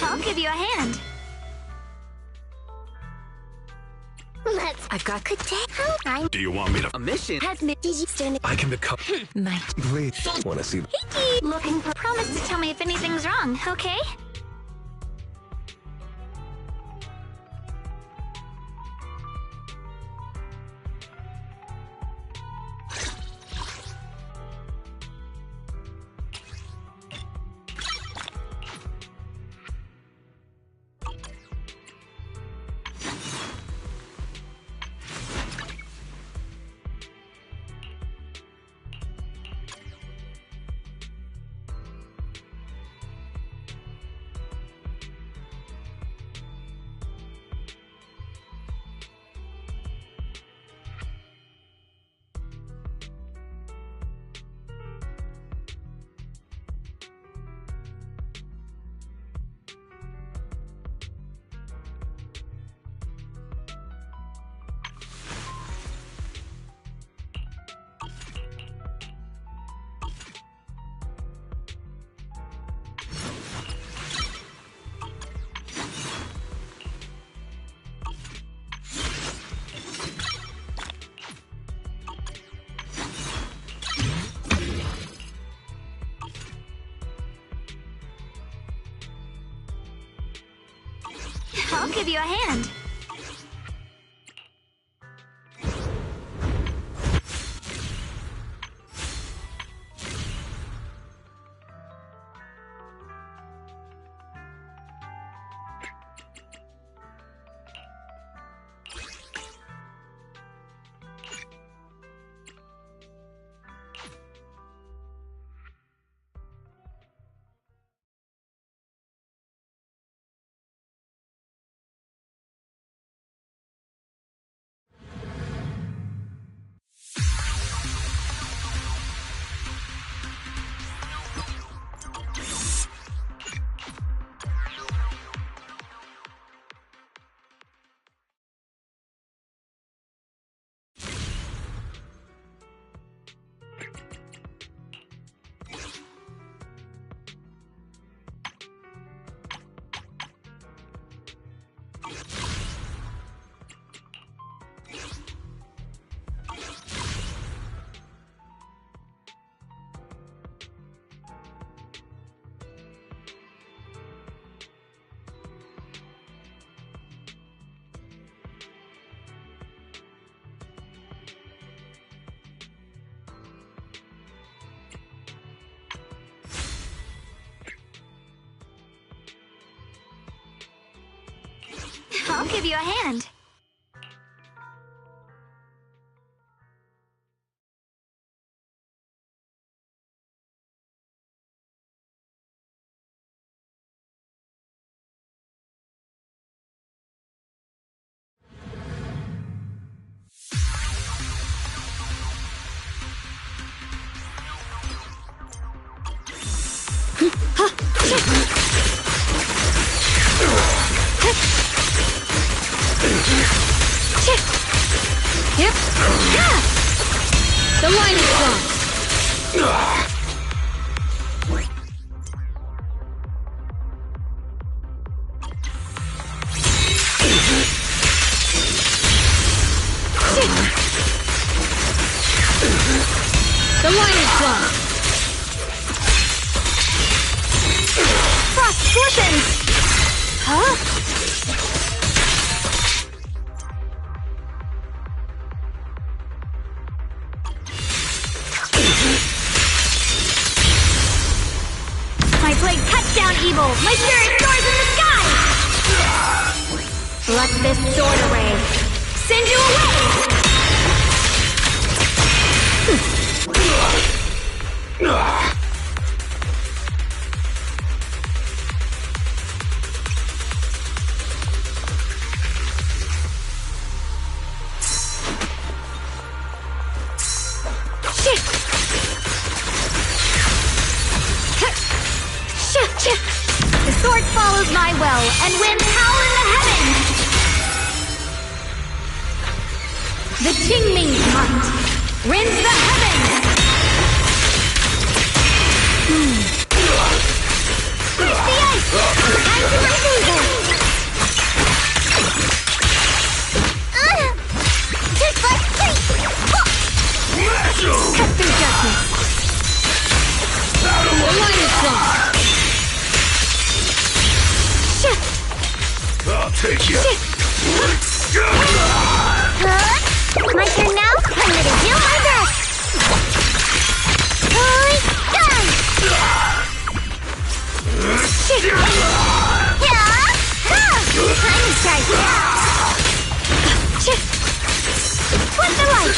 I'll give you a hand. I've got Good day. How I'm Do you want me to? A mission? has me. Did you stand? I can become. Night. Please. Want to see? Hickey. Looking for. Promise to tell me if anything's wrong, okay? I'll give you a hand. I'll give you a hand. Yep. Yeah. The line is gone. The line is gone. Frost scorpions! Huh? My blade cuts down evil! My spirit soars in the sky! Let this sword array send you away! The sword follows my will, and winds howl in the heavens! The Qingming's might rends the heavens! Burst the ice! Time to Cut through darkness. The line is drawn. I'll take you. My turn now? I'm gonna do my best! Holy gun! Time strike! What's the light?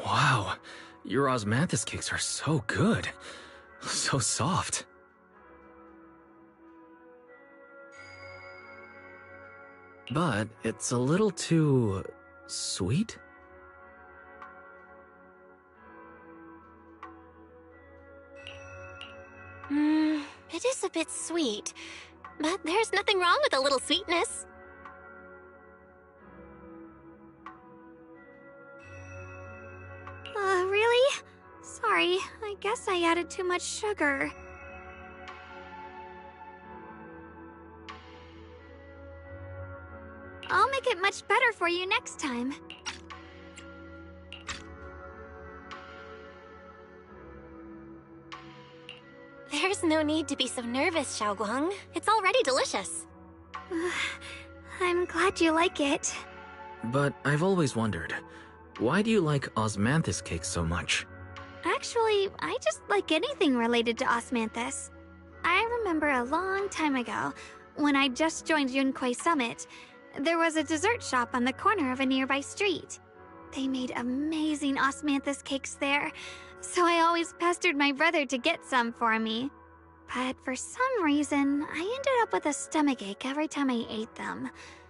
Wow, your osmanthus cakes are so good. So soft. But it's a little too... sweet? It is a bit sweet, but there's nothing wrong with a little sweetness. Really? Sorry, I guess I added too much sugar. I'll make it much better for you next time. There's no need to be so nervous, Xiaoguang. It's already delicious. I'm glad you like it. But I've always wondered, why do you like osmanthus cakes so much? Actually, I just like anything related to osmanthus. I remember a long time ago, when I just joined Yunquei Summit, there was a dessert shop on the corner of a nearby street. They made amazing osmanthus cakes there, so I always pestered my brother to get some for me. But for some reason, I ended up with a stomachache every time I ate them.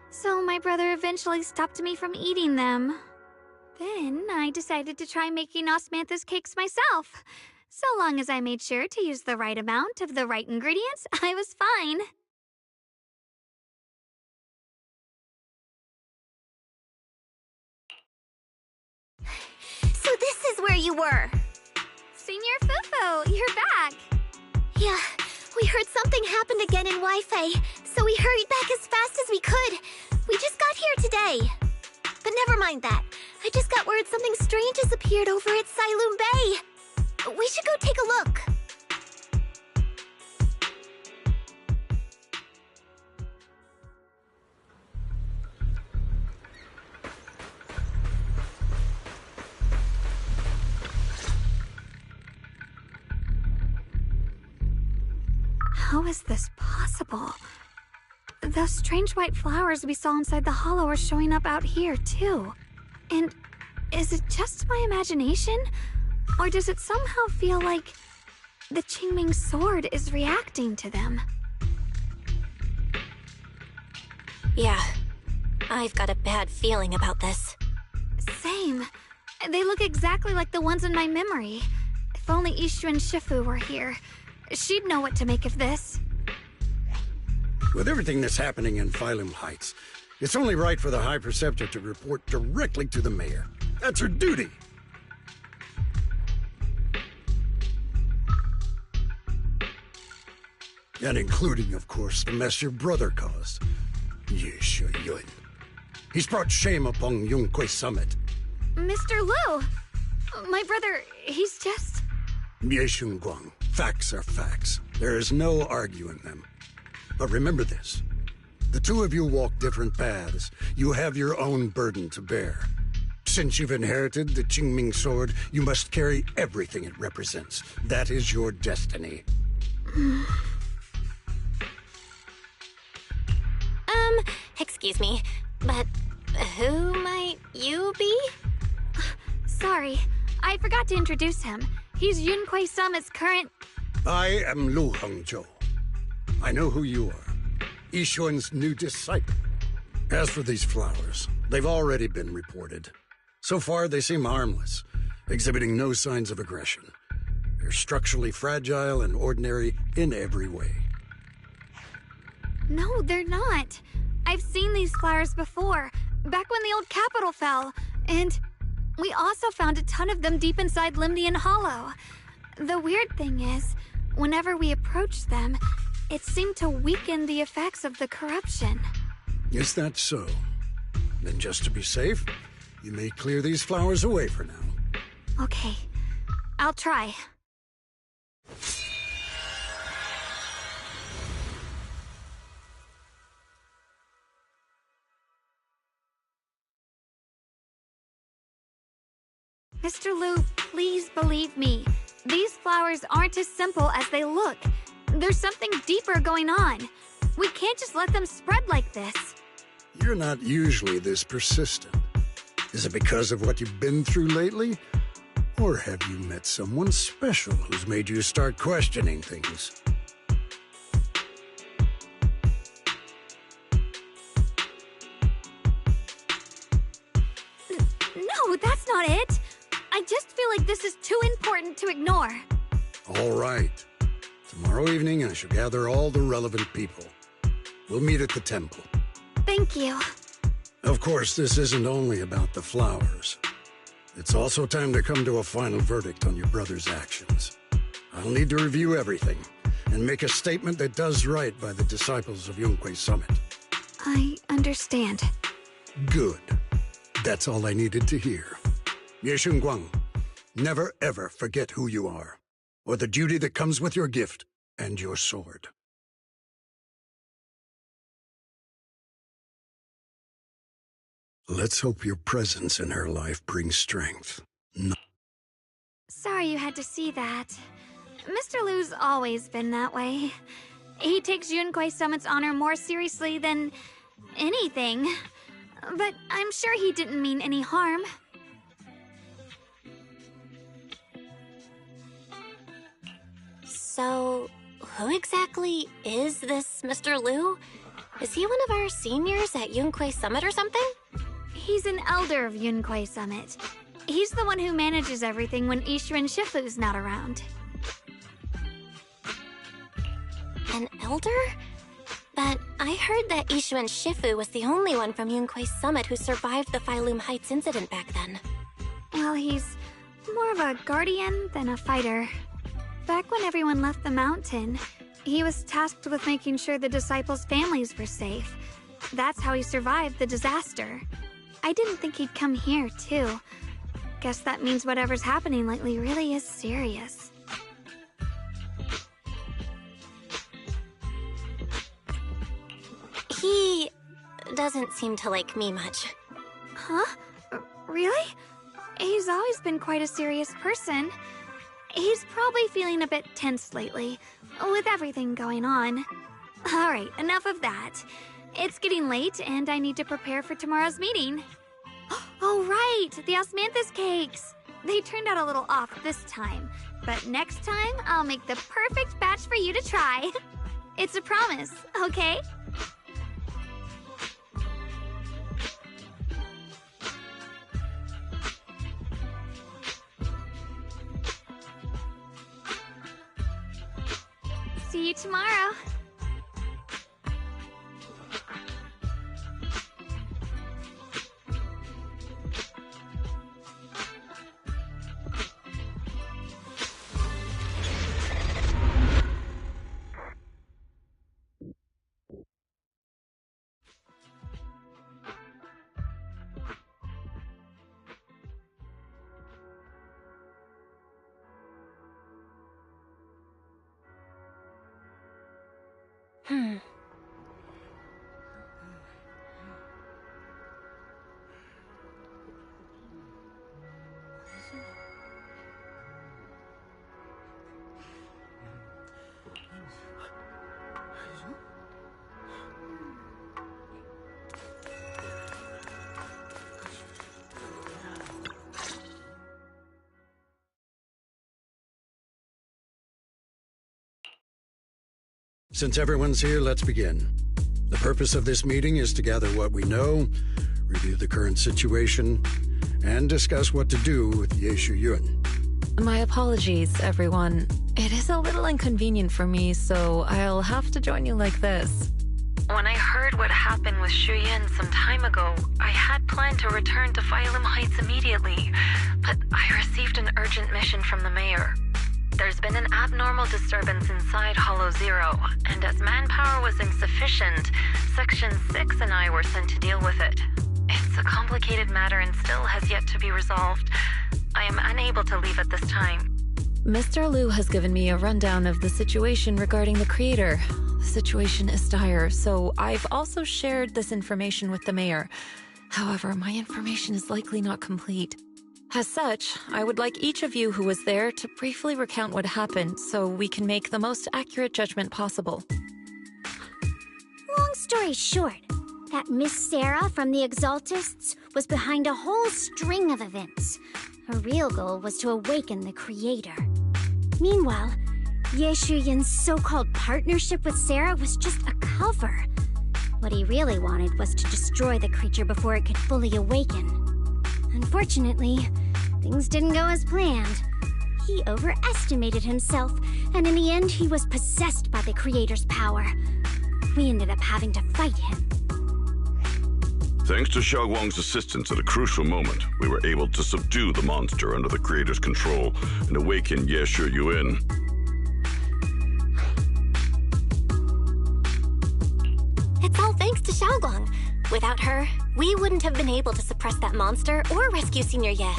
So my brother eventually stopped me from eating them. Then I decided to try making osmanthus cakes myself. So long as I made sure to use the right amount of the right ingredients, I was fine. So this is where you were. Senior Fufu, you're back! Yeah, we heard something happened again in Wi-Fi, so we hurried back as fast as we could. We just got here today. But never mind that. I just got word something strange has appeared over at Siloom Bay. We should go take a look. How is this possible? Those strange white flowers we saw inside the hollow are showing up out here, too. And is it just my imagination? Or does it somehow feel like the Qingming sword is reacting to them? Yeah, I've got a bad feeling about this. Same. They look exactly like the ones in my memory. If only Ishu and Shifu were here. She'd know what to make of this. With everything that's happening in Phylum Heights, it's only right for the High Preceptor to report directly to the mayor. That's her duty. And including, of course, the mess your brother caused. Yesha Yun. He's brought shame upon Yunquay Summit. Mr. Liu! My brother, he's just... Yeshun Guang. Facts are facts. There is no arguing them. But remember this. The two of you walk different paths. You have your own burden to bear. Since you've inherited the Qingming sword, you must carry everything it represents. That is your destiny. Excuse me, but who might you be? Sorry, I forgot to introduce him. He's Yunquay Summit's current... I am Lu Hengzhou. I know who you are. Yixuan's new disciple. As for these flowers, they've already been reported. So far, they seem harmless, exhibiting no signs of aggression. They're structurally fragile and ordinary in every way. No, they're not. I've seen these flowers before, back when the old capital fell, and we also found a ton of them deep inside Limnian Hollow. The weird thing is, whenever we approached them, it seemed to weaken the effects of the corruption. Is that so? Then just to be safe, you may clear these flowers away for now. Okay, I'll try. Mr. Liu, please believe me. These flowers aren't as simple as they look. There's something deeper going on. We can't just let them spread like this. You're not usually this persistent. Is it because of what you've been through lately? Or have you met someone special who's made you start questioning things? No, that's not it. I just feel like this is too important to ignore. All right. Tomorrow evening, I shall gather all the relevant people. We'll meet at the temple. Thank you. Of course, this isn't only about the flowers. It's also time to come to a final verdict on your brother's actions. I'll need to review everything and make a statement that does right by the disciples of Yunquay Summit. I understand. Good. That's all I needed to hear. Yeshun Guang, never ever forget who you are, or the duty that comes with your gift and your sword. Let's hope your presence in her life brings strength. Sorry you had to see that. Mr. Liu's always been that way. He takes Yunquay Summit's honor more seriously than anything. But I'm sure he didn't mean any harm. So, who exactly is this Mr. Liu? Is he one of our seniors at Yunquay Summit or something? He's an elder of Yunquay Summit. He's the one who manages everything when Ishu and Shifu's not around. An elder? But I heard that Ishu and Shifu was the only one from Yunquay Summit who survived the Phylum Heights incident back then. Well, he's more of a guardian than a fighter. Back when everyone left the mountain, he was tasked with making sure the disciples' families were safe. That's how he survived the disaster. I didn't think he'd come here, too. Guess that means whatever's happening lately really is serious. He doesn't seem to like me much. Huh? Really? He's always been quite a serious person. He's probably feeling a bit tense lately, with everything going on. Alright, enough of that. It's getting late, and I need to prepare for tomorrow's meeting. Oh right, the osmanthus cakes! They turned out a little off this time, but next time I'll make the perfect batch for you to try. It's a promise, okay? See you tomorrow. Since everyone's here, let's begin. The purpose of this meeting is to gather what we know, review the current situation, and discuss what to do with Yeshu Yun. My apologies, everyone. It is a little inconvenient for me, so I'll have to join you like this. When I heard what happened with Shuyin some time ago, I had planned to return to Phylum Heights immediately, but I received an urgent mission from the mayor. There's been an abnormal disturbance inside Hollow Zero, and as manpower was insufficient, Section 6 and I were sent to deal with it. It's a complicated matter and still has yet to be resolved. I am unable to leave at this time. Mr. Liu has given me a rundown of the situation regarding the creator. The situation is dire, so I've also shared this information with the mayor. However, my information is likely not complete. As such, I would like each of you who was there to briefly recount what happened so we can make the most accurate judgment possible. Long story short, that Miss Sarah from the Exaltists was behind a whole string of events. Her real goal was to awaken the creator. Meanwhile, Yeshu Yun's so-called partnership with Sarah was just a cover. What he really wanted was to destroy the creature before it could fully awaken. Unfortunately, things didn't go as planned. He overestimated himself, and in the end he was possessed by the creator's power. We ended up having to fight him. Thanks to Xiaoguang's assistance at a crucial moment, we were able to subdue the monster under the creator's control and awaken Yeshu Yun. It's all thanks to Xiaoguang. Without her, we wouldn't have been able to suppress that monster or rescue Senior Ye.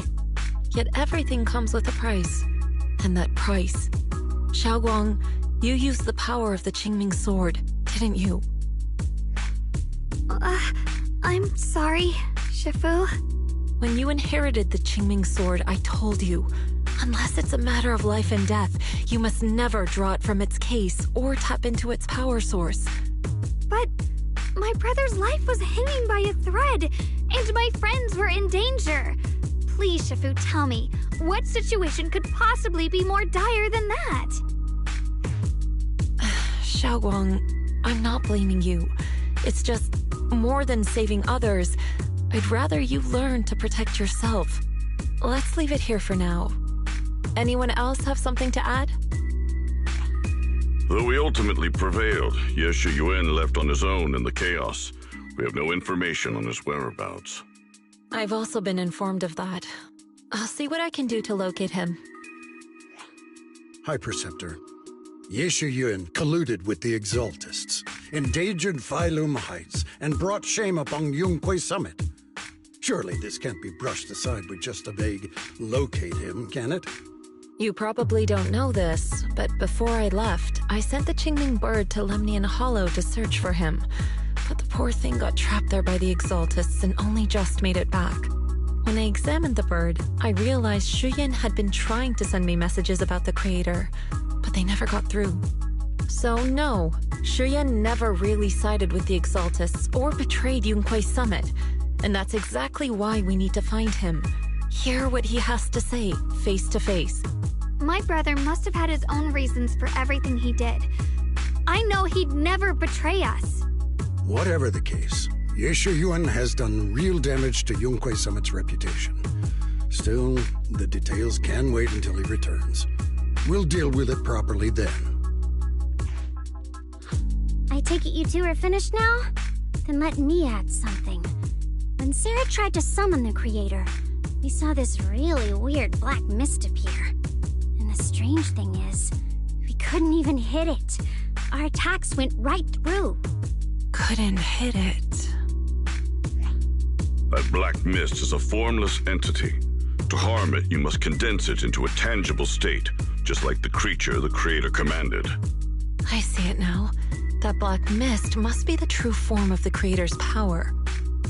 Yet everything comes with a price. And that price... Xiaoguang, you used the power of the Qingming sword, didn't you? I'm sorry, Shifu. When you inherited the Qingming sword, I told you, unless it's a matter of life and death, you must never draw it from its case or tap into its power source. But my brother's life was hanging by a thread, and my friends were in danger. Please, Shifu, tell me, what situation could possibly be more dire than that? Xiaoguang, I'm not blaming you. It's just, more than saving others, I'd rather you learn to protect yourself. Let's leave it here for now. Anyone else have something to add? Though we ultimately prevailed, Yeshu Yun left on his own in the chaos. We have no information on his whereabouts. I've also been informed of that. I'll see what I can do to locate him. High Preceptor, Yeshu Yun colluded with the Exaltists, endangered Phylum Heights, and brought shame upon Yunquay Summit. Surely this can't be brushed aside with just a vague locate him, can it? You probably don't know this, but before I left, I sent the Qingming bird to Lemnian Hollow to search for him. But the poor thing got trapped there by the Exaltists and only just made it back. When I examined the bird, I realized Shuyan had been trying to send me messages about the Creator, but they never got through. So no, Shuyan never really sided with the Exaltists or betrayed Yunquay Summit, and that's exactly why we need to find him. Hear what he has to say, face to face. My brother must have had his own reasons for everything he did. I know he'd never betray us. Whatever the case, Yeshu Yuan has done real damage to Yunquay Summit's reputation. Still, the details can wait until he returns. We'll deal with it properly then. I take it you two are finished now? Then let me add something. When Sarah tried to summon the Creator, we saw this really weird black mist appear. And the strange thing is, we couldn't even hit it. Our attacks went right through. Couldn't hit it. That black mist is a formless entity. To harm it, you must condense it into a tangible state, just like the creature the Creator commanded. I see it now. That black mist must be the true form of the Creator's power.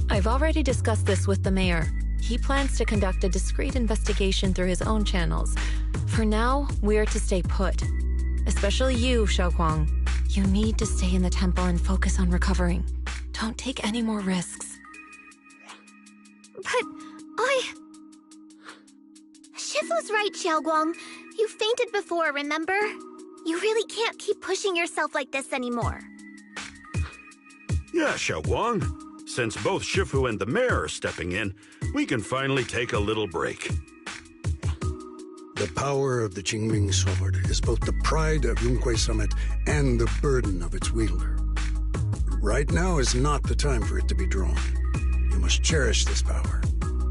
I've already discussed this with the mayor. He plans to conduct a discreet investigation through his own channels. For now, we're to stay put. Especially you, Xiaoguang. You need to stay in the temple and focus on recovering. Don't take any more risks. But Shifu's right, Xiaoguang. You fainted before, remember? You really can't keep pushing yourself like this anymore. Yeah, Xiaoguang. Since both Shifu and the mayor are stepping in, we can finally take a little break. The power of the Qingming sword is both the pride of Yunquay Summit and the burden of its wielder. Right now is not the time for it to be drawn. You must cherish this power,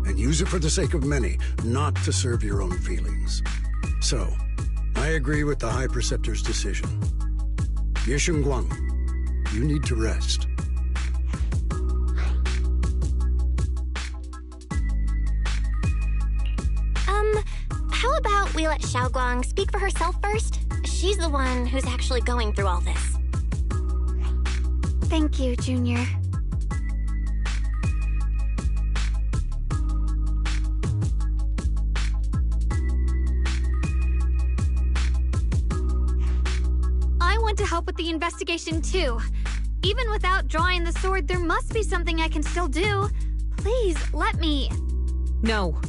and use it for the sake of many, not to serve your own feelings. So, I agree with the High Preceptor's decision. Yeshunguang, you need to rest. How about we let Xiaoguang speak for herself first? She's the one who's actually going through all this. thank you, Junior. I want to help with the investigation too. Even without drawing the sword, there must be something I can still do. Please, let me. No.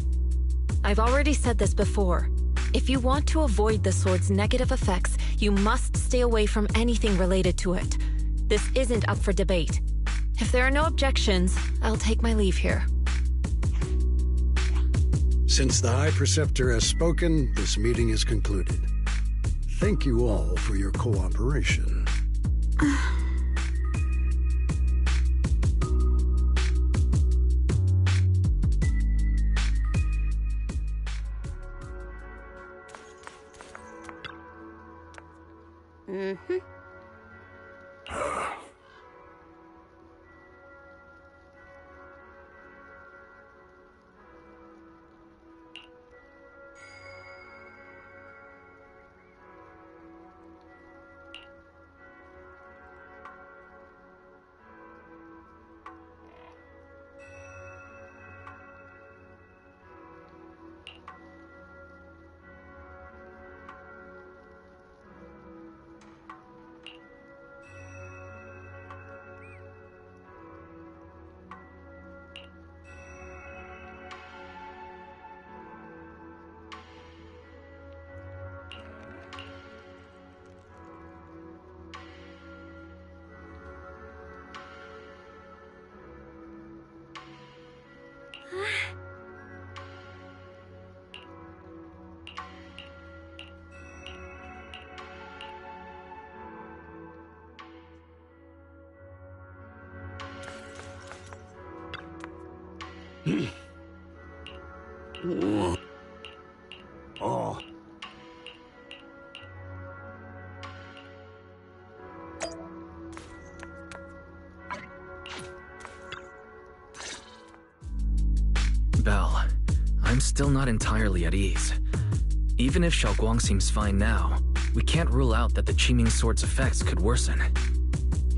I've already said this before. If you want to avoid the sword's negative effects, you must stay away from anything related to it. This isn't up for debate. If there are no objections, I'll take my leave here. Since the High Preceptor has spoken, this meeting is concluded. Thank you all for your cooperation. Belle, I'm still not entirely at ease. Even if Xiaoguang seems fine now, we can't rule out that the Qingming Sword's effects could worsen.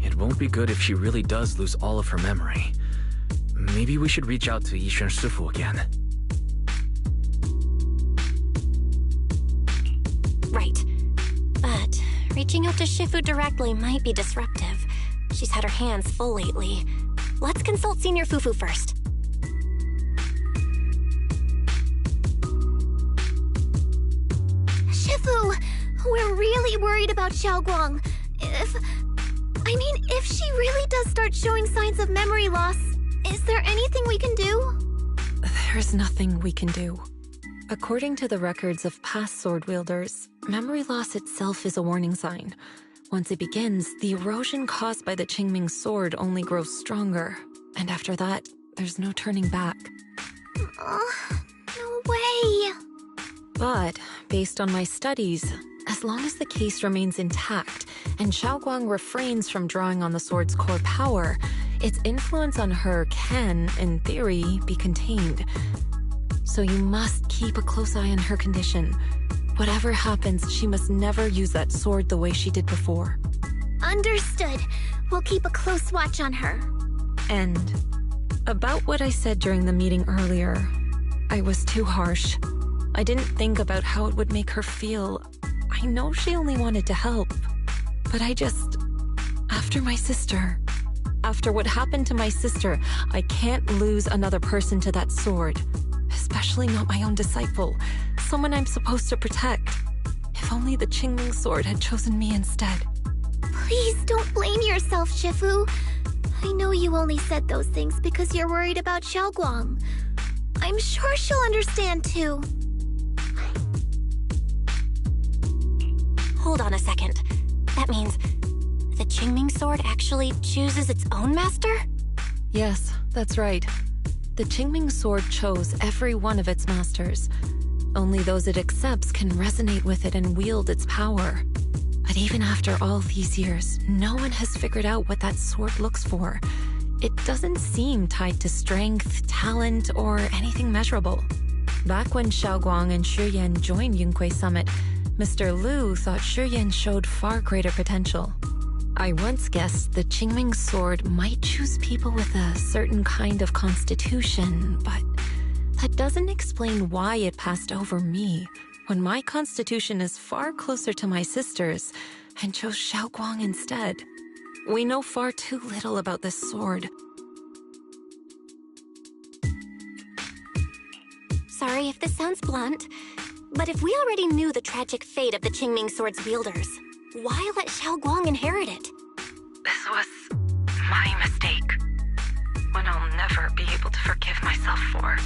It won't be good if she really does lose all of her memory. Maybe we should reach out to Yixuan Shifu again. Right. But reaching out to Shifu directly might be disruptive. She's had her hands full lately. Let's consult Senior Fufu first. Shifu, we're really worried about Xiaoguang. If she really does start showing signs of memory loss, is there anything we can do? There's nothing we can do. According to the records of past sword wielders, memory loss itself is a warning sign. Once it begins, the erosion caused by the Qingming Sword only grows stronger. And after that, there's no turning back. No way. But, based on my studies, as long as the case remains intact and Xiaoguang refrains from drawing on the sword's core power, its influence on her can, in theory, be contained. So you must keep a close eye on her condition. Whatever happens, she must never use that sword the way she did before. Understood. We'll keep a close watch on her. And about what I said during the meeting earlier, I was too harsh. I didn't think about how it would make her feel. I know she only wanted to help, but after my sister, after what happened to my sister, I can't lose another person to that sword, especially not my own disciple, someone I'm supposed to protect. If only the Qingming Sword had chosen me instead. Please don't blame yourself, Shifu. I know you only said those things because you're worried about Xiaoguang. I'm sure she'll understand too. Hold on a second. That means the Qingming Sword actually chooses its own master? Yes, that's right. The Qingming Sword chose every one of its masters. Only those it accepts can resonate with it and wield its power. But even after all these years, no one has figured out what that sword looks for. It doesn't seem tied to strength, talent, or anything measurable. Back when Xiaoguang and Shiyan joined Yunquei Summit, Mr. Liu thought Shiyan showed far greater potential. I once guessed the Qingming Sword might choose people with a certain kind of constitution, but that doesn't explain why it passed over me, when my constitution is far closer to my sister's, and chose Xiaoguang instead. We know far too little about this sword. Sorry if this sounds blunt, but if we already knew the tragic fate of the Qingming Sword's wielders, why let Xiaoguang inherit it? This was my mistake. One I'll never be able to forgive myself for.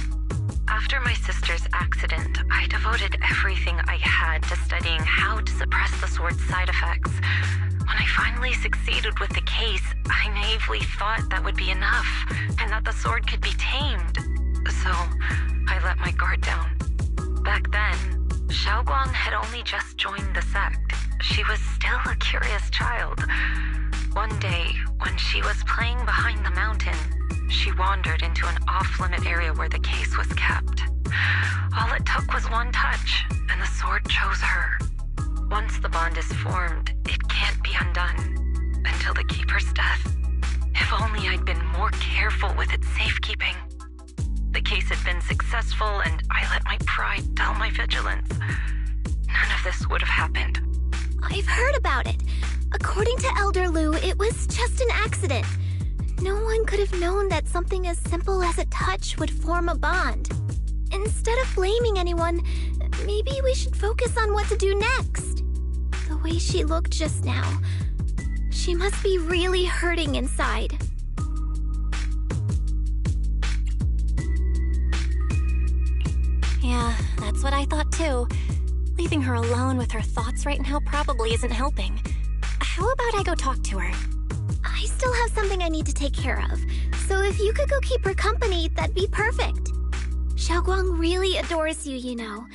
After my sister's accident, I devoted everything I had to studying how to suppress the sword's side effects. When I finally succeeded with the case, I naively thought that would be enough, and that the sword could be tamed. So, I let my guard down. Back then, Xiaoguang had only just joined the sect. She was still a curious child. One day, when she was playing behind the mountain, she wandered into an off-limit area where the case was kept. All it took was one touch, and the sword chose her. Once the bond is formed, it can't be undone until the Keeper's death. If only I'd been more careful with its safekeeping. The case had been successful, and I let my pride dull my vigilance. None of this would have happened. I've heard about it. According to Elder Liu, it was just an accident. No one could have known that something as simple as a touch would form a bond. Instead of blaming anyone, maybe we should focus on what to do next. The way she looked just now, she must be really hurting inside. Yeah, that's what I thought too. Leaving her alone with her thoughts right now probably isn't helping. How about I go talk to her? I still have something I need to take care of, so if you could go keep her company, that'd be perfect. Xiaoguang really adores you, you know.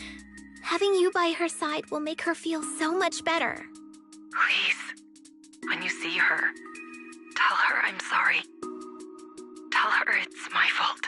Having you by her side will make her feel so much better. Please, when you see her, tell her I'm sorry. Tell her it's my fault.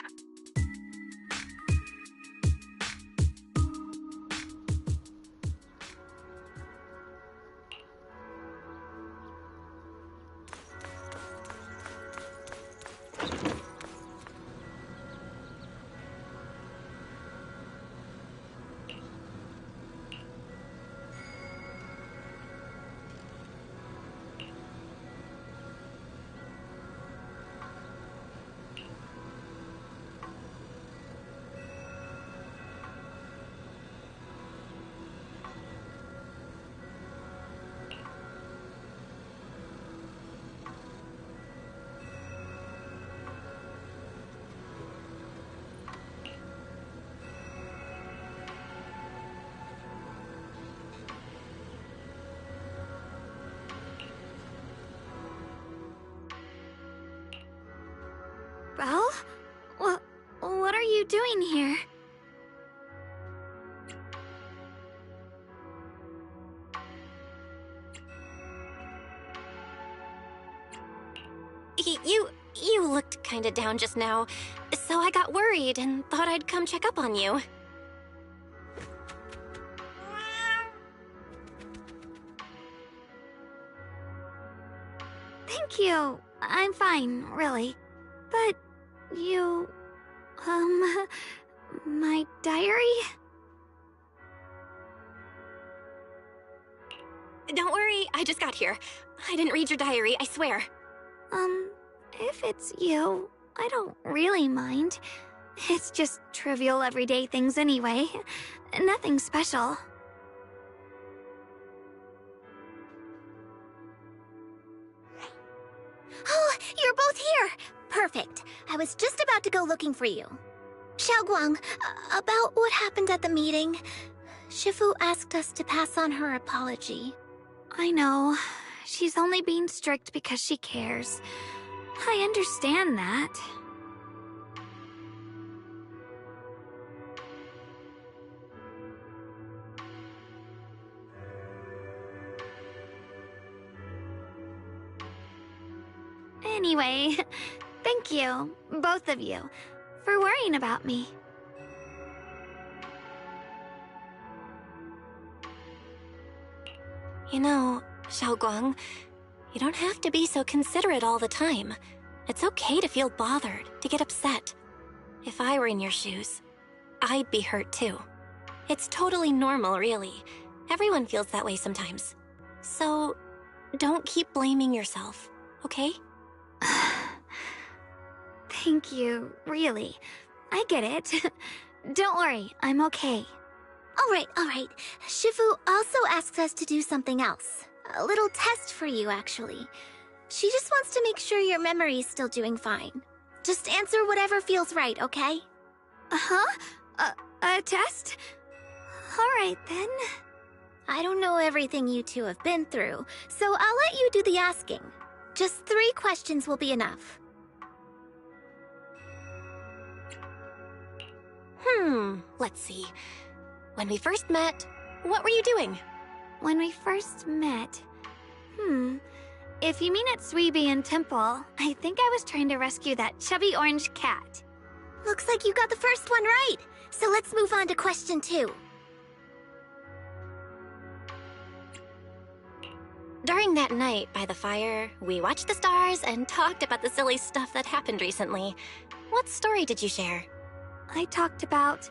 you doing here? You looked kinda down just now, so I got worried and thought I'd come check up on you. Thank you. I'm fine, really. But you... my diary? Don't worry, I just got here. I didn't read your diary, I swear. If it's you, I don't really mind. It's just trivial everyday things anyway. Nothing special. Oh, you're both here! Perfect. I was just about to go looking for you. Xiaoguang, about what happened at the meeting. Shifu asked us to pass on her apology. I know. She's only being strict because she cares. I understand that. Anyway, thank you, both of you, for worrying about me. You know, Xiaoguang, you don't have to be so considerate all the time. It's okay to feel bothered, to get upset. If I were in your shoes, I'd be hurt too. It's totally normal, really. Everyone feels that way sometimes. So, don't keep blaming yourself, okay? Thank you, really. I get it. Don't worry, I'm okay. All right. Shifu also asks us to do something else. A little test for you, actually. She just wants to make sure your memory's still doing fine. Just answer whatever feels right, okay? Uh-huh? A test? Alright then. I don't know everything you two have been through, so I'll let you do the asking. Just 3 questions will be enough. Let's see. When we first met, what were you doing? When we first met... If you mean at Suibian Temple, I think I was trying to rescue that chubby orange cat. Looks like you got the first one right. So let's move on to question 2. During that night by the fire, we watched the stars and talked about the silly stuff that happened recently. What story did you share? I talked about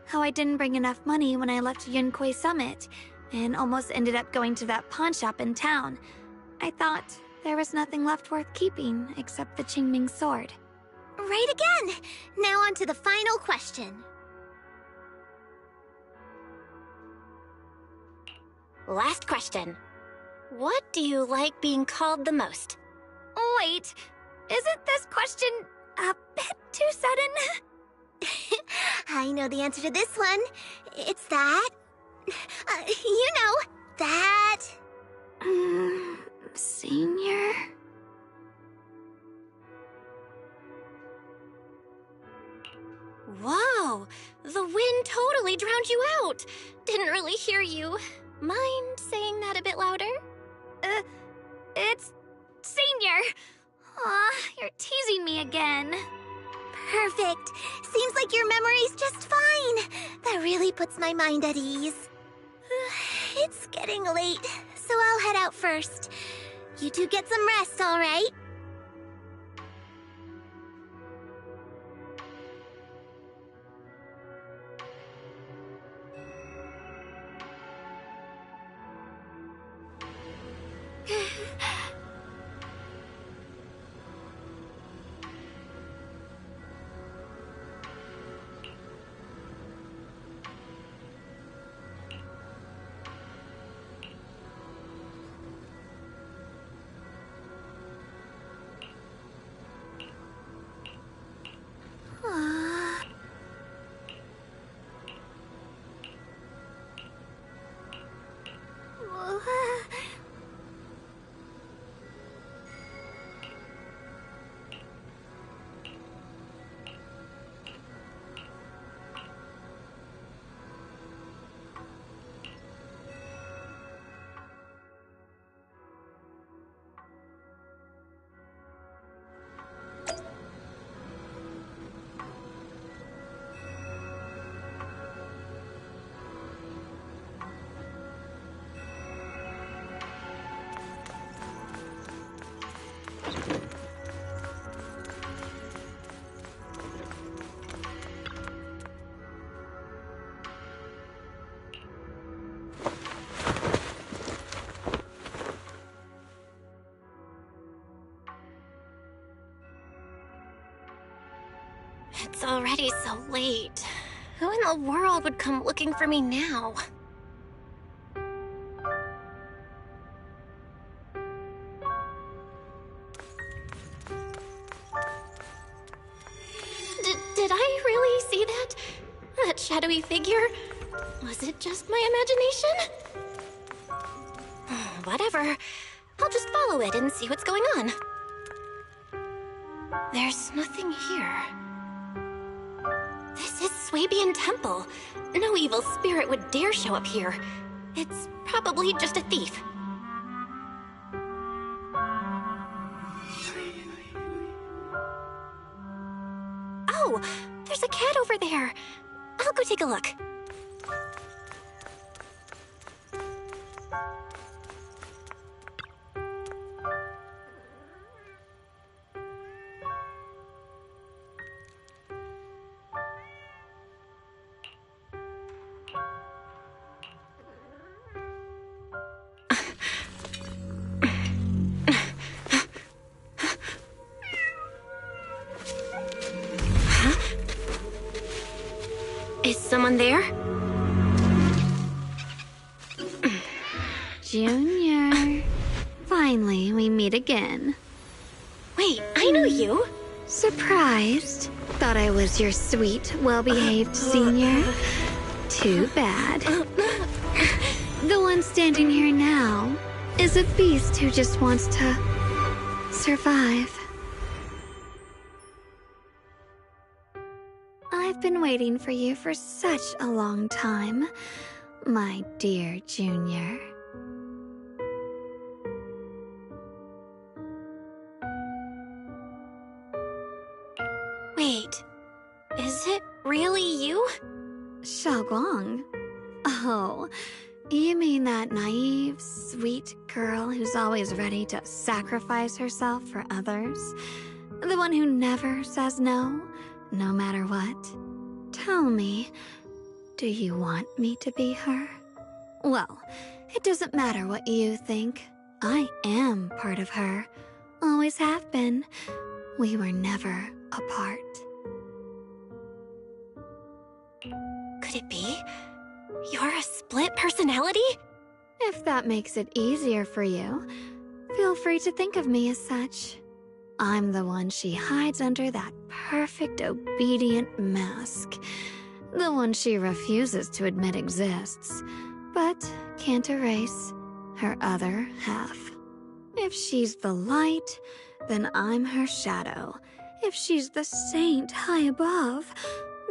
how I didn't bring enough money when I left Yunquei Summit, and almost ended up going to that pawn shop in town. I thought there was nothing left worth keeping except the Qingming sword. Right again! Now on to the final question. Last question. What do you like being called the most? Wait, isn't this question a bit too sudden? I know the answer to this one. It's that. You know, that. Senior? Whoa! The wind totally drowned you out! Didn't really hear you. Mind saying that a bit louder? It's... Senior! Aw, you're teasing me again. Perfect. Seems like your memory's just fine. That really puts my mind at ease. It's getting late, so I'll head out first. You two get some rest, all right? It's already so late. Who in the world would come looking for me now? Did I really see that? That shadowy figure? Was it just my imagination? Whatever. I'll just follow it and see what's going on. There's nothing here. This is Swabian Temple. No evil spirit would dare show up here. It's probably just a thief. Oh, there's a cat over there. I'll go take a look. Is someone there? Junior. Finally, we meet again. Wait, I know you. Surprised? Thought I was your sweet, well-behaved senior? Too bad. The one standing here now is a beast who just wants to survive. I've been waiting for you for such a long time, my dear Junior. Wait, is it really you? Xiaoguang? Oh, you mean that naive, sweet girl who's always ready to sacrifice herself for others? The one who never says no, no matter what? Tell me, do you want me to be her? Well, it doesn't matter what you think. I am part of her. Always have been. We were never apart. Could it be? You're a split personality? If that makes it easier for you, feel free to think of me as such. I'm the one she hides under that perfect obedient mask. The one she refuses to admit exists, but can't erase her other half. If she's the light, then I'm her shadow. If she's the saint high above,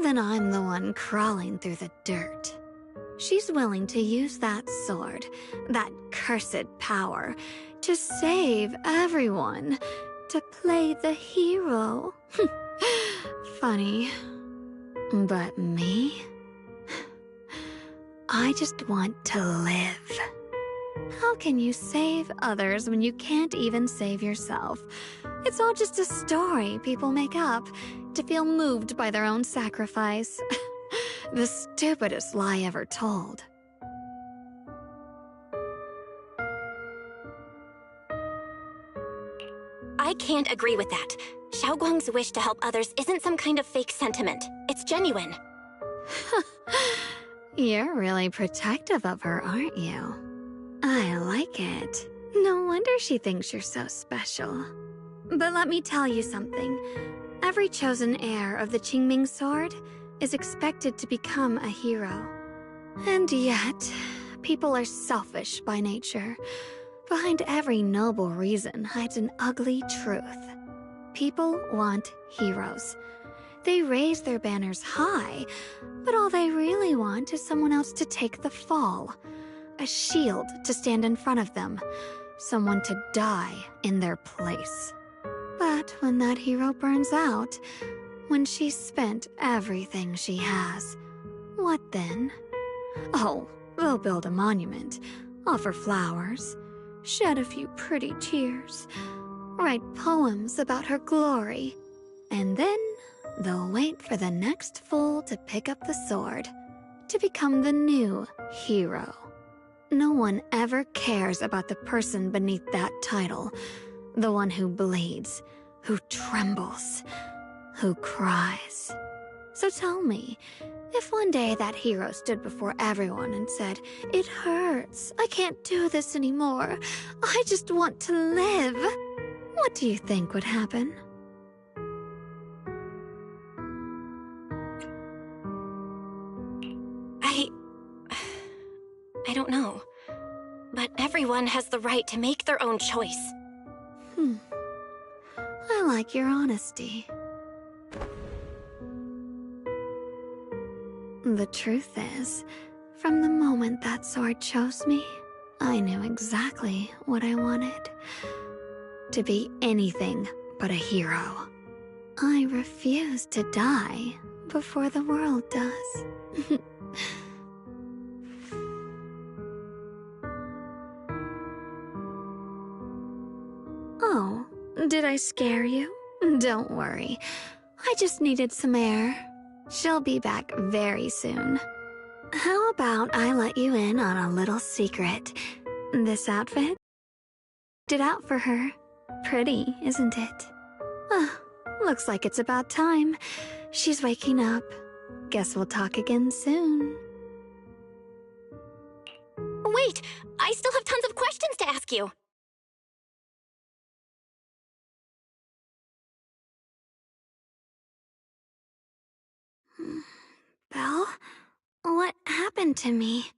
then I'm the one crawling through the dirt. She's willing to use that sword, that cursed power, to save everyone, to play the hero. Funny. But me? I just want to live. How can you save others when you can't even save yourself? It's all just a story people make up to feel moved by their own sacrifice. The stupidest lie ever told. I can't agree with that. Xiaoguang's wish to help others isn't some kind of fake sentiment. It's genuine. You're really protective of her, aren't you? I like it. No wonder she thinks you're so special. But let me tell you something. Every chosen heir of the Qingming sword is expected to become a hero. And yet, people are selfish by nature. Behind every noble reason hides an ugly truth. People want heroes. They raise their banners high, but all they really want is someone else to take the fall. A shield to stand in front of them. Someone to die in their place. But when that hero burns out, when she's spent everything she has, what then? Oh, they'll build a monument, offer flowers, shed a few pretty tears, write poems about her glory, and then they'll wait for the next fool to pick up the sword, to become the new hero. No one ever cares about the person beneath that title, the one who bleeds, who trembles, who cries. So tell me, if one day that hero stood before everyone and said, "It hurts, I can't do this anymore, I just want to live," what do you think would happen? I don't know. But everyone has the right to make their own choice. I like your honesty. The truth is, from the moment that sword chose me, I knew exactly what I wanted. To be anything but a hero. I refuse to die before the world does. Oh, did I scare you? Don't worry. I just needed some air. She'll be back very soon. How about I let you in on a little secret? This outfit? Did out for her. Pretty, isn't it? Looks like it's about time. She's waking up. Guess we'll talk again soon. Wait! I still have tons of questions to ask you! Belle? What happened to me?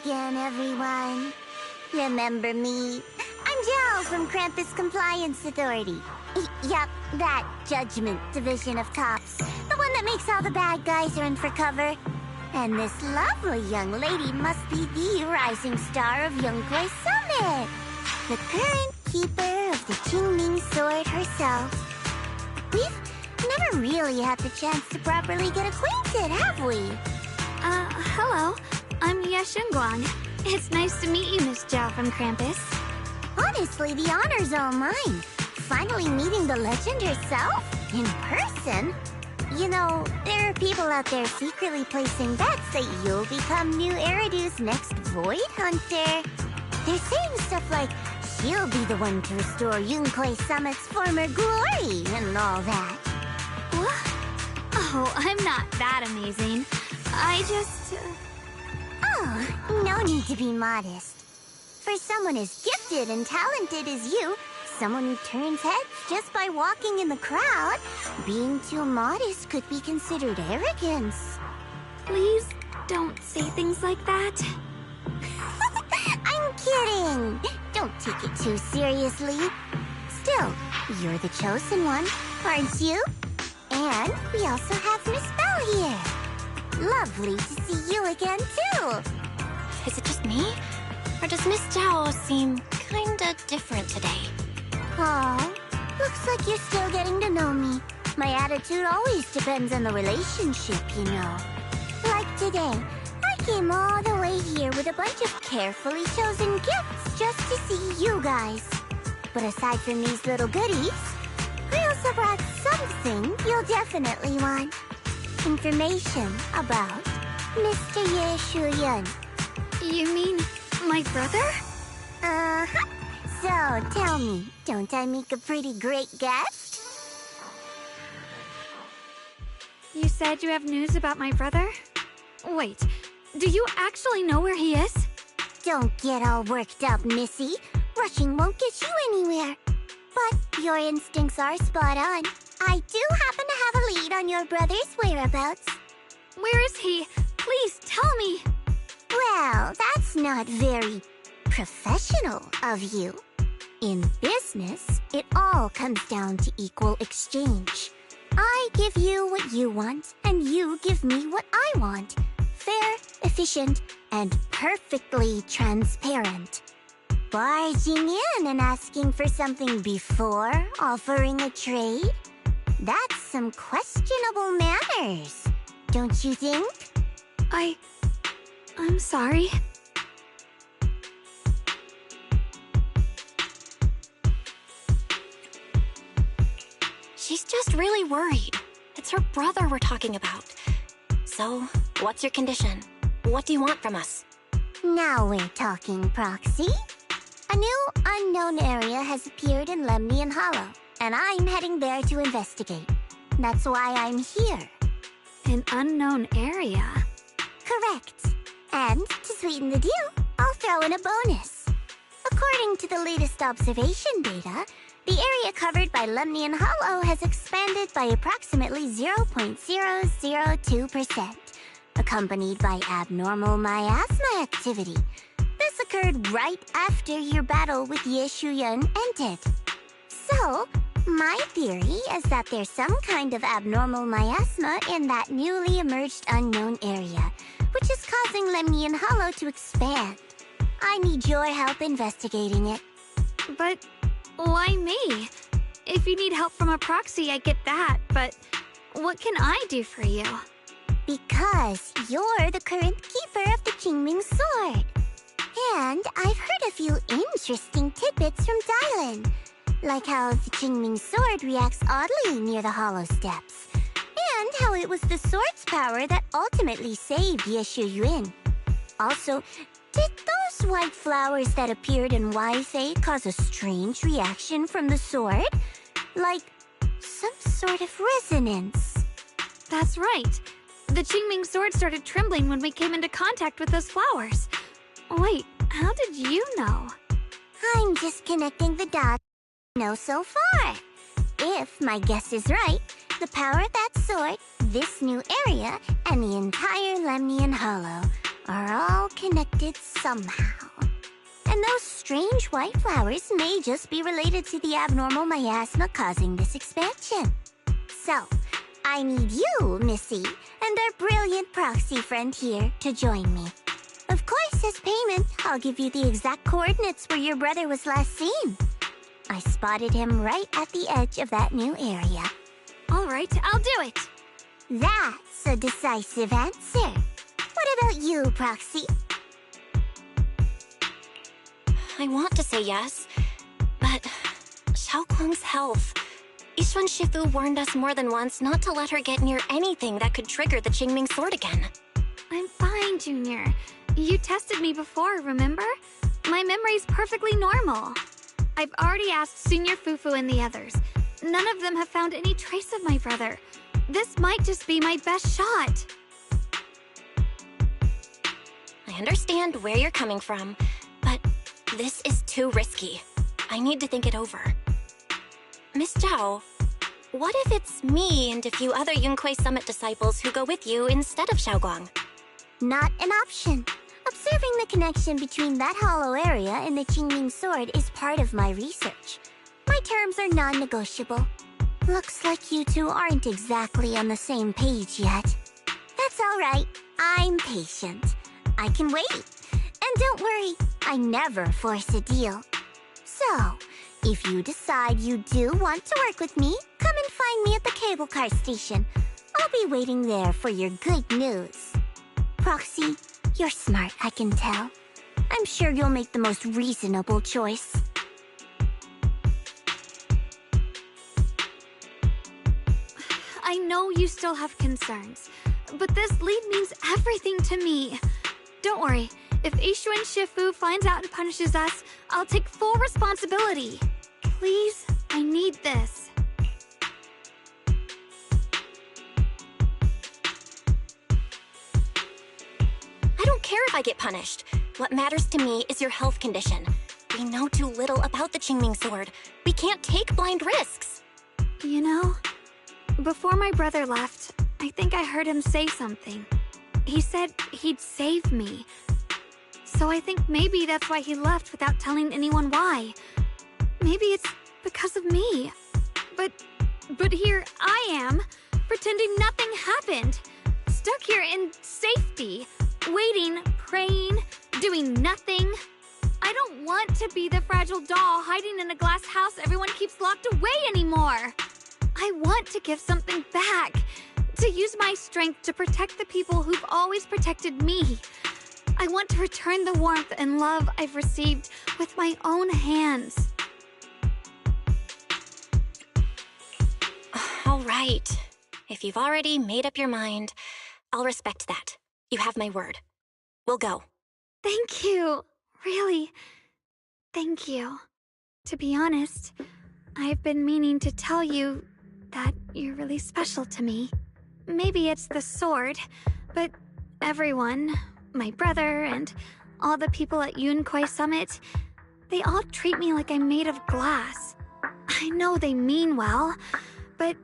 Again, everyone. Remember me? I'm Jel from Krampus Compliance Authority. Yup, that Judgment Division of Cops. The one that makes all the bad guys run for cover. And this lovely young lady must be the rising star of Yunkway Summit. The current keeper of the Qingming sword herself. We've never really had the chance to properly get acquainted, have we? Hello. I'm Yashunguang. It's nice to meet you, Miss Zhao from Krampus. Honestly, the honor's all mine. Finally meeting the legend herself? In person? You know, there are people out there secretly placing bets that you'll become new Eridu's next Void Hunter. They're saying stuff like, she'll be the one to restore Yunquei Summit's former glory and all that. What? Oh, I'm not that amazing. I just... Oh, no need to be modest. For someone as gifted and talented as you, someone who turns heads just by walking in the crowd, being too modest could be considered arrogance. Please don't say things like that. I'm kidding! Don't take it too seriously. Still, you're the chosen one, aren't you? And we also have Miss Belle here. Lovely to see you again, too. Is it just me? Or does Miss Zhao seem kinda different today? Aw, looks like you're still getting to know me. My attitude always depends on the relationship, you know. Like today, I came all the way here with a bunch of carefully chosen gifts just to see you guys. But aside from these little goodies, I also brought something you'll definitely want. Information about Mr. Ye Shuyun. You mean my brother? Uh-huh. So, tell me, don't I make a pretty great guest? You said you have news about my brother? Wait, do you actually know where he is? Don't get all worked up, Missy. Rushing won't get you anywhere. But your instincts are spot on. I do happen to have a lead on your brother's whereabouts. Where is he? Please tell me. Well, that's not very professional of you. In business, it all comes down to equal exchange. I give you what you want, and you give me what I want. Fair, efficient, and perfectly transparent. Barging in and asking for something before offering a trade? That's some questionable manners, don't you think? I'm sorry. She's just really worried. It's her brother we're talking about. So, what's your condition? What do you want from us? Now we're talking, Proxy. A new unknown area has appeared in Lemnian Hollow, and I'm heading there to investigate. That's why I'm here. An unknown area? Correct. And to sweeten the deal, I'll throw in a bonus. According to the latest observation data, the area covered by Lemnian Hollow has expanded by approximately 0.002%, accompanied by abnormal miasma activity. This occurred right after your battle with Ye Shuyun ended. So, my theory is that there's some kind of abnormal miasma in that newly emerged unknown area, which is causing Lemnian Hollow to expand. I need your help investigating it. But why me? If you need help from a proxy, I get that, but what can I do for you? Because you're the current keeper of the Qingming sword. And I've heard a few interesting tidbits from Dylan, like how the Qingming sword reacts oddly near the hollow steps, and how it was the sword's power that ultimately saved Ye Shuyun. Also, did those white flowers that appeared in Wi-Fi cause a strange reaction from the sword? Like some sort of resonance? That's right. The Qingming sword started trembling when we came into contact with those flowers. Wait, how did you know? I'm just connecting the dots I know so far. If my guess is right, the power of that sword, this new area, and the entire Lemnian Hollow are all connected somehow. And those strange white flowers may just be related to the abnormal miasma causing this expansion. So, I need you, Missy, and our brilliant proxy friend here to join me. Of course, as payment, I'll give you the exact coordinates where your brother was last seen. I spotted him right at the edge of that new area. All right, I'll do it. That's a decisive answer. What about you, Proxy? I want to say yes, but Xiaoguang's health. Yixuan Shifu warned us more than once not to let her get near anything that could trigger the Qingming sword again. I'm fine, Junior. You tested me before, remember? My memory's perfectly normal. I've already asked Senior Fufu and the others. None of them have found any trace of my brother. This might just be my best shot. I understand where you're coming from, but this is too risky. I need to think it over. Miss Zhao, what if it's me and a few other Yunquei Summit disciples who go with you instead of Xiaoguang? Not an option. Observing the connection between that hollow area and the Qingming sword is part of my research. My terms are non-negotiable. Looks like you two aren't exactly on the same page yet. That's all right. I'm patient. I can wait. And don't worry, I never force a deal. So, if you decide you do want to work with me, come and find me at the cable car station. I'll be waiting there for your good news. Proxy, you're smart, I can tell. I'm sure you'll make the most reasonable choice. I know you still have concerns, but this lead means everything to me. Don't worry, if Yixuan Shifu finds out and punishes us, I'll take full responsibility. Please, I need this. I don't care if I get punished. What matters to me is your health condition. We know too little about the Qingming sword. We can't take blind risks. You know, before my brother left, I think I heard him say something. He said he'd save me. So I think maybe that's why he left without telling anyone why. Maybe it's because of me. But here I am, pretending nothing happened. Stuck here in safety, waiting, praying, doing nothing. I don't want to be the fragile doll hiding in a glass house everyone keeps locked away anymore. I want to give something back, to use my strength to protect the people who've always protected me. I want to return the warmth and love I've received with my own hands. All right. If you've already made up your mind, I'll respect that. You have my word. We'll go. Thank you. Really, thank you. To be honest, I've been meaning to tell you that you're really special to me. Maybe it's the sword, but everyone, my brother and all the people at Yunquei Summit, they all treat me like I'm made of glass. I know they mean well, but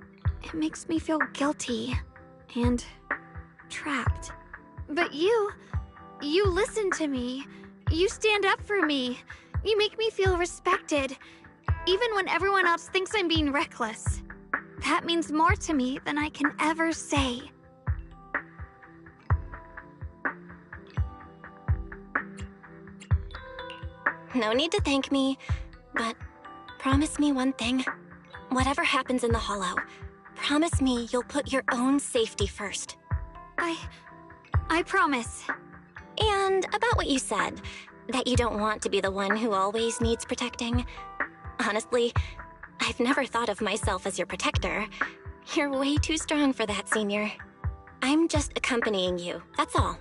it makes me feel guilty and trapped. But you listen to me. You stand up for me. You make me feel respected, even when everyone else thinks I'm being reckless. That means more to me than I can ever say. No need to thank me, but promise me one thing. Whatever happens in the Hollow, promise me you'll put your own safety first. I promise. And about what you said, that you don't want to be the one who always needs protecting. Honestly, I've never thought of myself as your protector. You're way too strong for that, Senior. I'm just accompanying you, that's all.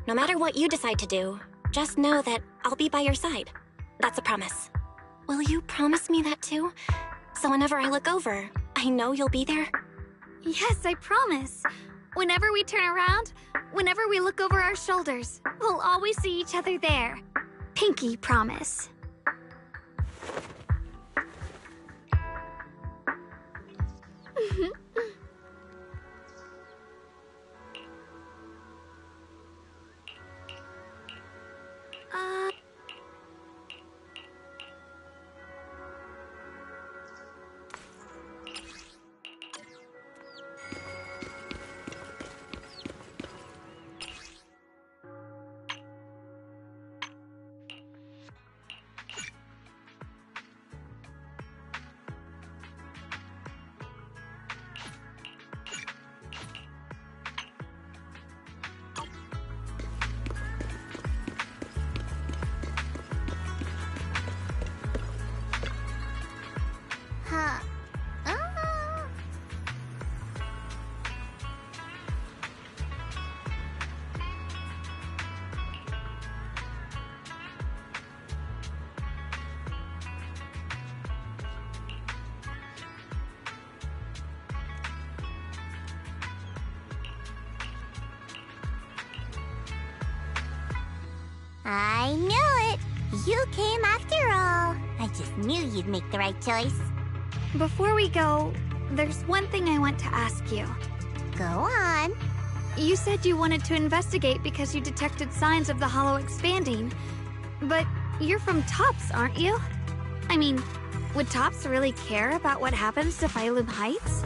No matter what you decide to do, just know that I'll be by your side. That's a promise. Will you promise me that too? So whenever I look over, I know you'll be there? Yes, I promise. Whenever we turn around, whenever we look over our shoulders, we'll always see each other there. Pinky promise. I knew it! You came after all. I just knew you'd make the right choice. Before we go, there's one thing I want to ask you. Go on. You said you wanted to investigate because you detected signs of the hollow expanding. But you're from Tops, aren't you? I mean, would Tops really care about what happens to Phylum Heights?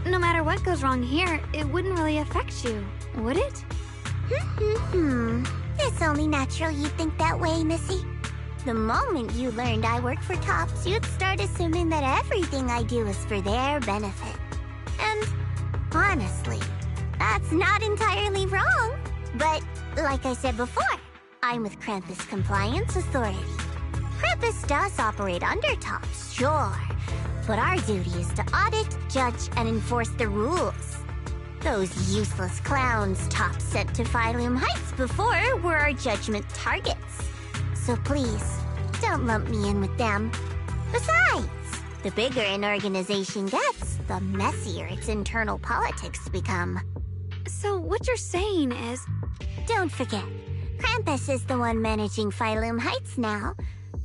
No matter what goes wrong here, it wouldn't really affect you, would it? It's only natural you'd think that way, Missy. The moment you learned I work for Tops, you'd start assuming that everything I do is for their benefit. And honestly, that's not entirely wrong. But like I said before, I'm with Krampus Compliance Authority. Krampus does operate under Tops, sure. But our duty is to audit, judge, and enforce the rules. Those useless clowns Tops sent to Phylum Heights before were our judgment targets. So please, don't lump me in with them. Besides, the bigger an organization gets, the messier its internal politics become. So what you're saying is... Don't forget, Krampus is the one managing Phylum Heights now.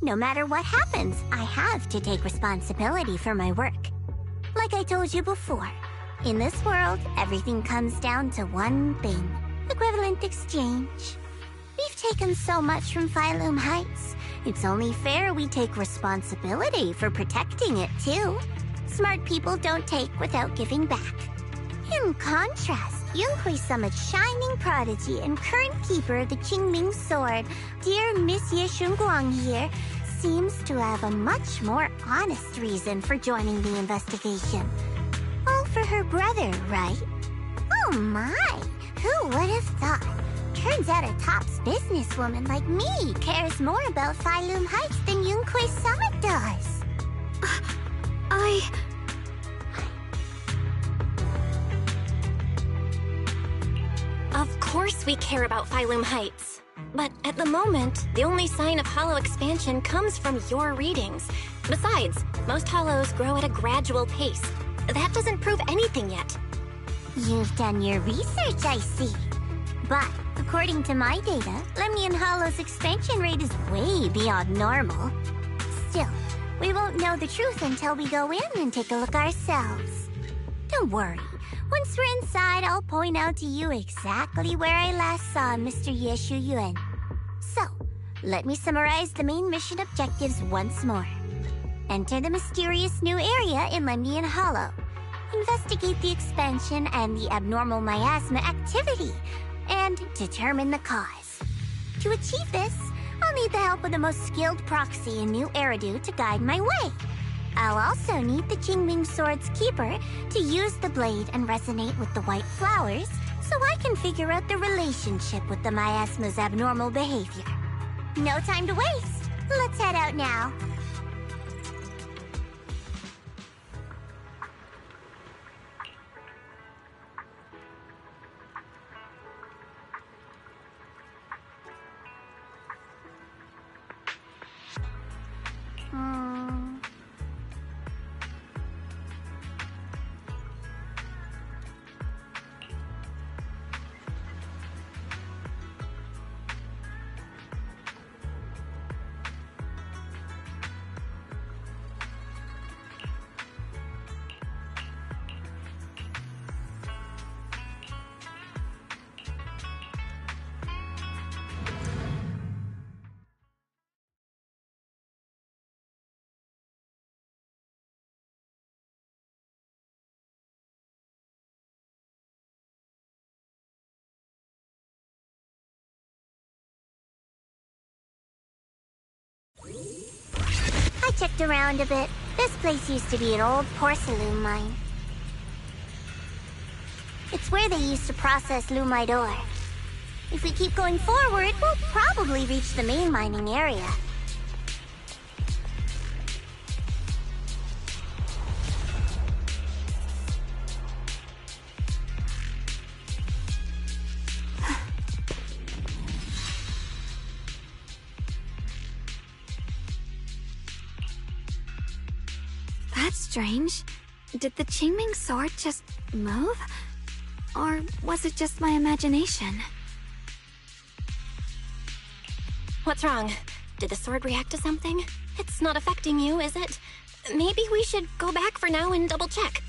No matter what happens, I have to take responsibility for my work. Like I told you before, in this world, everything comes down to one thing: equivalent exchange. We've taken so much from Phylum Heights. It's only fair we take responsibility for protecting it, too. Smart people don't take without giving back. In contrast, Yunhui Summit's shining prodigy and current keeper of the Qingming Sword, dear Miss Ye Shunguang here, seems to have a much more honest reason for joining the investigation. All for her brother, right? Oh my! Who would have thought? Turns out a Tops businesswoman like me cares more about Phylum Heights than Yunhui Summit does. Of course we care about Phylum Heights. But at the moment, the only sign of hollow expansion comes from your readings. Besides, most hollows grow at a gradual pace. That doesn't prove anything yet. You've done your research, I see. But according to my data, Lemnian Hollow's expansion rate is way beyond normal. Still, we won't know the truth until we go in and take a look ourselves. Don't worry. Once we're inside, I'll point out to you exactly where I last saw Mr. Ye Shuyuan. So, let me summarize the main mission objectives once more. Enter the mysterious new area in Lemnian Hollow. Investigate the expansion and the abnormal miasma activity, and determine the cause. To achieve this, I'll need the help of the most skilled proxy in New Eridu to guide my way. I'll also need the Qingming Sword's keeper to use the blade and resonate with the white flowers so I can figure out the relationship with the miasma's abnormal behavior. No time to waste. Let's head out now. I checked around a bit. This place used to be an old porcelain mine. It's where they used to process lumite ore. If we keep going forward, we'll probably reach the main mining area. That's strange. Did the Qingming Sword just move? Or was it just my imagination? What's wrong? Did the sword react to something? It's not affecting you, is it? Maybe we should go back for now and double check.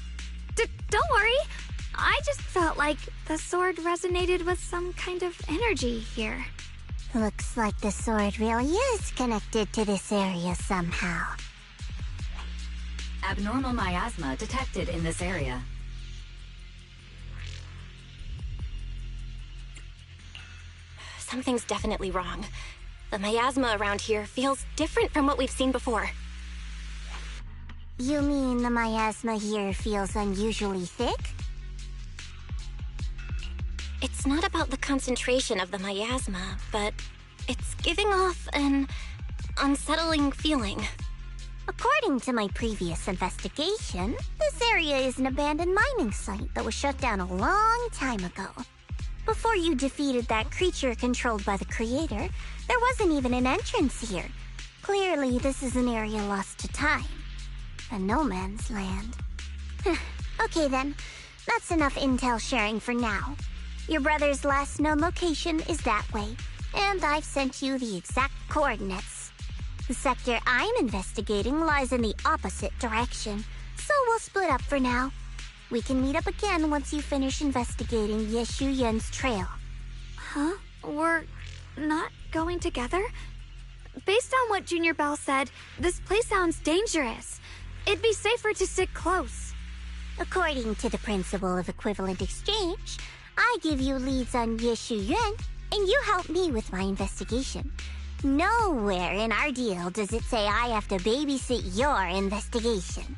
Don't worry. I just felt like the sword resonated with some kind of energy here. Looks like the sword really is connected to this area somehow. Abnormal miasma detected in this area. Something's definitely wrong. The miasma around here feels different from what we've seen before. You mean the miasma here feels unusually thick? It's not about the concentration of the miasma, but it's giving off an unsettling feeling. According to my previous investigation, this area is an abandoned mining site that was shut down a long time ago. Before you defeated that creature controlled by the creator, there wasn't even an entrance here. Clearly, this is an area lost to time. A no man's land. Okay then, that's enough intel sharing for now. Your brother's last known location is that way, and I've sent you the exact coordinates. The sector I'm investigating lies in the opposite direction, so we'll split up for now. We can meet up again once you finish investigating Yeshu Yen's trail. Huh? We're not going together? Based on what Junior Bell said, this place sounds dangerous. It'd be safer to stick close. According to the principle of equivalent exchange, I give you leads on Yeshu Yuan, and you help me with my investigation. Nowhere in our deal does it say I have to babysit your investigation.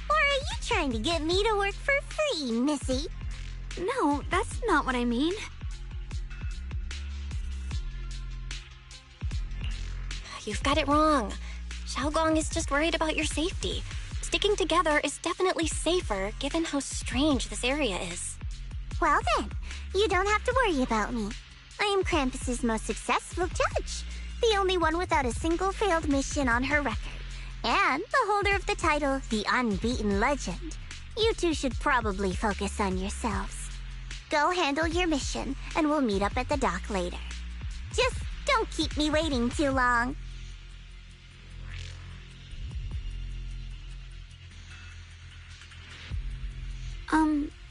Or are you trying to get me to work for free, Missy? No, that's not what I mean. You've got it wrong. Xiaogong is just worried about your safety. Sticking together is definitely safer, given how strange this area is. Well then, you don't have to worry about me. I am Krampus's most successful judge, the only one without a single failed mission on her record, and the holder of the title, the Unbeaten Legend. You two should probably focus on yourselves. Go handle your mission, and we'll meet up at the dock later. Just don't keep me waiting too long.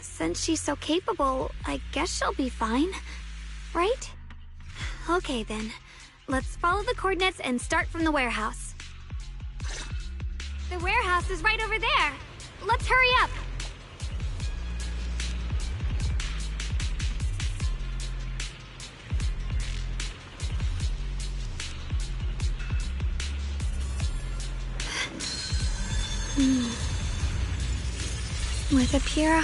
Since she's so capable, I guess she'll be fine, right? Okay then, let's follow the coordinates and start from the warehouse. The warehouse is right over there. Let's hurry up. With a pure...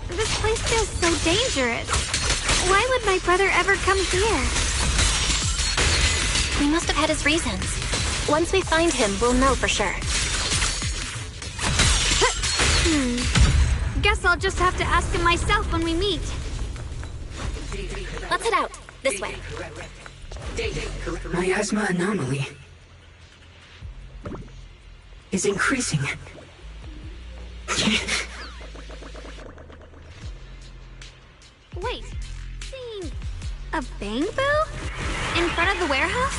This place feels so dangerous. Why would my brother ever come here? He must have had his reasons. Once we find him, we'll know for sure. Guess I'll just have to ask him myself when we meet. Let's head out. This way. Miasma anomaly is increasing. Wait, seeing a bamboo in front of the warehouse?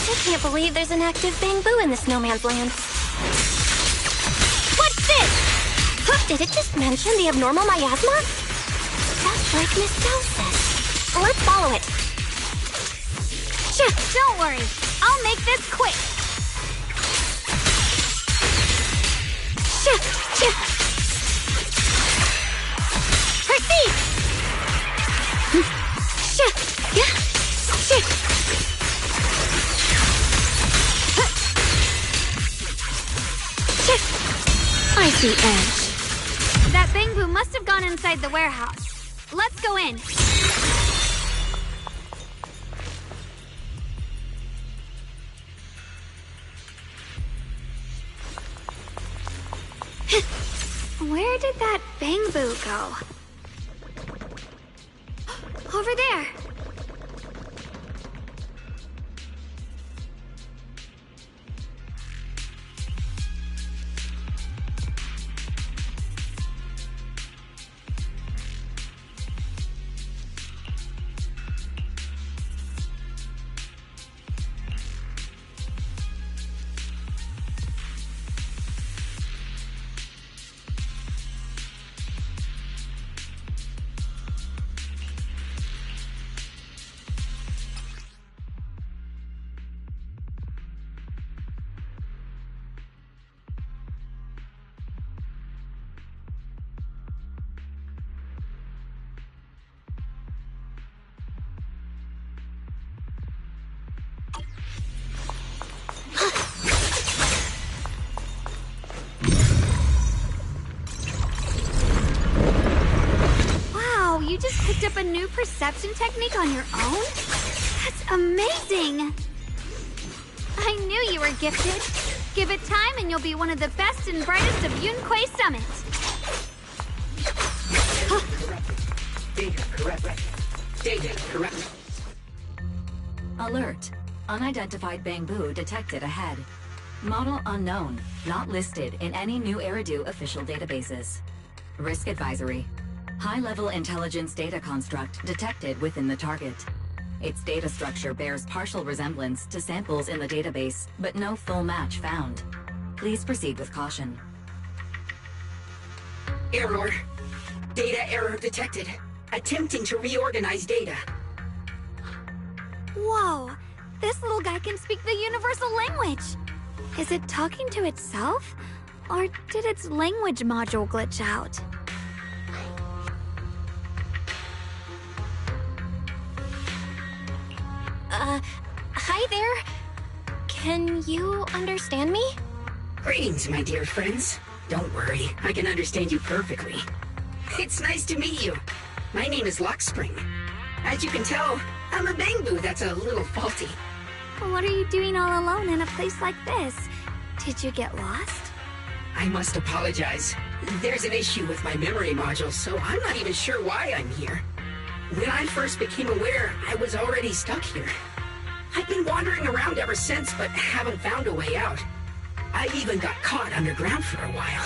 I can't believe there's an active bamboo in this no man's land. What's this? Did it just mention the abnormal miasma? Just like Miss Bell said. Let's follow it. Don't worry, I'll make this quick. Proceed! I see edge. That bamboo must have gone inside the warehouse. Let's go in. Where did that bamboo go? Over there. a new perception technique on your own? That's amazing! I knew you were gifted. Give it time and you'll be one of the best and brightest of Yunquay Summit. Data correct. Data correct. Alert. Unidentified Bangbu detected ahead. Model unknown, not listed in any New Eridu official databases. Risk advisory. High-level intelligence data construct detected within the target. Its data structure bears partial resemblance to samples in the database, but no full match found. Please proceed with caution. Error. Data error detected. Attempting to reorganize data. Whoa! This little guy can speak the universal language! Is it talking to itself? Or did its language module glitch out? Hi there. Can you understand me? Greetings, my dear friends. Don't worry, I can understand you perfectly. It's nice to meet you. My name is Lockspring. As you can tell, I'm a Bangbu that's a little faulty. What are you doing all alone in a place like this? Did you get lost? I must apologize. There's an issue with my memory module, so I'm not even sure why I'm here. When I first became aware, I was already stuck here. I've been wandering around ever since, but haven't found a way out. I even got caught underground for a while.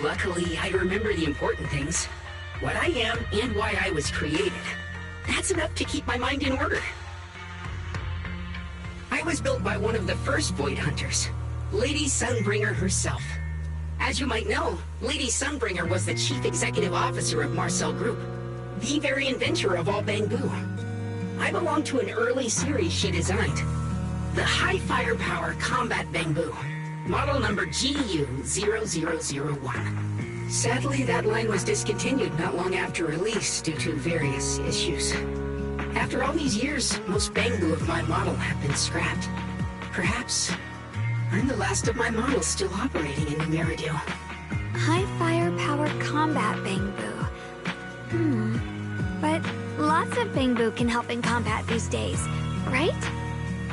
Luckily, I remember the important things. What I am and why I was created. That's enough to keep my mind in order. I was built by one of the first Void Hunters, Lady Sunbringer herself. As you might know, Lady Sunbringer was the chief executive officer of Marcel Group, the very inventor of all Bangbu. I belong to an early series she designed, the High Firepower Combat Bangbu, model number GU0001. Sadly, that line was discontinued not long after release due to various issues. After all these years, most Bangbu of my model have been scrapped. Perhaps I'm the last of my models still operating in New Eridu. High firepower combat Bangbu. But lots of Bangbu can help in combat these days, right?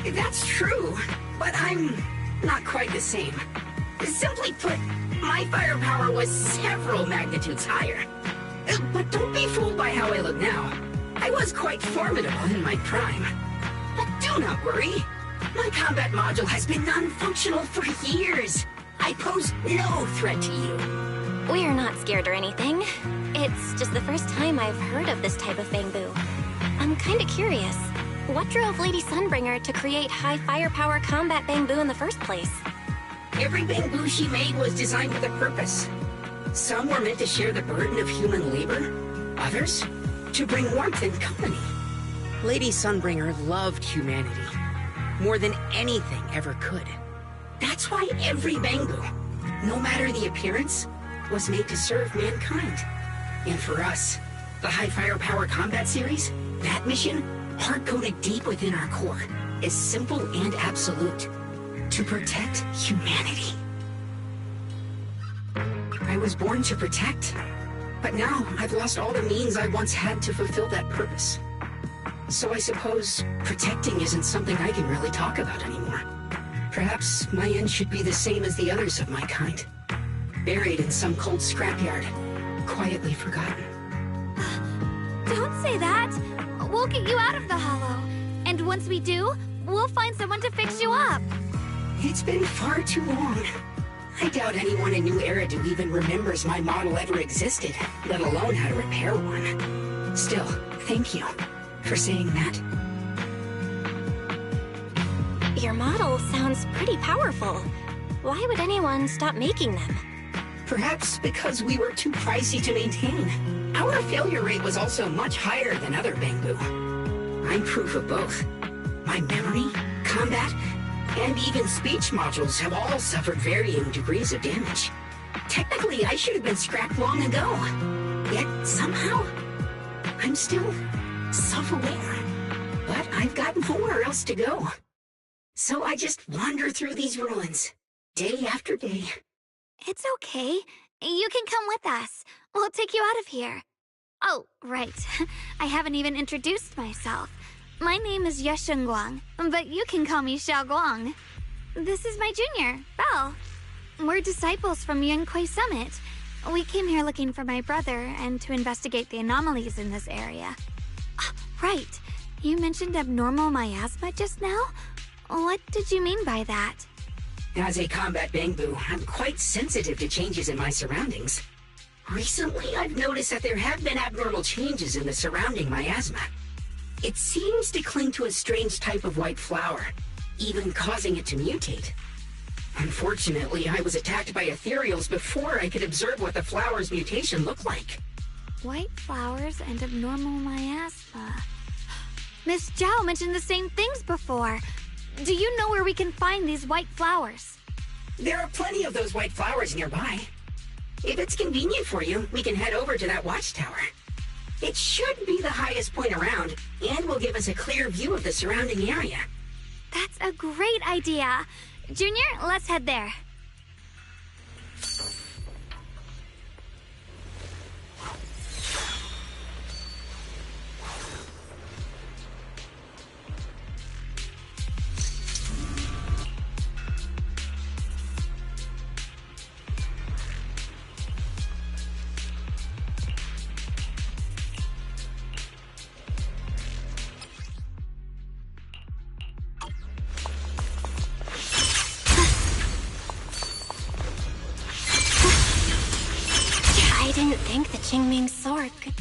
That's true, but I'm not quite the same. Simply put, my firepower was several magnitudes higher. But don't be fooled by how I look now. I was quite formidable in my prime. But do not worry. My combat module has been non-functional for years. I pose no threat to you. We're not scared or anything. It's just the first time I've heard of this type of Bangbu. I'm kinda curious. What drove Lady Sunbringer to create high firepower combat Bangbu in the first place? Every Bangbu she made was designed with a purpose. Some were meant to share the burden of human labor. Others, to bring warmth and company. Lady Sunbringer loved humanity. More than anything ever could. That's why every Bangbu, no matter the appearance, was made to serve mankind. And for us, the High Firepower Combat Series, that mission, hard-coded deep within our core, is simple and absolute. To protect humanity. I was born to protect, but now I've lost all the means I once had to fulfill that purpose. So I suppose protecting isn't something I can really talk about anymore. Perhaps my end should be the same as the others of my kind. Buried in some cold scrapyard, quietly forgotten. Don't say that! We'll get you out of the hollow. And once we do, we'll find someone to fix you up. It's been far too long. I doubt anyone in New Eridu even remembers my model ever existed, let alone how to repair one. Still, thank you for saying that. Your model sounds pretty powerful. Why would anyone stop making them? Perhaps because we were too pricey to maintain. Our failure rate was also much higher than other Bangbu. I'm proof of both. My memory, combat, and even speech modules have all suffered varying degrees of damage. Technically, I should have been scrapped long ago. Yet, somehow, I'm still self-aware. But I've got nowhere else to go. So I just wander through these ruins, day after day. It's okay. You can come with us. We'll take you out of here. Oh, right. I haven't even introduced myself. My name is Guang, but you can call me Guang. This is my junior, Belle. We're disciples from Yunquay Summit. We came here looking for my brother and to investigate the anomalies in this area. Right. You mentioned abnormal miasma just now? What did you mean by that? As a combat Bangbu, I'm quite sensitive to changes in my surroundings. Recently, I've noticed that there have been abnormal changes in the surrounding miasma. It seems to cling to a strange type of white flower, even causing it to mutate. Unfortunately, I was attacked by ethereals before I could observe what the flower's mutation looked like. White flowers and abnormal miasma. Miss Zhao mentioned the same things before. Do you know where we can find these white flowers? There are plenty of those white flowers nearby. If it's convenient for you, we can head over to that watchtower. It should be the highest point around, and will give us a clear view of the surrounding area. That's a great idea. Junior, let's head there. I didn't think the Qingming sword could...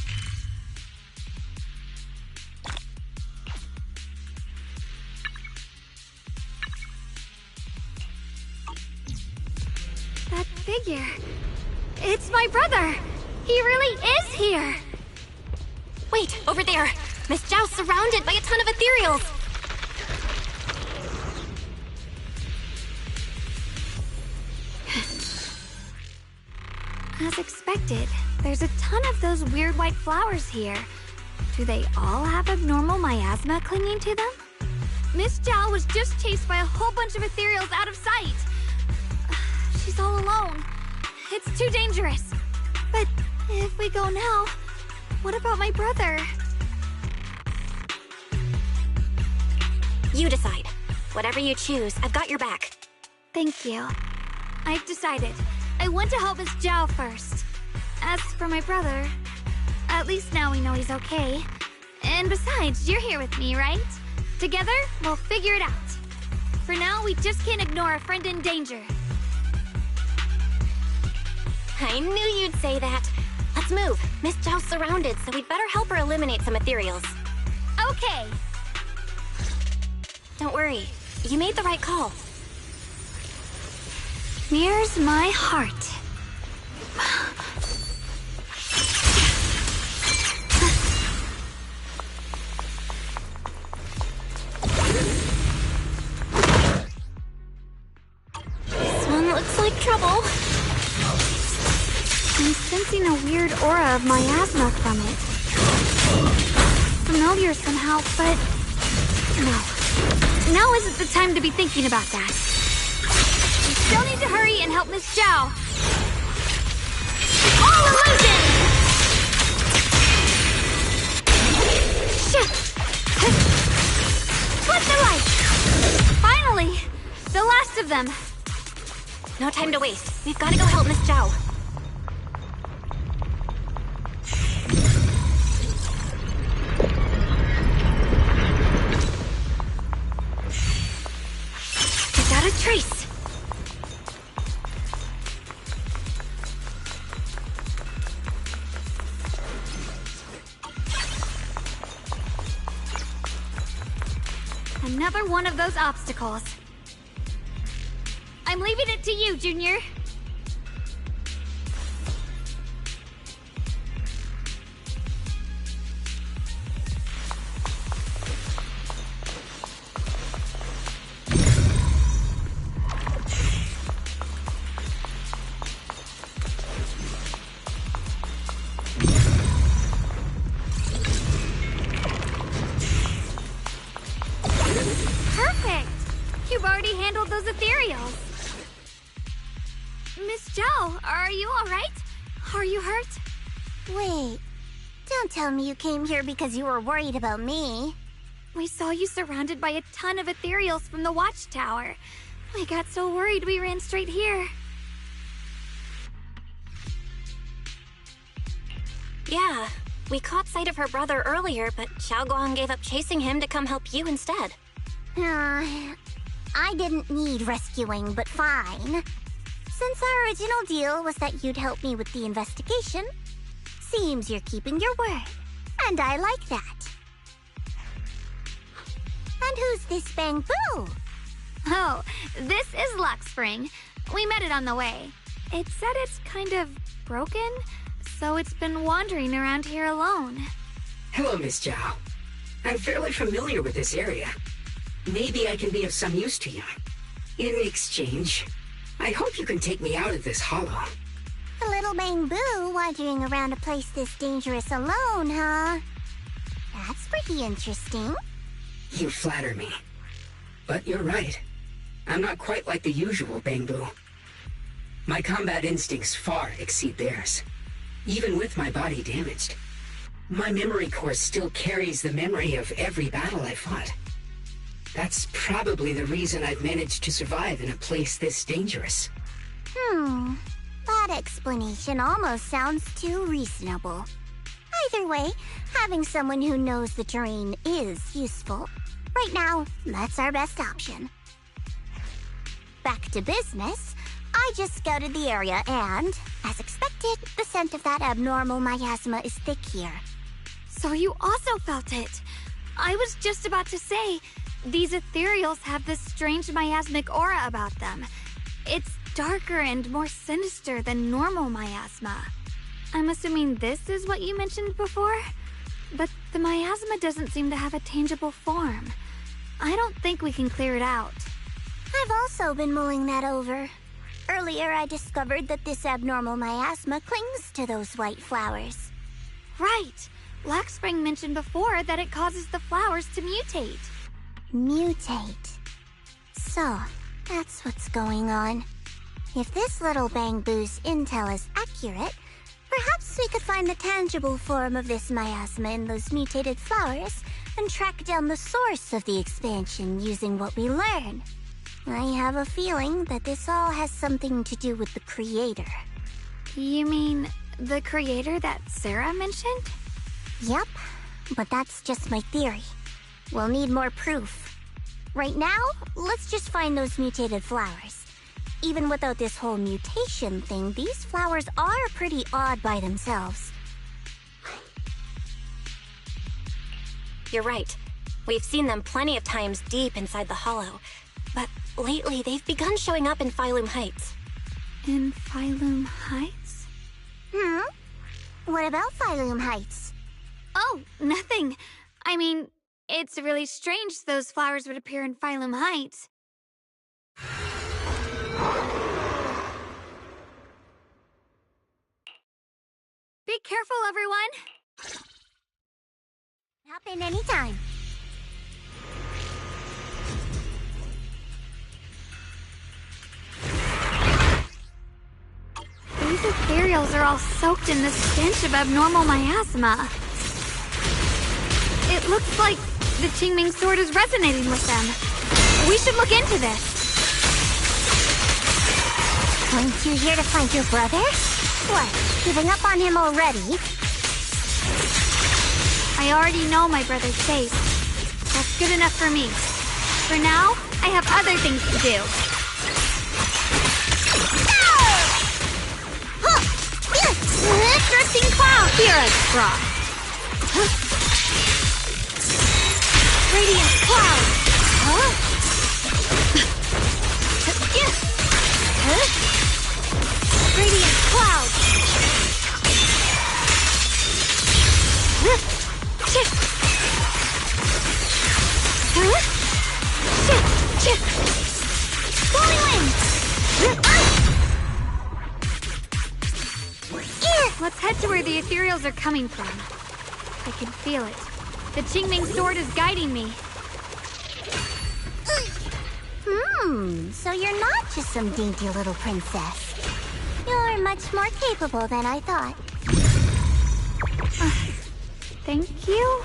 That figure. It's my brother. He really is here. Wait, over there. Miss Zhao's surrounded by a ton of ethereals. As expected, there's a ton of those weird white flowers here. Do they all have abnormal miasma clinging to them? Miss Zhao was just chased by a whole bunch of ethereals out of sight. She's all alone. It's too dangerous. But if we go now, what about my brother? You decide. Whatever you choose, I've got your back. Thank you. I've decided. I want to help Miss Zhao first. As for my brother, at least now we know he's okay. And besides, you're here with me, right? Together, we'll figure it out. For now, we just can't ignore a friend in danger. I knew you'd say that. Let's move. Miss Zhao's surrounded, so we'd better help her eliminate some ethereals. Okay. Don't worry. You made the right call. Here's my heart. This one looks like trouble. I'm sensing a weird aura of miasma from it. Familiar somehow, but... no. Now isn't the time to be thinking about that. We still need to hurry and help Miss Zhao. All illusion! Shit! What the light? Finally! The last of them. No time to waste. We've got to go help Miss Zhao. Without a trace. Another one of those obstacles. I'm leaving it to you, Junior. Perfect! You've already handled those ethereals. Miss Zhao, are you alright? Are you hurt? Wait, Don't tell me you came here because you were worried about me. We saw you surrounded by a ton of ethereals from the watchtower. We got so worried we ran straight here. Yeah, we caught sight of her brother earlier, but Xiaoguang gave up chasing him to come help you instead. I didn't need rescuing, but fine. Since our original deal was that you'd help me with the investigation, seems you're keeping your word. And I like that. And who's this Bamboo? Oh, this is Luxspring. We met it on the way. It said it's kind of broken, so it's been wandering around here alone. Hello, Miss Zhao. I'm fairly familiar with this area. Maybe I can be of some use to you. In exchange, I hope you can take me out of this hollow. A little Bamboo wandering around a place this dangerous alone, huh? That's pretty interesting. You flatter me. But you're right. I'm not quite like the usual Bamboo. My combat instincts far exceed theirs. Even with my body damaged, my memory core still carries the memory of every battle I fought. That's probably the reason I've managed to survive in a place this dangerous. That explanation almost sounds too reasonable. Either way, having someone who knows the terrain is useful. Right now, that's our best option. Back to business. I just scouted the area and, as expected, the scent of that abnormal miasma is thick here. So you also felt it. I was just about to say, these ethereals have this strange miasmic aura about them. It's darker and more sinister than normal miasma. I'm assuming this is what you mentioned before? But the miasma doesn't seem to have a tangible form. I don't think we can clear it out. I've also been mulling that over. Earlier, I discovered that this abnormal miasma clings to those white flowers. Right. Luxspring mentioned before that it causes the flowers to mutate. Mutate. So, that's what's going on. If this little Bamboo's intel is accurate, perhaps we could find the tangible form of this miasma in those mutated flowers and track down the source of the expansion using what we learn. I have a feeling that this all has something to do with the creator. You mean the creator that Sarah mentioned? Yep, but that's just my theory. We'll need more proof. Right now, let's just find those mutated flowers. Even without this whole mutation thing, these flowers are pretty odd by themselves. You're right. We've seen them plenty of times deep inside the hollow. But lately, they've begun showing up in Phylum Heights. In Phylum Heights? What about Phylum Heights? Oh, nothing. I mean, it's really strange those flowers would appear in Phylum Heights. Be careful, everyone! Hop in anytime. These ethereals are all soaked in the stench of abnormal miasma. It looks like the Qingming sword is resonating with them. We should look into this. Weren't you here to find your brother? What, giving up on him already? I already know my brother's safe. That's good enough for me. For now, I have other things to do. Drifting cloud! Here I drop. Radiant cloud! Radiant cloud! Flowing wind! Let's head to where the ethereals are coming from. I can feel it. The Qingming sword is guiding me. So you're not just some dainty little princess. You're much more capable than I thought. Thank you.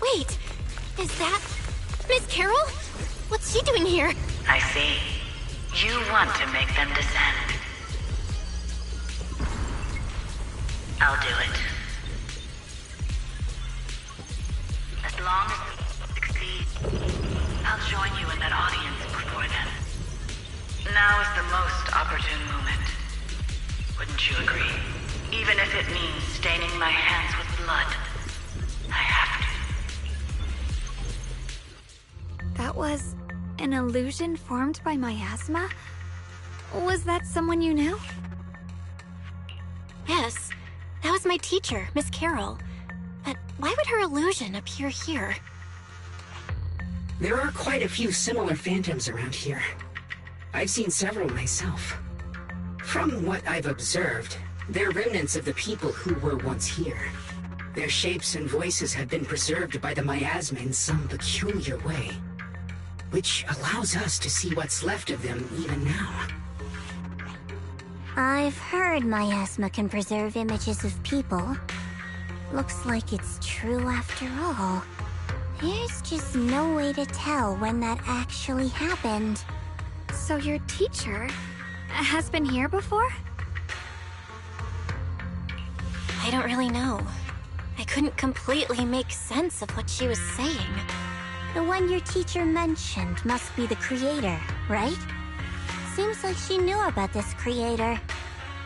Wait, is that Miss Carol? What's she doing here? I see. You want to make them descend. I'll do it. As long as we succeed, I'll join you in that audience before them. Now is the most opportune moment. Wouldn't you agree? Even if it means staining my hands with blood, I have to. That was an illusion formed by miasma? Was that someone you knew? Yes, that was my teacher, Miss Carol. But why would her illusion appear here? There are quite a few similar phantoms around here. I've seen several myself. From what I've observed, they're remnants of the people who were once here. Their shapes and voices have been preserved by the miasma in some peculiar way, which allows us to see what's left of them even now. I've heard miasma can preserve images of people. Looks like it's true after all. There's just no way to tell when that actually happened. So your teacher has been here before? I don't really know. I couldn't completely make sense of what she was saying. The one your teacher mentioned must be the creator, right? Seems like she knew about this creator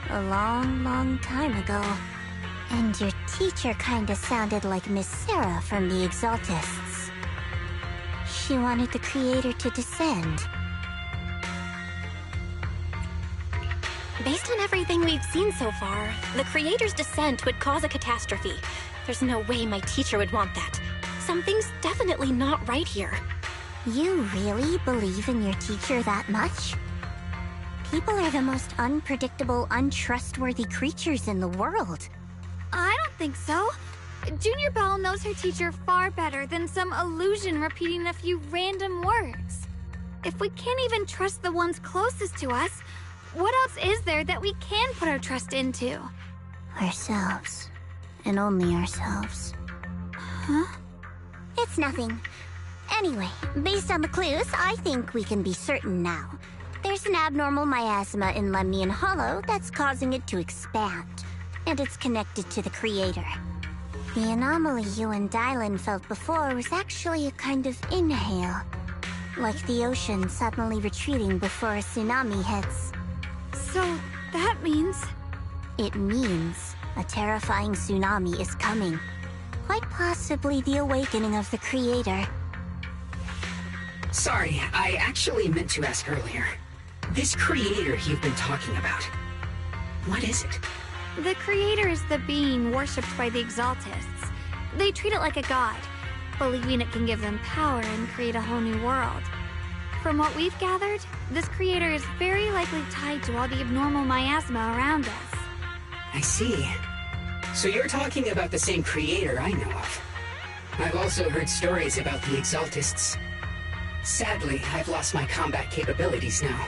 a long, long time ago. And your teacher kinda sounded like Miss Sarah from the Exaltists. She wanted the creator to descend. Based on everything we've seen so far, the creator's descent would cause a catastrophe. There's no way my teacher would want that. Something's definitely not right here. You really believe in your teacher that much? People are the most unpredictable, untrustworthy creatures in the world. I don't think so. Junior Belle knows her teacher far better than some illusion repeating a few random words. If we can't even trust the ones closest to us, what else is there that we can put our trust into? Ourselves. And only ourselves. Huh? It's nothing. Anyway, based on the clues, I think we can be certain now. There's an abnormal miasma in Lemnian Hollow that's causing it to expand. And it's connected to the creator. The anomaly you and Dylan felt before was actually a kind of inhale. Like the ocean suddenly retreating before a tsunami hits. So, that means... It means a terrifying tsunami is coming. Quite possibly the awakening of the creator. Sorry, I actually meant to ask earlier. This creator you've been talking about, what is it? The creator is the being worshipped by the Exaltists. They treat it like a god, believing it can give them power and create a whole new world. From what we've gathered, this creator is very likely tied to all the abnormal miasma around us. I see. So you're talking about the same creator I know of. I've also heard stories about the Exaltists. Sadly, I've lost my combat capabilities now.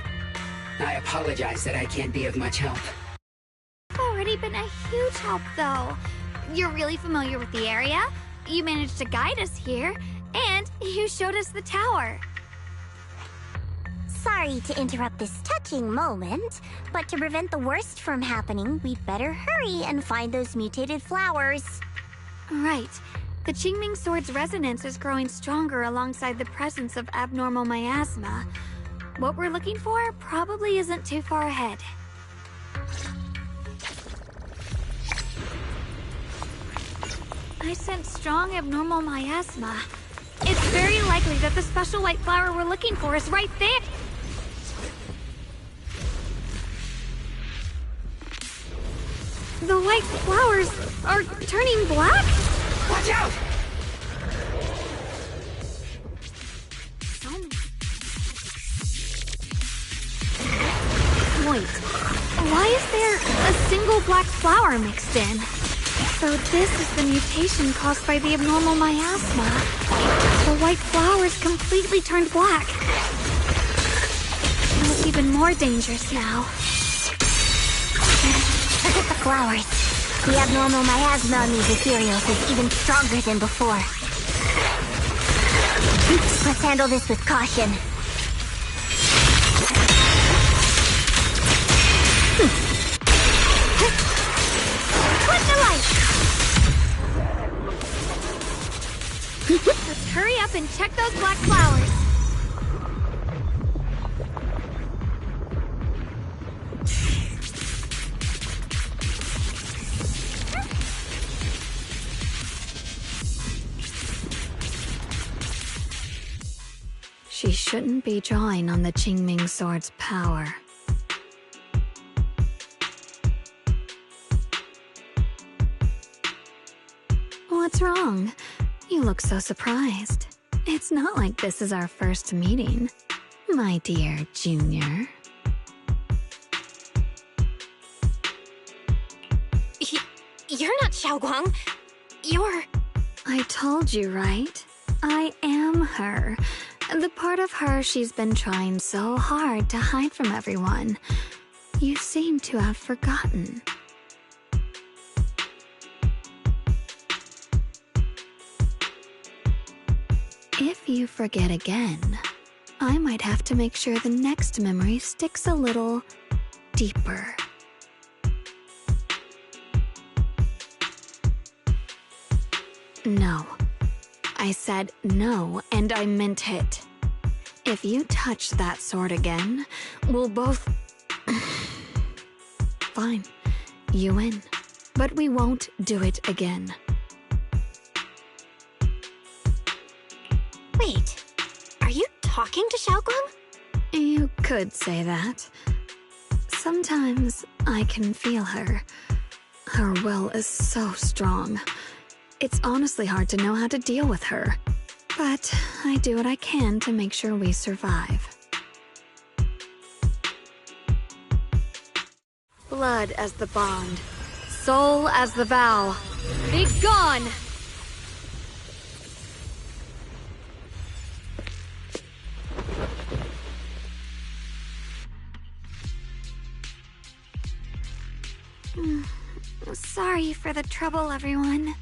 I apologize that I can't be of much help. Already been a huge help, though. You're really familiar with the area, you managed to guide us here, and you showed us the tower. Sorry to interrupt this touching moment, but to prevent the worst from happening, we'd better hurry and find those mutated flowers. Right. The Qingming Sword's resonance is growing stronger alongside the presence of abnormal miasma. What we're looking for probably isn't too far ahead. I sense strong abnormal miasma. It's very likely that the special white flower we're looking for is right there. The white flowers are turning black? Watch out! Wait, why is there a single black flower mixed in? So this is the mutation caused by the abnormal miasma. The white flowers completely turned black. even more dangerous now. Look at the flowers. The abnormal miasma on these ethereals is even stronger than before. Let's handle this with caution. Put the light! Let's hurry up and check those black flowers. She shouldn't be drawing on the Qingming Sword's power. What's wrong? You look so surprised. It's not like this is our first meeting, my dear Junior. You're not Xiaoguang. You're... I told you, right? I am her. The part of her she's been trying so hard to hide from everyone. You seem to have forgotten. If you forget again, I might have to make sure the next memory sticks a little deeper. No. I said no, and I meant it. If you touch that sword again, we'll both... Fine. You win. But we won't do it again. Wait, are you talking to Xiaoguang? You could say that. Sometimes I can feel her. Her will is so strong. It's honestly hard to know how to deal with her. But I do what I can to make sure we survive. Blood as the bond. Soul as the vow. Be gone! Sorry for the trouble, everyone.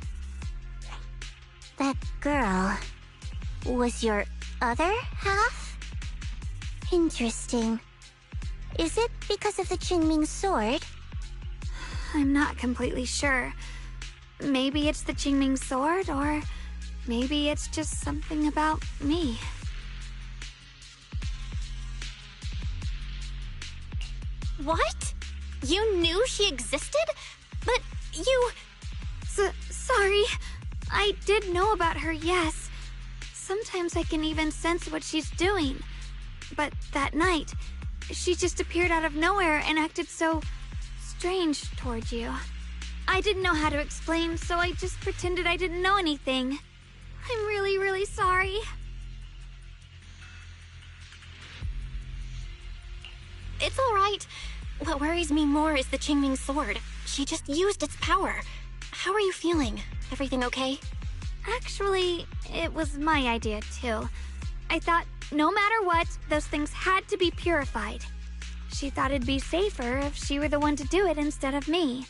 That girl was your other half? Interesting. Is it because of the Qingming sword? I'm not completely sure. Maybe it's the Qingming sword, or maybe it's just something about me. What? You knew she existed? But you... Sorry. I did know about her, yes. Sometimes I can even sense what she's doing. But that night, she just appeared out of nowhere and acted so strange toward you. I didn't know how to explain, so I just pretended I didn't know anything. I'm really, really sorry. It's all right. What worries me more is the Qingming sword. She just used its power. How are you feeling? Everything okay? Actually, it was my idea too. I thought no matter what, those things had to be purified. She thought it'd be safer if she were the one to do it instead of me.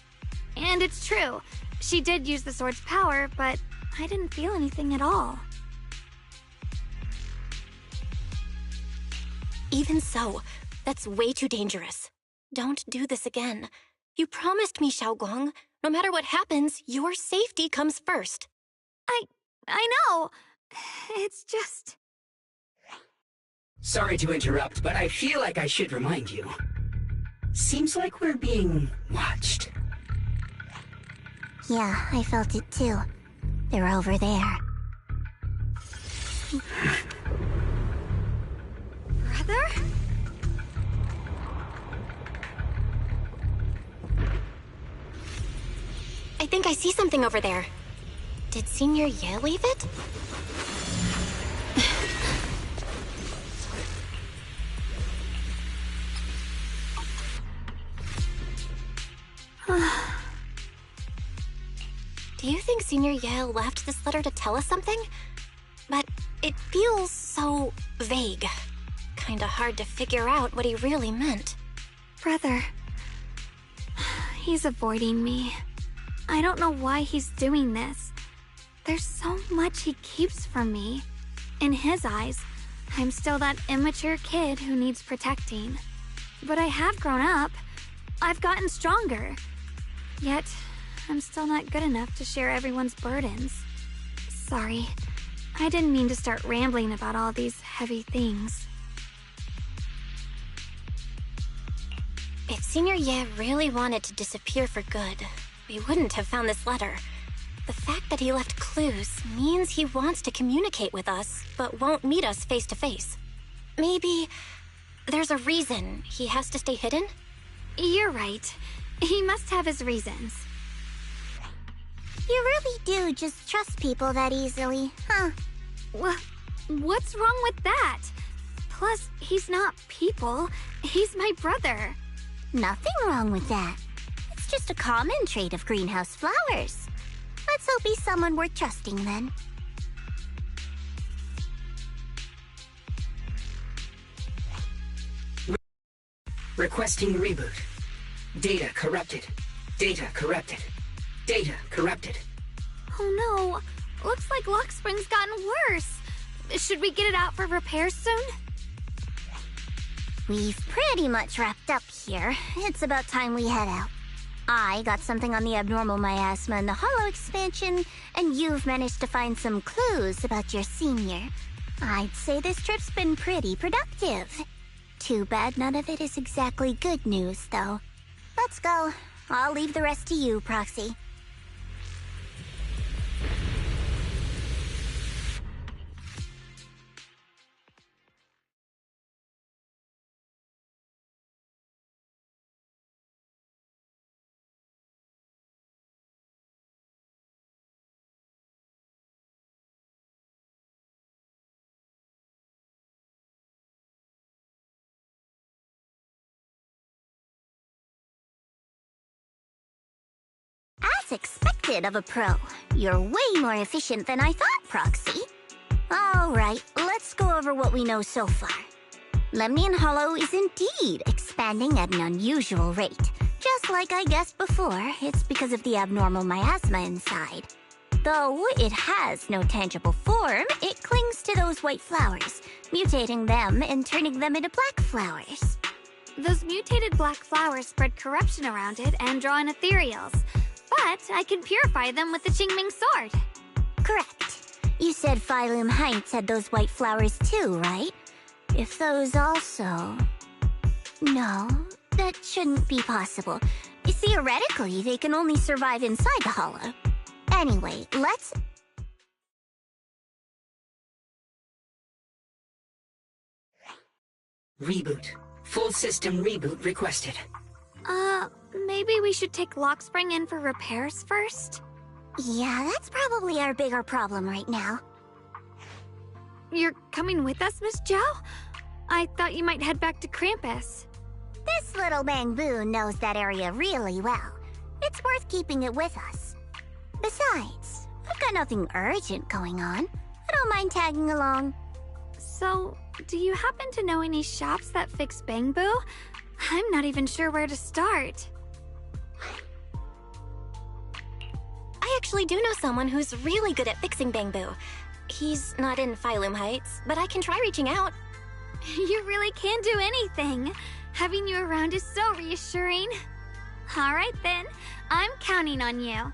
And it's true. She did use the sword's power, but I didn't feel anything at all. Even so, that's way too dangerous. Don't do this again. You promised me, Xiaoguang. No matter what happens, your safety comes first. I know. It's just... Sorry to interrupt, but I feel like I should remind you. Seems like we're being watched. Yeah, I felt it too. They're over there. Brother? I think I see something over there. Did Senior Ye leave it? Do you think Senior Ye left this letter to tell us something? But it feels so vague. kinda hard to figure out what he really meant. Brother. He's avoiding me. I don't know why he's doing this. There's so much he keeps from me. In his eyes, I'm still that immature kid who needs protecting. But I have grown up. I've gotten stronger. Yet, I'm still not good enough to share everyone's burdens. Sorry. I didn't mean to start rambling about all these heavy things. If Senior Ye really wanted to disappear for good, we wouldn't have found this letter. The fact that he left clues means he wants to communicate with us, but won't meet us face to face. Maybe there's a reason he has to stay hidden? You're right. He must have his reasons. You really do just trust people that easily, huh? What's wrong with that? Plus, he's not people. He's my brother. Nothing wrong with that. It's just a common trait of greenhouse flowers. Let's hope he's someone worth trusting then. Requesting reboot. Data corrupted. Data corrupted. Data corrupted. Oh no. Looks like Lock Spring's gotten worse. Should we get it out for repairs soon? We've pretty much wrapped up here. It's about time we head out. I got something on the abnormal miasma and the hollow expansion, and you've managed to find some clues about your senior. I'd say this trip's been pretty productive. Too bad none of it is exactly good news, though. Let's go. I'll leave the rest to you, Proxy. As expected of a pro, you're way more efficient than I thought, Proxy. Alright, let's go over what we know so far. Lemnian Hollow is indeed expanding at an unusual rate. Just like I guessed before, it's because of the abnormal miasma inside. Though it has no tangible form, it clings to those white flowers, mutating them and turning them into black flowers. Those mutated black flowers spread corruption around it and draw in ethereals. But I can purify them with the Qingming sword. Correct. You said Phylum Heights had those white flowers too, right? If those also... No, that shouldn't be possible. Theoretically, they can only survive inside the hollow. Anyway, let's... Reboot. Full system reboot requested. Maybe we should take Lock Spring in for repairs first? Yeah, that's probably our bigger problem right now. You're coming with us, Miss Zhao? I thought you might head back to Krampus. This little Bangbu knows that area really well. It's worth keeping it with us. Besides, I've got nothing urgent going on. I don't mind tagging along. So, do you happen to know any shops that fix Bangbu? I'm not even sure where to start. I actually do know someone who's really good at fixing Bangbu. He's not in Phylum Heights, but I can try reaching out. You really can do anything. Having you around is so reassuring. All right then, I'm counting on you.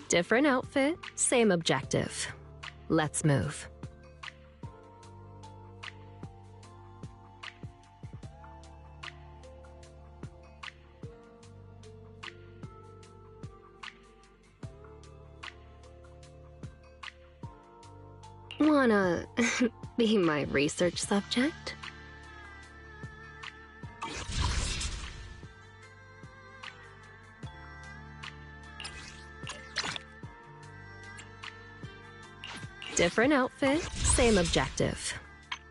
Different outfit, same objective. Let's move. Wanna be my research subject? Different outfit, same objective.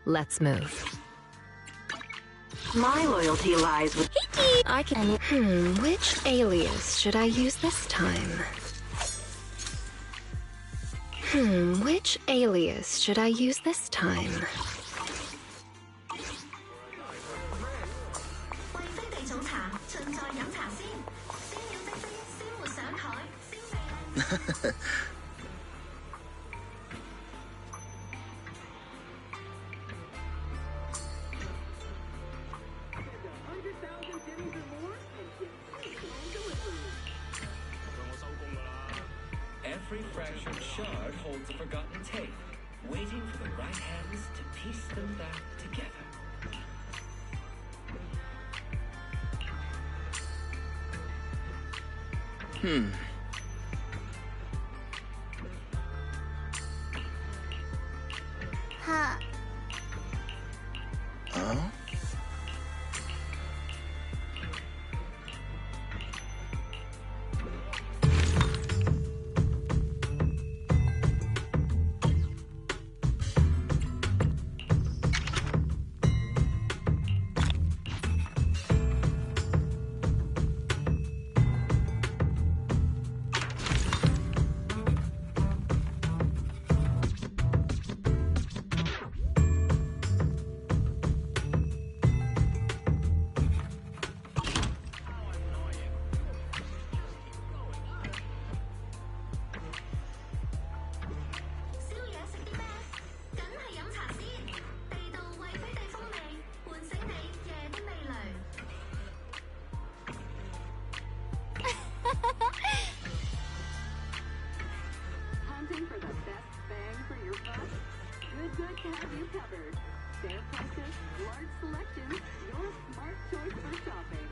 Let's move. My loyalty lies with... I can... which alias should I use this time? Which alias should I use this time? Every fractured shard holds a forgotten tape, waiting for the right hands to piece them back together. Huh. Huh? Hunting for the best bang for your buck? Good to have you covered. Fair prices, large selections, your smart choice for shopping.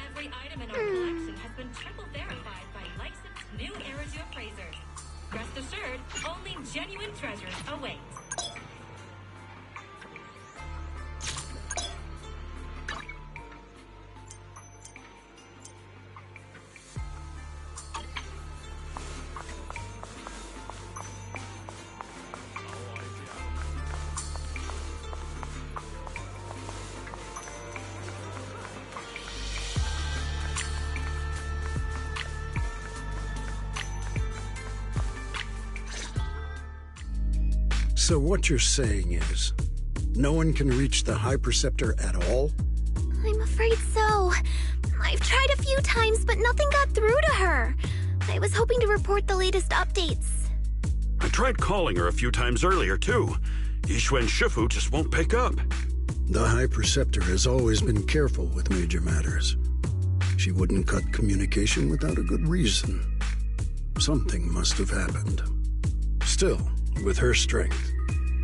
Every item in our collection has been triple verified by licensed new Eridu appraisers. Rest assured, only genuine treasures await. So what you're saying is, no one can reach the High Preceptor at all? I'm afraid so. I've tried a few times, but nothing got through to her. I was hoping to report the latest updates. I tried calling her a few times earlier, too. Yixuan Shifu just won't pick up. The High Preceptor has always been careful with major matters. She wouldn't cut communication without a good reason. Something must have happened. Still, with her strength,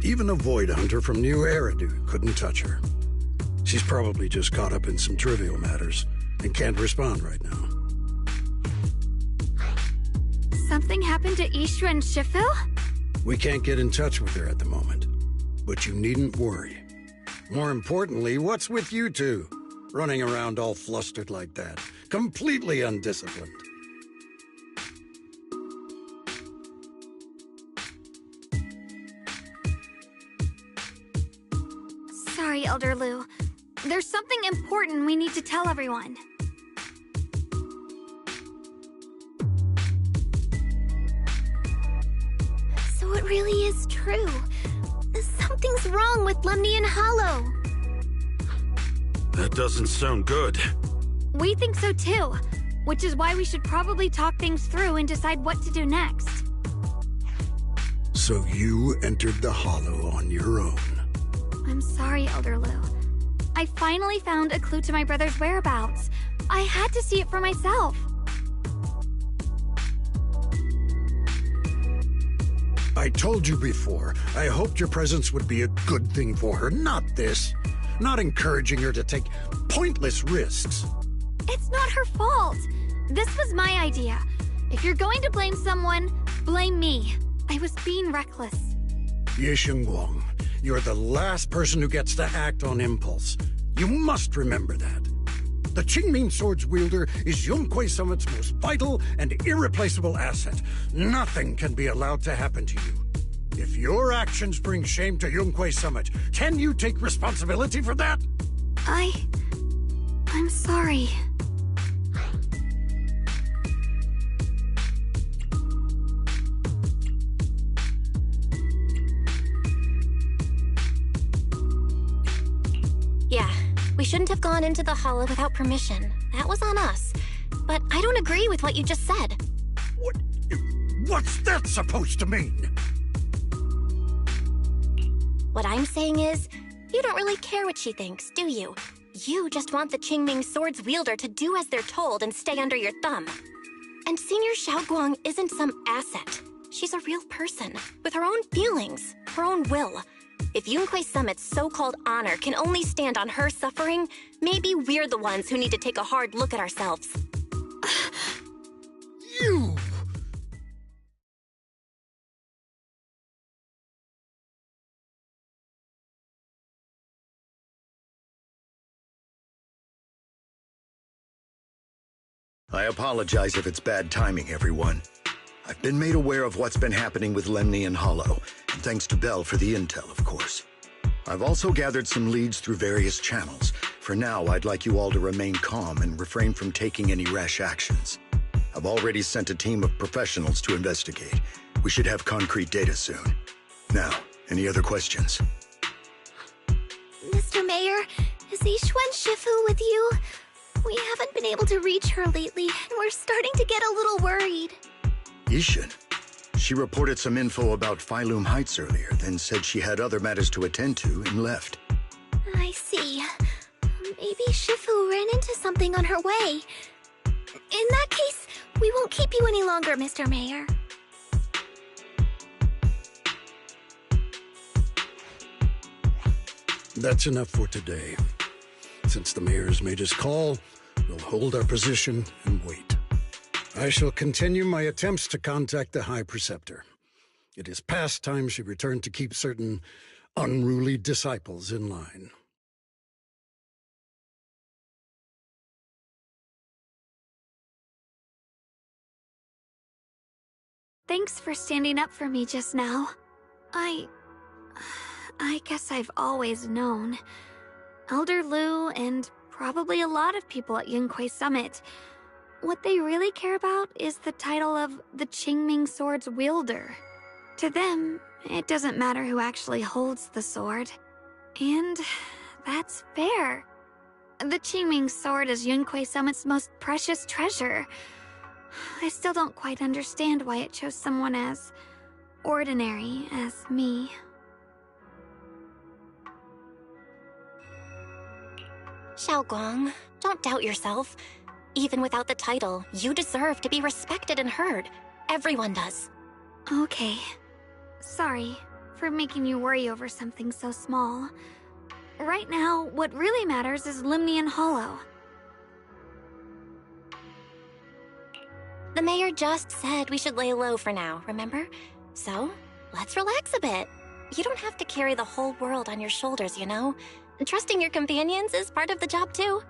even a Void Hunter from New Eridu couldn't touch her. She's probably just caught up in some trivial matters and can't respond right now. Something happened to Yixuan Shifu? We can't get in touch with her at the moment, but you needn't worry. More importantly, what's with you two? Running around all flustered like that, completely undisciplined. Sorry, Elder Lu. There's something important we need to tell everyone. So it really is true. Something's wrong with Lemnian Hollow. That doesn't sound good. We think so too, which is why we should probably talk things through and decide what to do next. So you entered the Hollow on your own. sorry, Elder Lu. I finally found a clue to my brother's whereabouts. I had to see it for myself. I told you before, I hoped your presence would be a good thing for her, not this. Not encouraging her to take pointless risks. It's not her fault. This was my idea. If you're going to blame someone, blame me. I was being reckless. Ye Shengguang, you're the last person who gets to act on impulse. You must remember that. The Qingming Sword's wielder is Yunhui Summit's most vital and irreplaceable asset. Nothing can be allowed to happen to you. If your actions bring shame to Yunhui Summit, can you take responsibility for that? I'm sorry. Yeah, we shouldn't have gone into the hollow without permission. That was on us. But I don't agree with what you just said. What's that supposed to mean? What I'm saying is, you don't really care what she thinks, do you? You just want the Qingming Sword's wielder to do as they're told and stay under your thumb. And Senior Xiaoguang isn't some asset. She's a real person, with her own feelings, her own will. If Yunhui Summit's so-called honor can only stand on her suffering, maybe we're the ones who need to take a hard look at ourselves. You! I apologize if it's bad timing, everyone. I've been made aware of what's been happening with Lemnian Hollow, and thanks to Bell for the intel, of course. I've also gathered some leads through various channels. For now, I'd like you all to remain calm and refrain from taking any rash actions. I've already sent a team of professionals to investigate. We should have concrete data soon. Now, any other questions? Mr. Mayor, is Yixuan Shifu with you? We haven't been able to reach her lately, and we're starting to get a little worried. Yixuan? She reported some info about Phylum Heights earlier, then said she had other matters to attend to and left. I see. Maybe Shifu ran into something on her way. In that case, we won't keep you any longer, Mr. Mayor. That's enough for today. Since the mayor's made his call, we'll hold our position and wait. I shall continue my attempts to contact the High Preceptor. It is past time she returned to keep certain unruly disciples in line. Thanks for standing up for me just now. I guess I've always known. Elder Lu and probably a lot of people at Yunhui Summit, what they really care about is the title of the Qingming Sword's wielder. To them, it doesn't matter who actually holds the sword. And that's fair. The Qingming Sword is Yunhui Summit's most precious treasure. I still don't quite understand why it chose someone as ordinary as me. Xiaoguang, don't doubt yourself. Even without the title, you deserve to be respected and heard. Everyone does. Okay. Sorry for making you worry over something so small. Right now, what really matters is Lemnian Hollow. The mayor just said we should lay low for now, remember? So, let's relax a bit. You don't have to carry the whole world on your shoulders, you know? Trusting your companions is part of the job, too.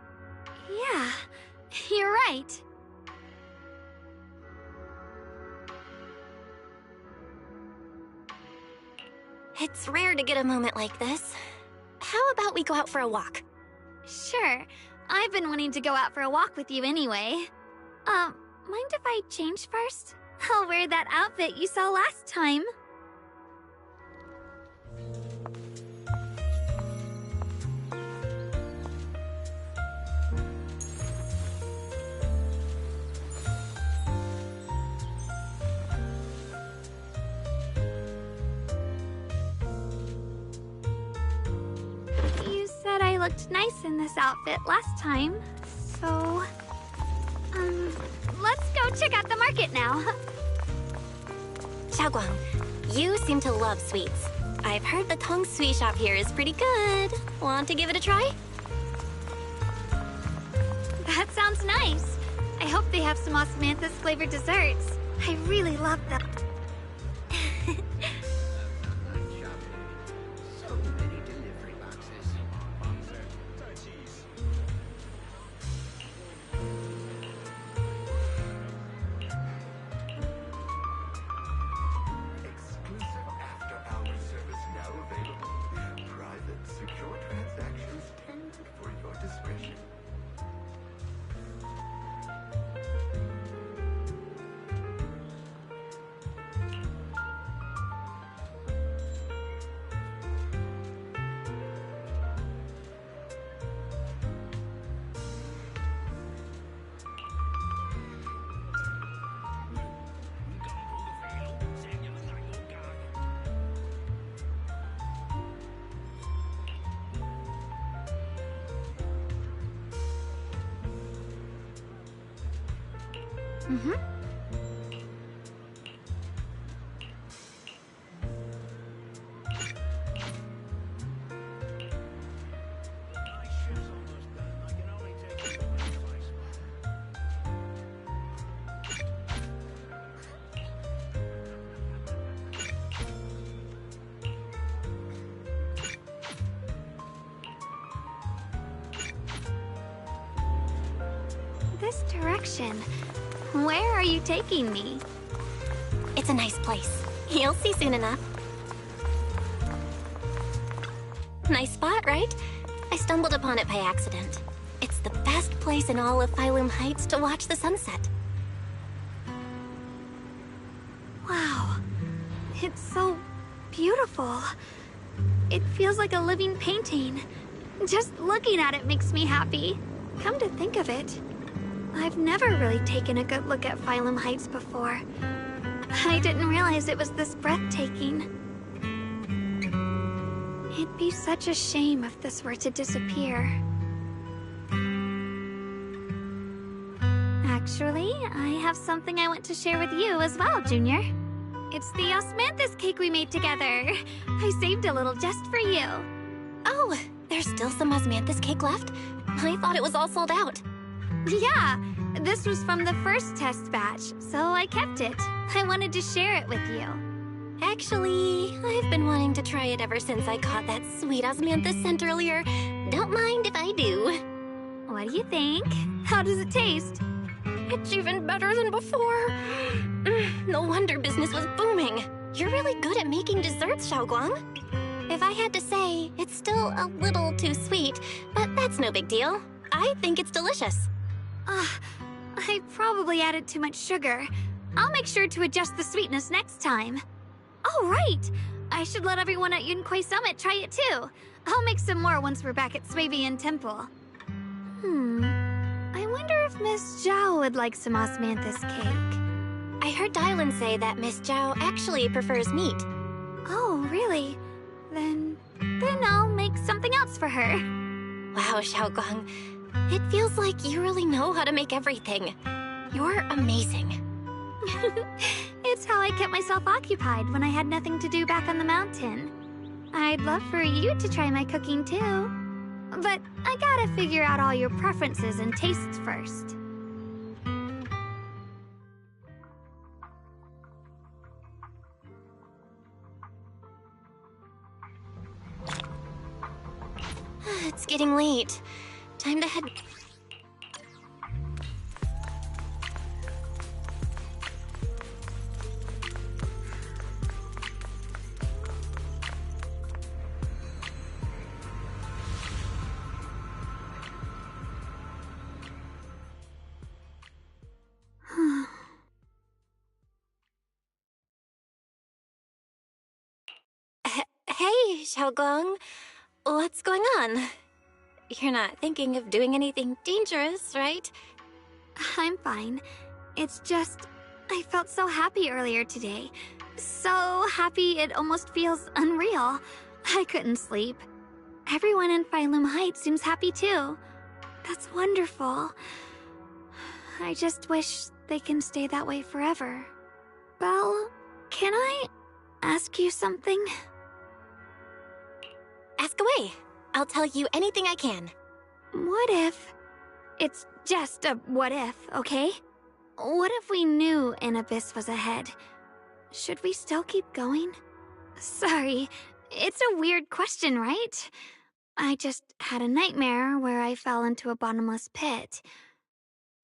Yeah, you're right. It's rare to get a moment like this. How about we go out for a walk? Sure. I've been wanting to go out for a walk with you anyway. Mind if I change first? I'll wear that outfit you saw last time. looked nice in this outfit last time, so... let's go check out the market now. Xiaoguang, you seem to love sweets. I've heard the Tong Sweet Shop here is pretty good. Want to give it a try? That sounds nice. I hope they have some osmanthus flavored desserts. I really love them. Mm-hmm. This direction. Where are you taking me? It's a nice place. You'll see soon enough. Nice spot, right? I stumbled upon it by accident. It's the best place in all of Phylum Heights to watch the sunset. Wow. It's so beautiful. It feels like a living painting. Just looking at it makes me happy. Come to think of it, I've never really taken a good look at Phylum Heights before. I didn't realize it was this breathtaking. It'd be such a shame if this were to disappear. Actually, I have something I want to share with you as well, Junior. It's the osmanthus cake we made together. I saved a little just for you. Oh, there's still some osmanthus cake left? I thought it was all sold out. Yeah, this was from the first test batch, so I kept it. I wanted to share it with you. Actually, I've been wanting to try it ever since I caught that sweet osmanthus scent earlier. Don't mind if I do. What do you think? How does it taste? It's even better than before. No wonder business was booming. You're really good at making desserts, Xiaoguang. If I had to say, it's still a little too sweet, but that's no big deal. I think it's delicious. I probably added too much sugar. I'll make sure to adjust the sweetness next time. Oh, right! I should let everyone at Yunquay Summit try it too. I'll make some more once we're back at Swabian Temple. I wonder if Miss Zhao would like some osmanthus cake. I heard Dylan say that Miss Zhao actually prefers meat. Oh, really? Then I'll make something else for her. Wow, Xiaoguang. It feels like you really know how to make everything. You're amazing. It's how I kept myself occupied when I had nothing to do back on the mountain. I'd love for you to try my cooking too. But I gotta figure out all your preferences and tastes first. It's getting late. Time to head... Hey, Xiaoguang. What's going on? You're not thinking of doing anything dangerous, right? I'm fine. It's just, I felt so happy earlier today. So happy it almost feels unreal. I couldn't sleep. everyone in Phylum Heights seems happy too. That's wonderful. I just wish they can stay that way forever. Belle, can I ask you something? Ask away. I'll tell you anything I can. What if... It's just a what if, okay? What if we knew an abyss was ahead? Should we still keep going? Sorry, it's a weird question, right? I just had a nightmare where I fell into a bottomless pit.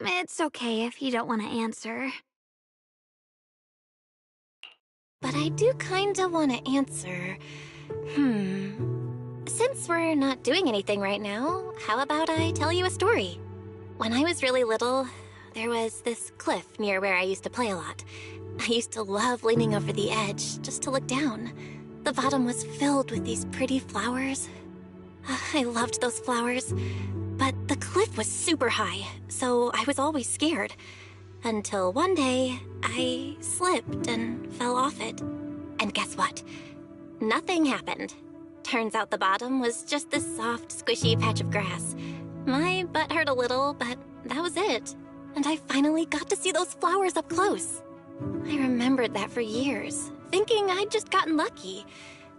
It's okay if you don't want to answer. But I do kinda want to answer. Since we're not doing anything right now, how about I tell you a story? When I was really little, there was this cliff near where I used to play a lot. I used to love leaning over the edge just to look down. The bottom was filled with these pretty flowers. I loved those flowers, but the cliff was super high, so I was always scared. Until one day, I slipped and fell off it. And guess what? Nothing happened. Turns out the bottom was just this soft, squishy patch of grass. My butt hurt a little, but that was it. And I finally got to see those flowers up close. I remembered that for years, thinking I'd just gotten lucky.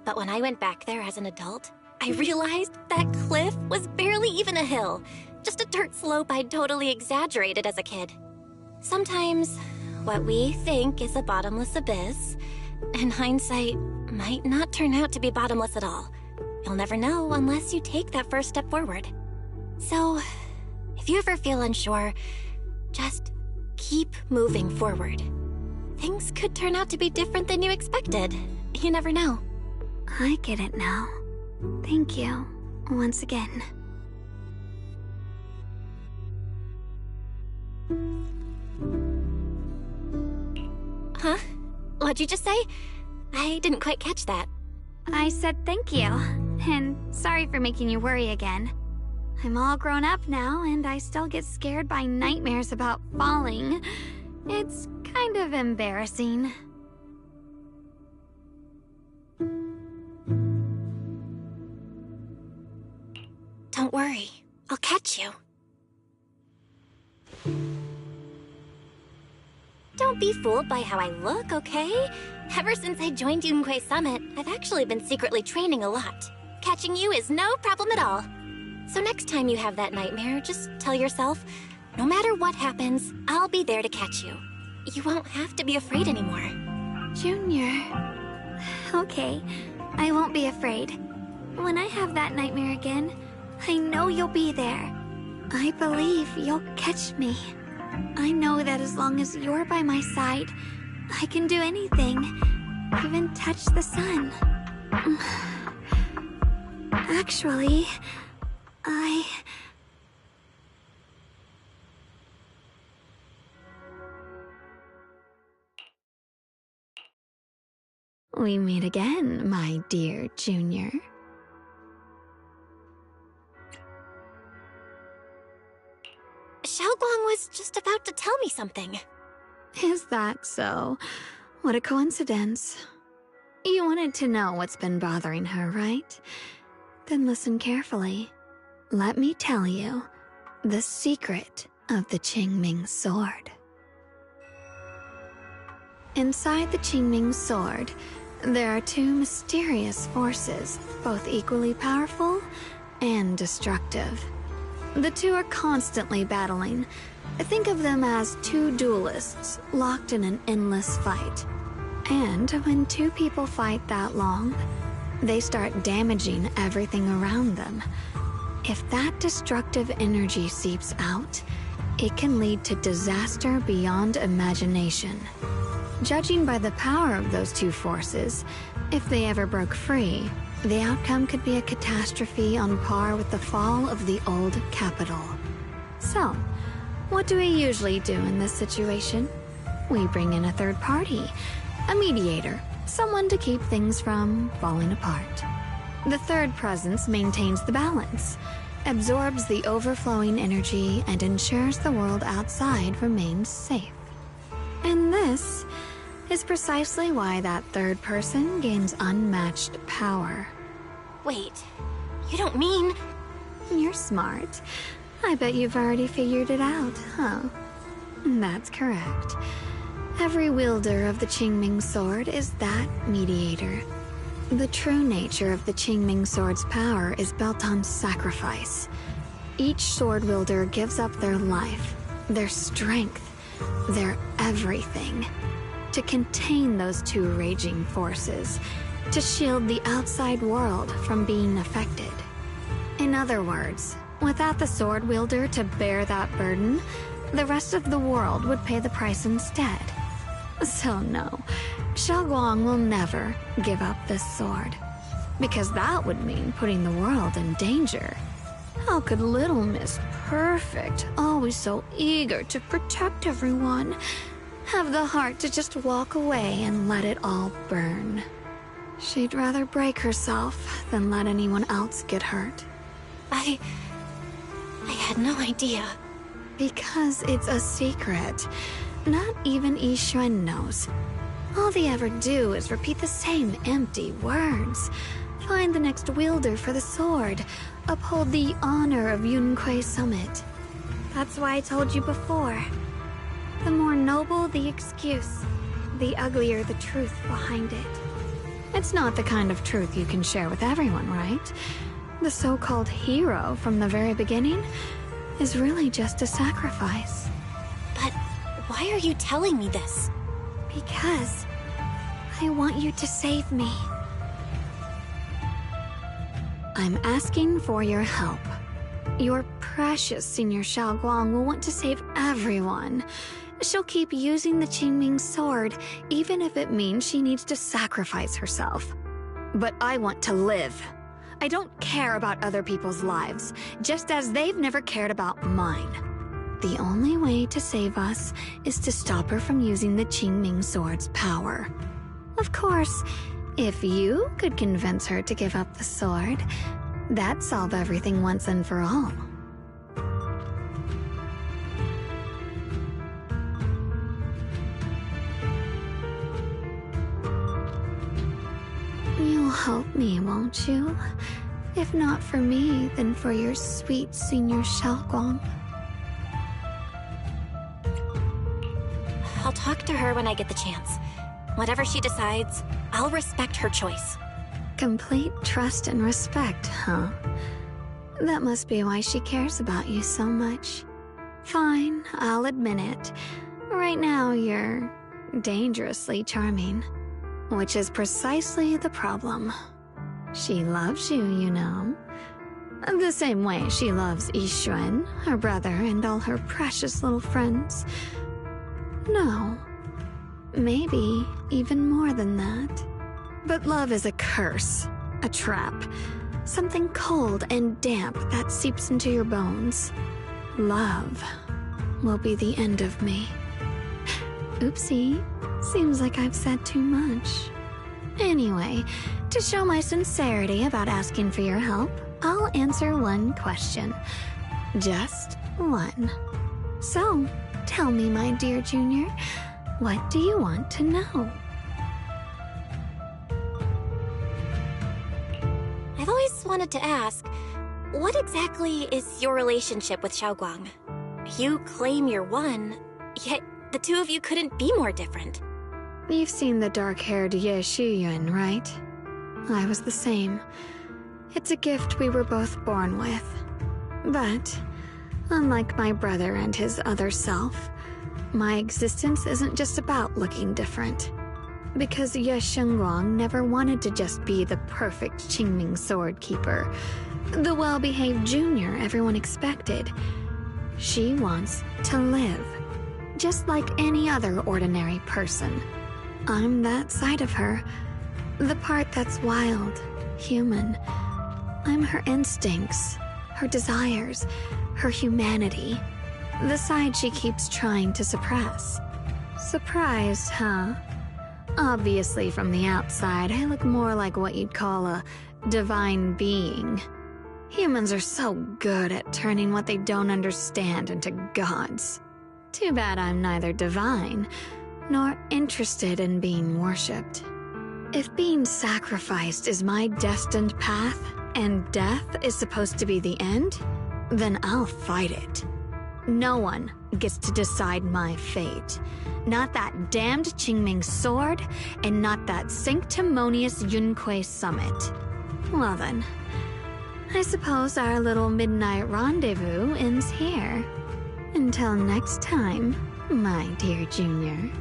But when I went back there as an adult, I realized that cliff was barely even a hill, just a dirt slope I'd totally exaggerated as a kid. Sometimes, what we think is a bottomless abyss, in hindsight, might not turn out to be bottomless at all. You'll never know unless you take that first step forward. So, if you ever feel unsure, just keep moving forward. Things could turn out to be different than you expected. You never know. I get it now. Thank you, once again. Huh? What'd you just say? I didn't quite catch that. I said thank you, and sorry for making you worry again. I'm all grown up now, and I still get scared by nightmares about falling. It's kind of embarrassing. Don't worry, I'll catch you. Don't be fooled by how I look, okay? Ever since I joined Yunquei Summit, I've actually been secretly training a lot. Catching you is no problem at all. So next time you have that nightmare, just tell yourself, no matter what happens, I'll be there to catch you. You won't have to be afraid anymore. Junior... Okay, I won't be afraid. When I have that nightmare again, I know you'll be there. I believe you'll catch me. I know that as long as you're by my side, I can do anything, even touch the sun. Actually, We meet again, my dear Junior. Xiaoguang was just about to tell me something. Is that so? What a coincidence. You wanted to know what's been bothering her, right? Then listen carefully. Let me tell you the secret of the Qingming sword. Inside the Qingming sword, there are two mysterious forces, both equally powerful and destructive. The two are constantly battling. Think of them as two duelists locked in an endless fight. And when two people fight that long, they start damaging everything around them. If that destructive energy seeps out, it can lead to disaster beyond imagination. Judging by the power of those two forces, if they ever broke free, the outcome could be a catastrophe on par with the fall of the old capital. So, what do we usually do in this situation? We bring in a third party, a mediator, someone to keep things from falling apart. The third presence maintains the balance, absorbs the overflowing energy, and ensures the world outside remains safe. And this is precisely why that third person gains unmatched power. Wait, You don't mean... You're smart. I bet you've already figured it out, huh? That's correct. Every wielder of the Qingming sword is that mediator. The true nature of the Qingming sword's power is built on sacrifice. Each sword wielder gives up their life, their strength, their everything, to contain those two raging forces, to shield the outside world from being affected. In other words, without the sword wielder to bear that burden, the rest of the world would pay the price instead. So no, Xiaoguang will never give up this sword, because that would mean putting the world in danger. How could little Miss Perfect, always so eager to protect everyone, have the heart to just walk away and let it all burn? She'd rather break herself than let anyone else get hurt. I had no idea. Because it's a secret. Not even Yixuan knows. All they ever do is repeat the same empty words. Find the next wielder for the sword. Uphold the honor of Yunquei Summit. That's why I told you before. The more noble the excuse, the uglier the truth behind it. It's not the kind of truth you can share with everyone, right? The so-called hero from the very beginning is really just a sacrifice. But why are you telling me this? Because I want you to save me. I'm asking for your help. Your precious Senior Xiaoguang will want to save everyone. She'll keep using the Qingming sword, even if it means she needs to sacrifice herself. But I want to live. I don't care about other people's lives, just as they've never cared about mine. The only way to save us is to stop her from using the Qingming sword's power. Of course, if you could convince her to give up the sword, that'd solve everything once and for all. You'll help me, won't you? If not for me, then for your sweet Senior Xiaoguang. I'll talk to her when I get the chance. Whatever she decides, I'll respect her choice. Complete trust and respect, huh? That must be why she cares about you so much. Fine, I'll admit it. Right now, you're dangerously charming. Which is precisely the problem. She loves you, you know. The same way she loves Yixuan, her brother, and all her precious little friends. No. Maybe even more than that. But love is a curse, a trap. Something cold and damp that seeps into your bones. Love will be the end of me. Oopsie. Seems like I've said too much. Anyway, to show my sincerity about asking for your help, I'll answer one question. Just one. So, tell me, my dear Junior, what do you want to know? I've always wanted to ask, what exactly is your relationship with Xiaoguang? You claim you're one, yet the two of you couldn't be more different. You've seen the dark-haired Ye Shiyuan, right? I was the same. It's a gift we were both born with. But, unlike my brother and his other self, my existence isn't just about looking different. Because Ye Shengguang never wanted to just be the perfect Qingming sword keeper, the well-behaved junior everyone expected. She wants to live, just like any other ordinary person. I'm that side of her, the part that's wild, human. I'm her instincts, her desires, her humanity, the side she keeps trying to suppress. Surprised, huh? Obviously, from the outside, I look more like what you'd call a divine being. Humans are so good at turning what they don't understand into gods. Too bad I'm neither divine nor interested in being worshipped. If being sacrificed is my destined path, and death is supposed to be the end, then I'll fight it. No one gets to decide my fate. Not that damned Qingming sword, and not that sanctimonious Yunquei summit. Well then, I suppose our little midnight rendezvous ends here. Until next time, my dear Junior.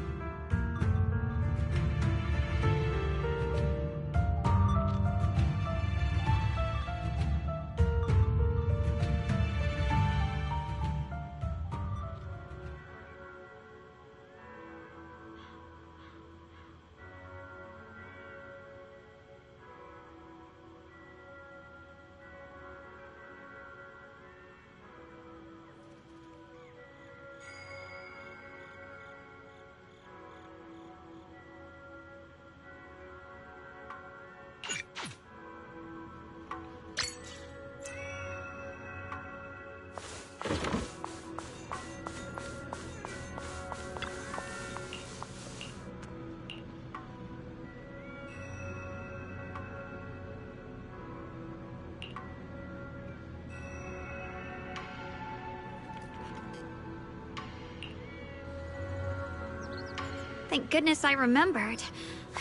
Thank goodness I remembered.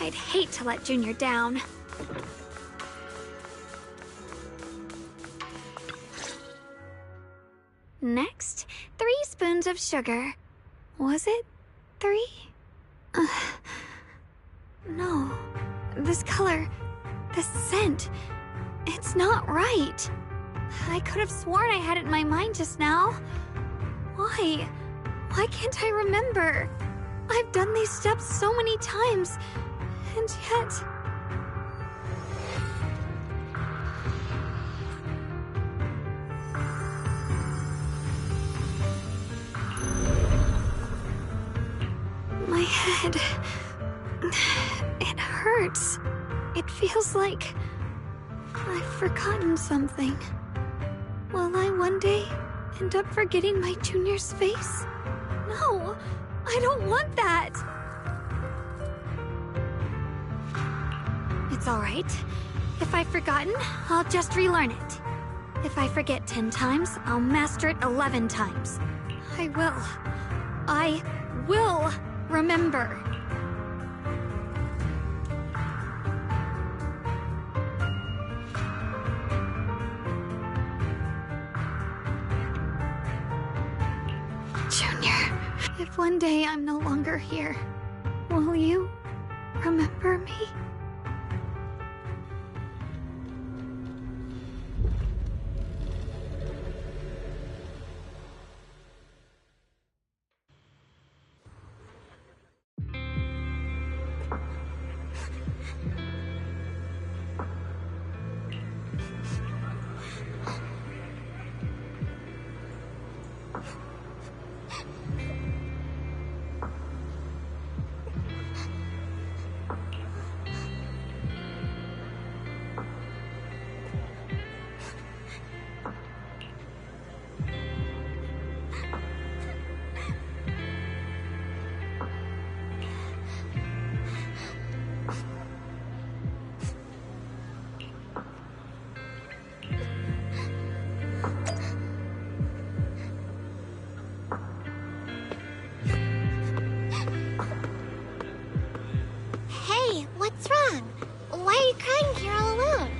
I'd hate to let Junior down. Next, 3 spoons of sugar. Was it 3? No. This color, this scent, it's not right. I could have sworn I had it in my mind just now. Why? Why can't I remember? I've done these steps so many times, and yet... My head... it hurts. It feels like... I've forgotten something. Will I one day end up forgetting my Junior's face? No! I don't want that! It's alright. If I've forgotten, I'll just relearn it. If I forget 10 times, I'll master it 11 times. I will remember. Junior, if one day I'm no longer here, will you remember me? What's wrong? Why are you crying here all alone?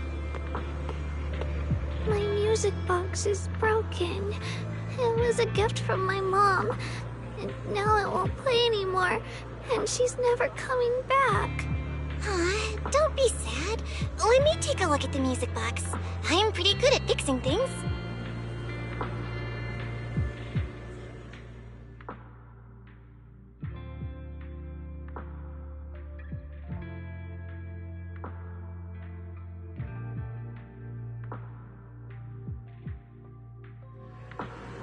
My music box is broken. It was a gift from my mom. And now it won't play anymore. And she's never coming back. Don't be sad. Let me take a look at the music box. I'm pretty good at fixing things.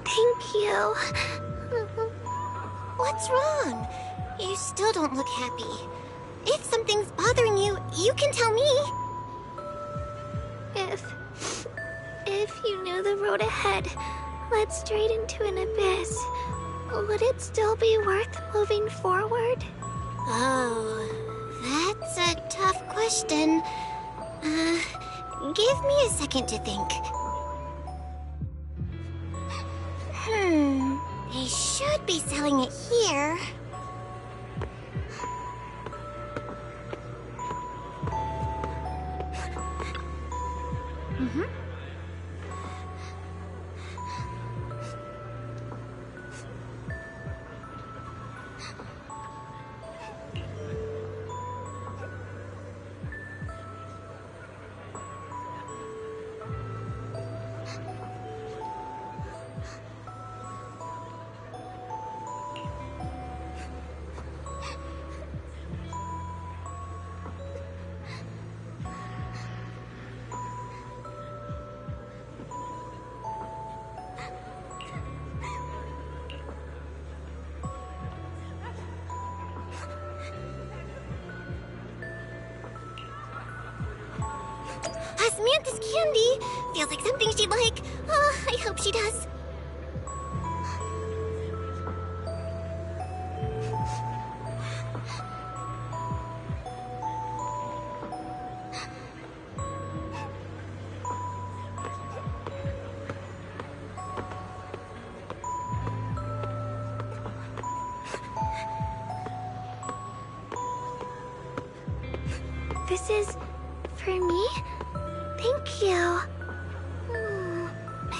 Thank you. What's wrong? You still don't look happy. If something's bothering you, you can tell me. If you knew the road ahead led straight into an abyss, would it still be worth moving forward? Oh, that's a tough question. Give me a second to think. They should be selling it here. Osmanthus candy! Feels like something she'd like. Oh, I hope she does. This is for me? Thank you.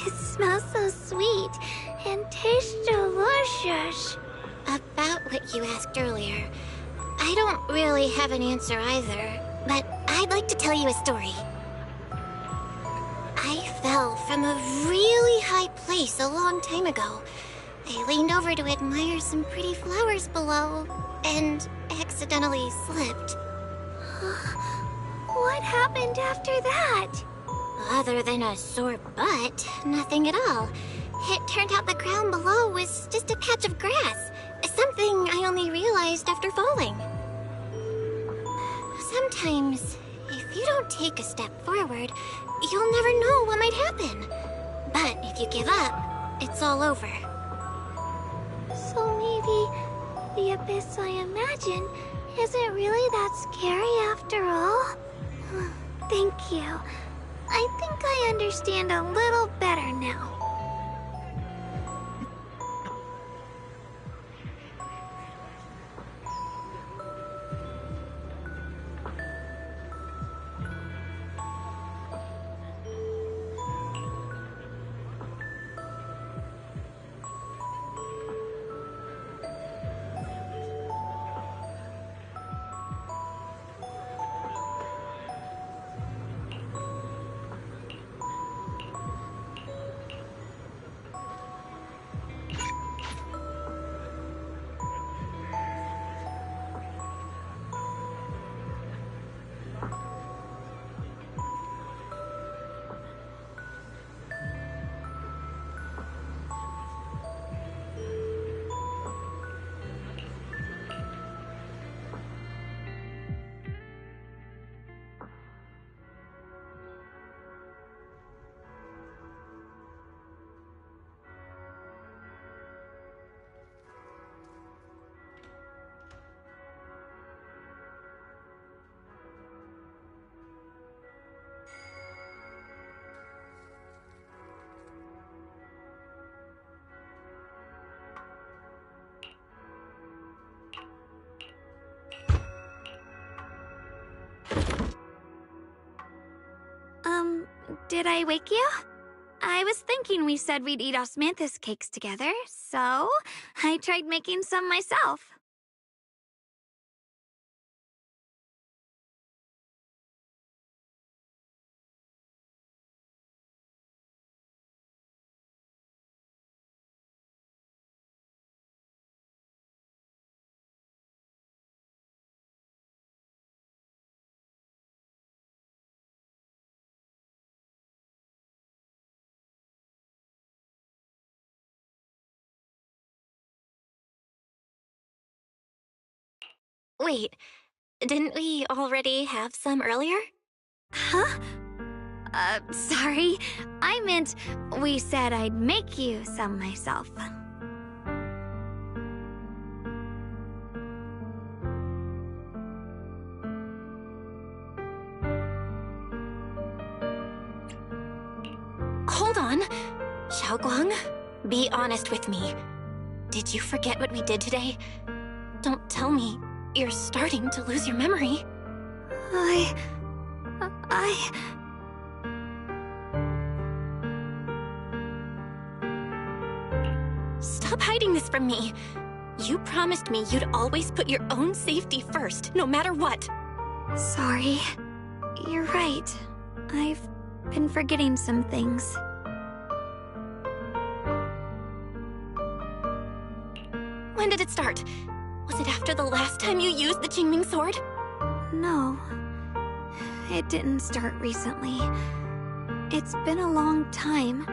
It smells so sweet and tastes delicious. About what you asked earlier, I don't really have an answer either, but I'd like to tell you a story. I fell from a really high place a long time ago. I leaned over to admire some pretty flowers below, and accidentally slipped. What happened after that? Other than a sore butt, nothing at all. It turned out the ground below was just a patch of grass, something I only realized after falling. Sometimes, if you don't take a step forward, you'll never know what might happen. But if you give up, it's all over. So maybe the abyss I imagine isn't really that scary after all? Thank you. I think I understand a little better now. Did I wake you? I was thinking we said we'd eat osmanthus cakes together, so I tried making some myself. Wait, didn't we already have some earlier? Huh? Sorry. I meant we said I'd make you some myself. Xiaoguang, be honest with me. Did you forget what we did today? Don't tell me you're starting to lose your memory. Stop hiding this from me. You promised me you'd always put your own safety first, no matter what. Sorry. You're right. I've been forgetting some things. When did it start? Was it after the last time you used the Qingming sword? No. It didn't start recently. It's been a long time.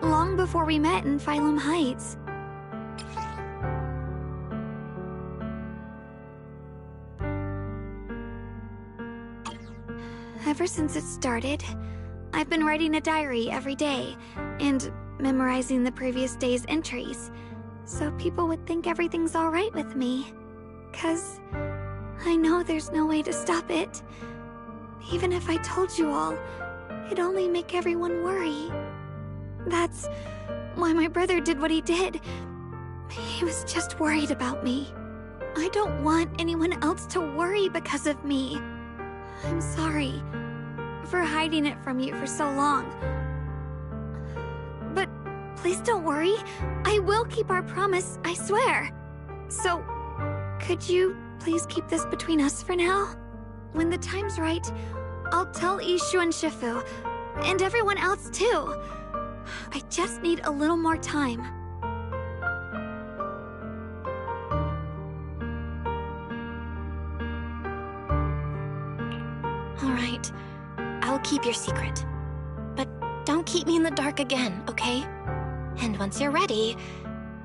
Long before we met in Phylum Heights. Ever since it started, I've been writing a diary every day and memorizing the previous day's entries, so people would think everything's alright with me. 'Cause I know there's no way to stop it. Even if I told you all, it'd only make everyone worry. That's why my brother did what he did. He was just worried about me. I don't want anyone else to worry because of me. I'm sorry for hiding it from you for so long. But please don't worry. I will keep our promise, I swear. So, could you please keep this between us for now? When the time's right, I'll tell Ishu and Shifu, and everyone else too. I just need a little more time. All right. I'll keep your secret. But don't keep me in the dark again, okay? And once you're ready,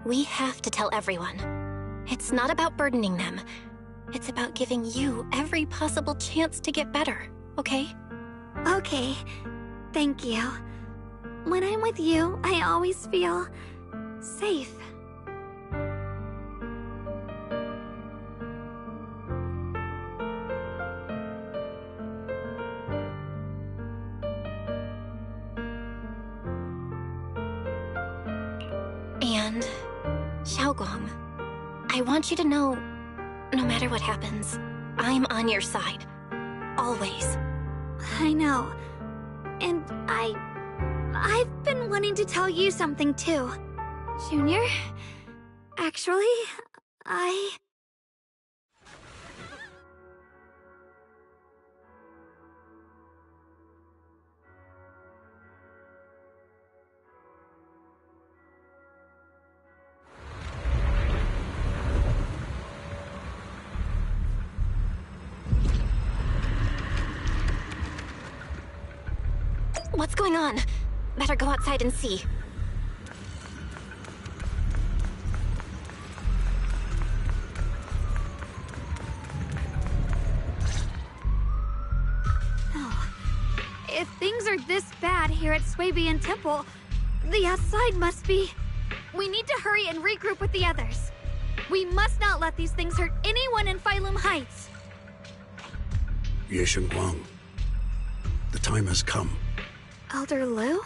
we have to tell everyone. It's not about burdening them. It's about giving you every possible chance to get better, okay? Okay. Thank you. When I'm with you, I always feel safe. And, Xiaoguang, I want you to know, no matter what happens, I'm on your side. Always. I know. And I've been wanting to tell you something too. Junior, actually, What's going on? Better go outside and see. Oh, if things are this bad here at Swabian Temple, the outside must be... We need to hurry and regroup with the others. We must not let these things hurt anyone in Phylum Heights. Ye Shenguang, the time has come. Elder Liu?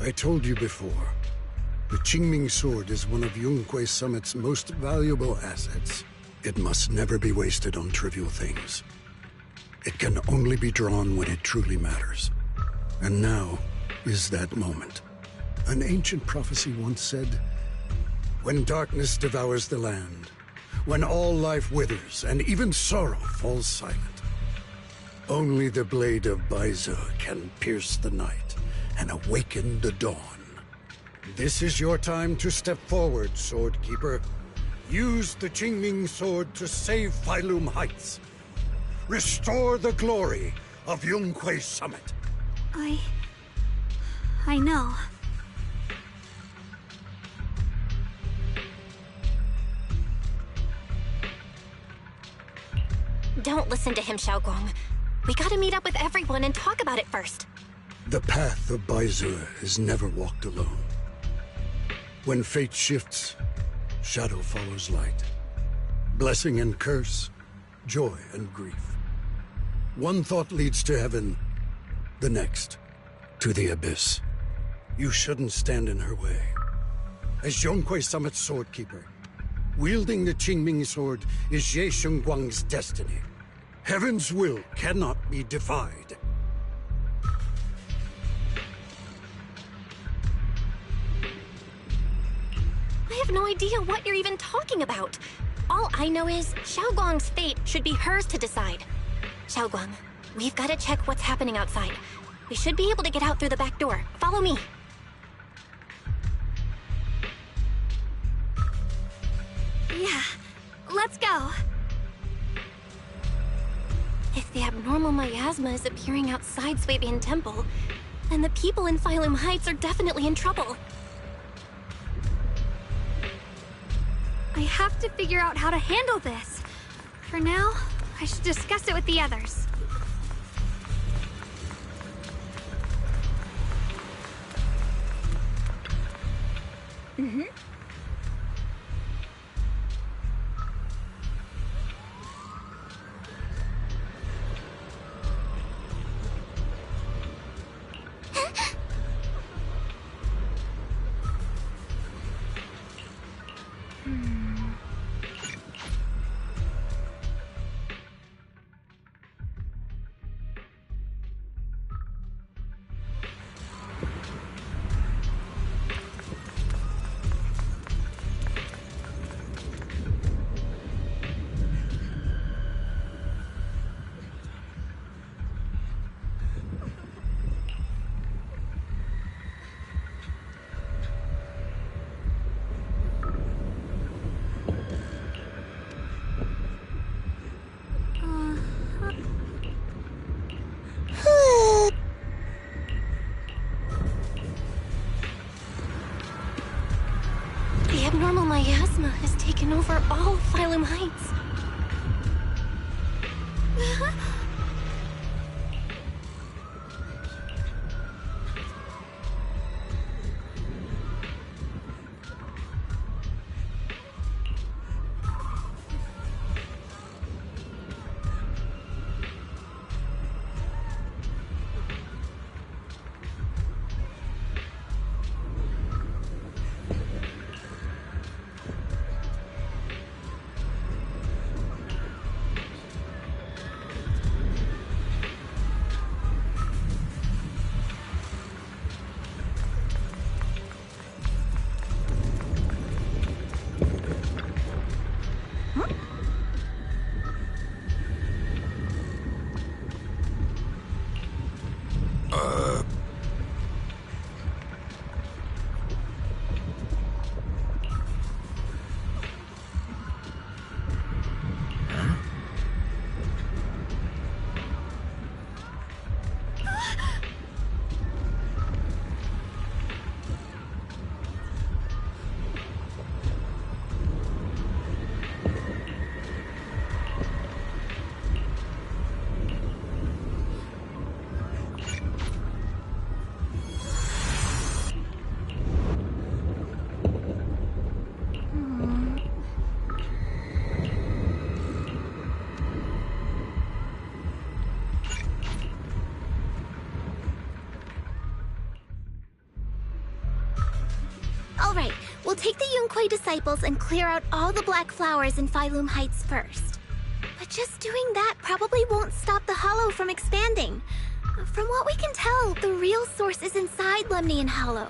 I told you before, the Qingming sword is one of Yunque Summit's most valuable assets. It must never be wasted on trivial things. It can only be drawn when it truly matters. And now is that moment. An ancient prophecy once said, when darkness devours the land, when all life withers and even sorrow falls silent, only the blade of Baize can pierce the night and awaken the dawn. This is your time to step forward, Sword Keeper. Use the Qingming sword to save Phylum Heights. Restore the glory of Yunque Summit. I know. Don't listen to him, Xiaoguang. We gotta meet up with everyone and talk about it first. The path of Baize is never walked alone. When fate shifts, shadow follows light. Blessing and curse, joy and grief. One thought leads to heaven, the next to the abyss. You shouldn't stand in her way. As Zhonghui Summit's swordkeeper, wielding the Qingming sword is Ye Shengguang's destiny. Heaven's will cannot be defied. I have no idea what you're even talking about. All I know is Xiaoguang's fate should be hers to decide. Xiaoguang, we've got to check what's happening outside. We should be able to get out through the back door. Follow me. Yeah, let's go. If the abnormal miasma is appearing outside Swabian Temple, then the people in Phylum Heights are definitely in trouble. I have to figure out how to handle this. For now, I should discuss it with the others. Mm-hmm. The abnormal miasma has taken over all of Phylum Heights. Alright, we'll take the Yunquei disciples and clear out all the black flowers in Phylum Heights first. But just doing that probably won't stop the Hollow from expanding. From what we can tell, the real source is inside Lemnian Hollow.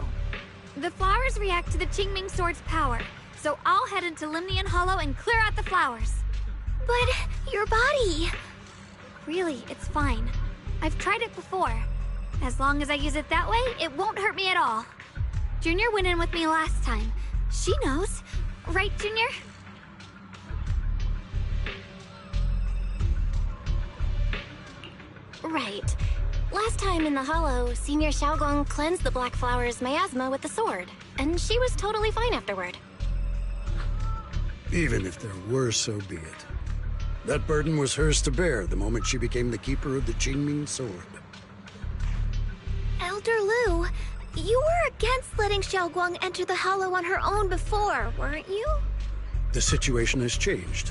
The flowers react to the Qingming Sword's power, so I'll head into Lemnian Hollow and clear out the flowers. But your body... Really, it's fine. I've tried it before. As long as I use it that way, it won't hurt me at all. Junior went in with me last time. She knows. Right, Junior? Right. Last time in the Hollow, Senior Xiaoguang cleansed the Black Flower's miasma with the sword, and she was totally fine afterward. Even if there were, so be it. That burden was hers to bear the moment she became the keeper of the Qingming sword. Elder Lu, you were against letting Xiaoguang enter the Hollow on her own before, weren't you? The situation has changed.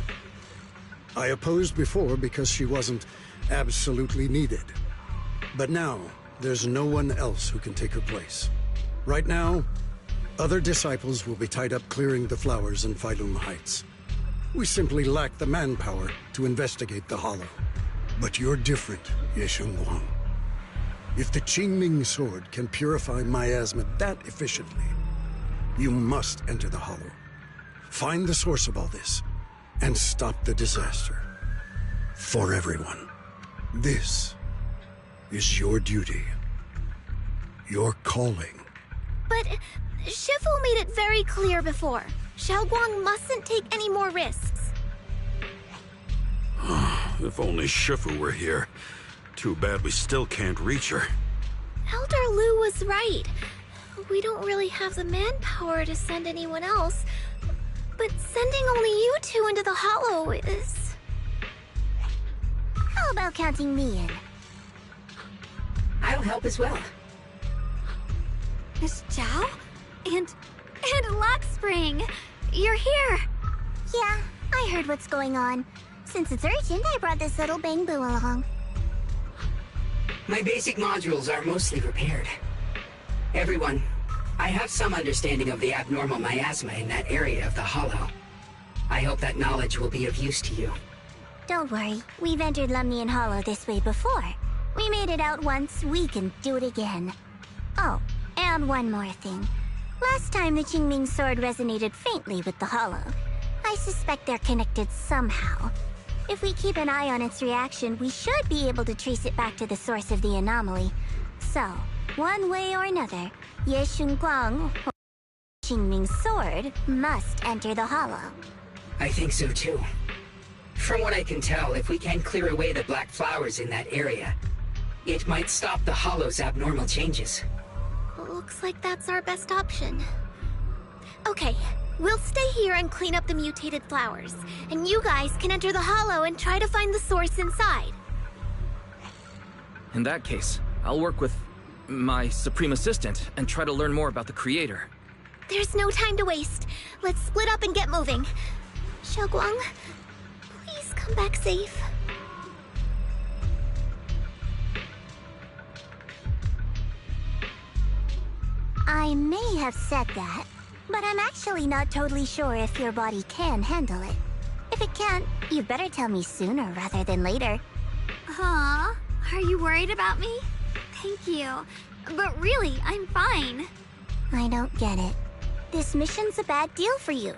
I opposed before because she wasn't absolutely needed. But now, there's no one else who can take her place. Right now, other disciples will be tied up clearing the flowers in Phylum Heights. We simply lack the manpower to investigate the Hollow. But you're different, Ye Shengguang. If the Qingming sword can purify miasma that efficiently, you must enter the Hollow. Find the source of all this, and stop the disaster. For everyone. This is your duty. Your calling. But Shifu made it very clear before. Xiaoguang mustn't take any more risks. If only Shifu were here. Too bad we still can't reach her. Elder Lu was right. We don't really have the manpower to send anyone else. But sending only you two into the Hollow is... How about counting me in? I'll help as well. Miss Zhao? And Lockspring! You're here! Yeah, I heard what's going on. Since it's urgent, I brought this little Bangbu along. My basic modules are mostly repaired. Everyone, I have some understanding of the abnormal miasma in that area of the Hollow. I hope that knowledge will be of use to you. Don't worry, we've entered Lumnian Hollow this way before. We made it out once, we can do it again. Oh, and one more thing. Last time the Qingming sword resonated faintly with the Hollow. I suspect they're connected somehow. If we keep an eye on its reaction, we should be able to trace it back to the source of the anomaly. So, one way or another, Ye Shengguang, Qingming sword, must enter the Hollow. I think so too. From what I can tell, if we can clear away the black flowers in that area, it might stop the Hollow's abnormal changes. Looks like that's our best option. Okay, we'll stay here and clean up the mutated flowers. And you guys can enter the Hollow and try to find the source inside. In that case, I'll work with my Supreme Assistant and try to learn more about the Creator. There's no time to waste. Let's split up and get moving. Xiaoguang, please come back safe. I may have said that, but I'm actually not totally sure if your body can handle it. If it can't, you better tell me sooner rather than later. Aw, are you worried about me? Thank you. But really, I'm fine. I don't get it. This mission's a bad deal for you.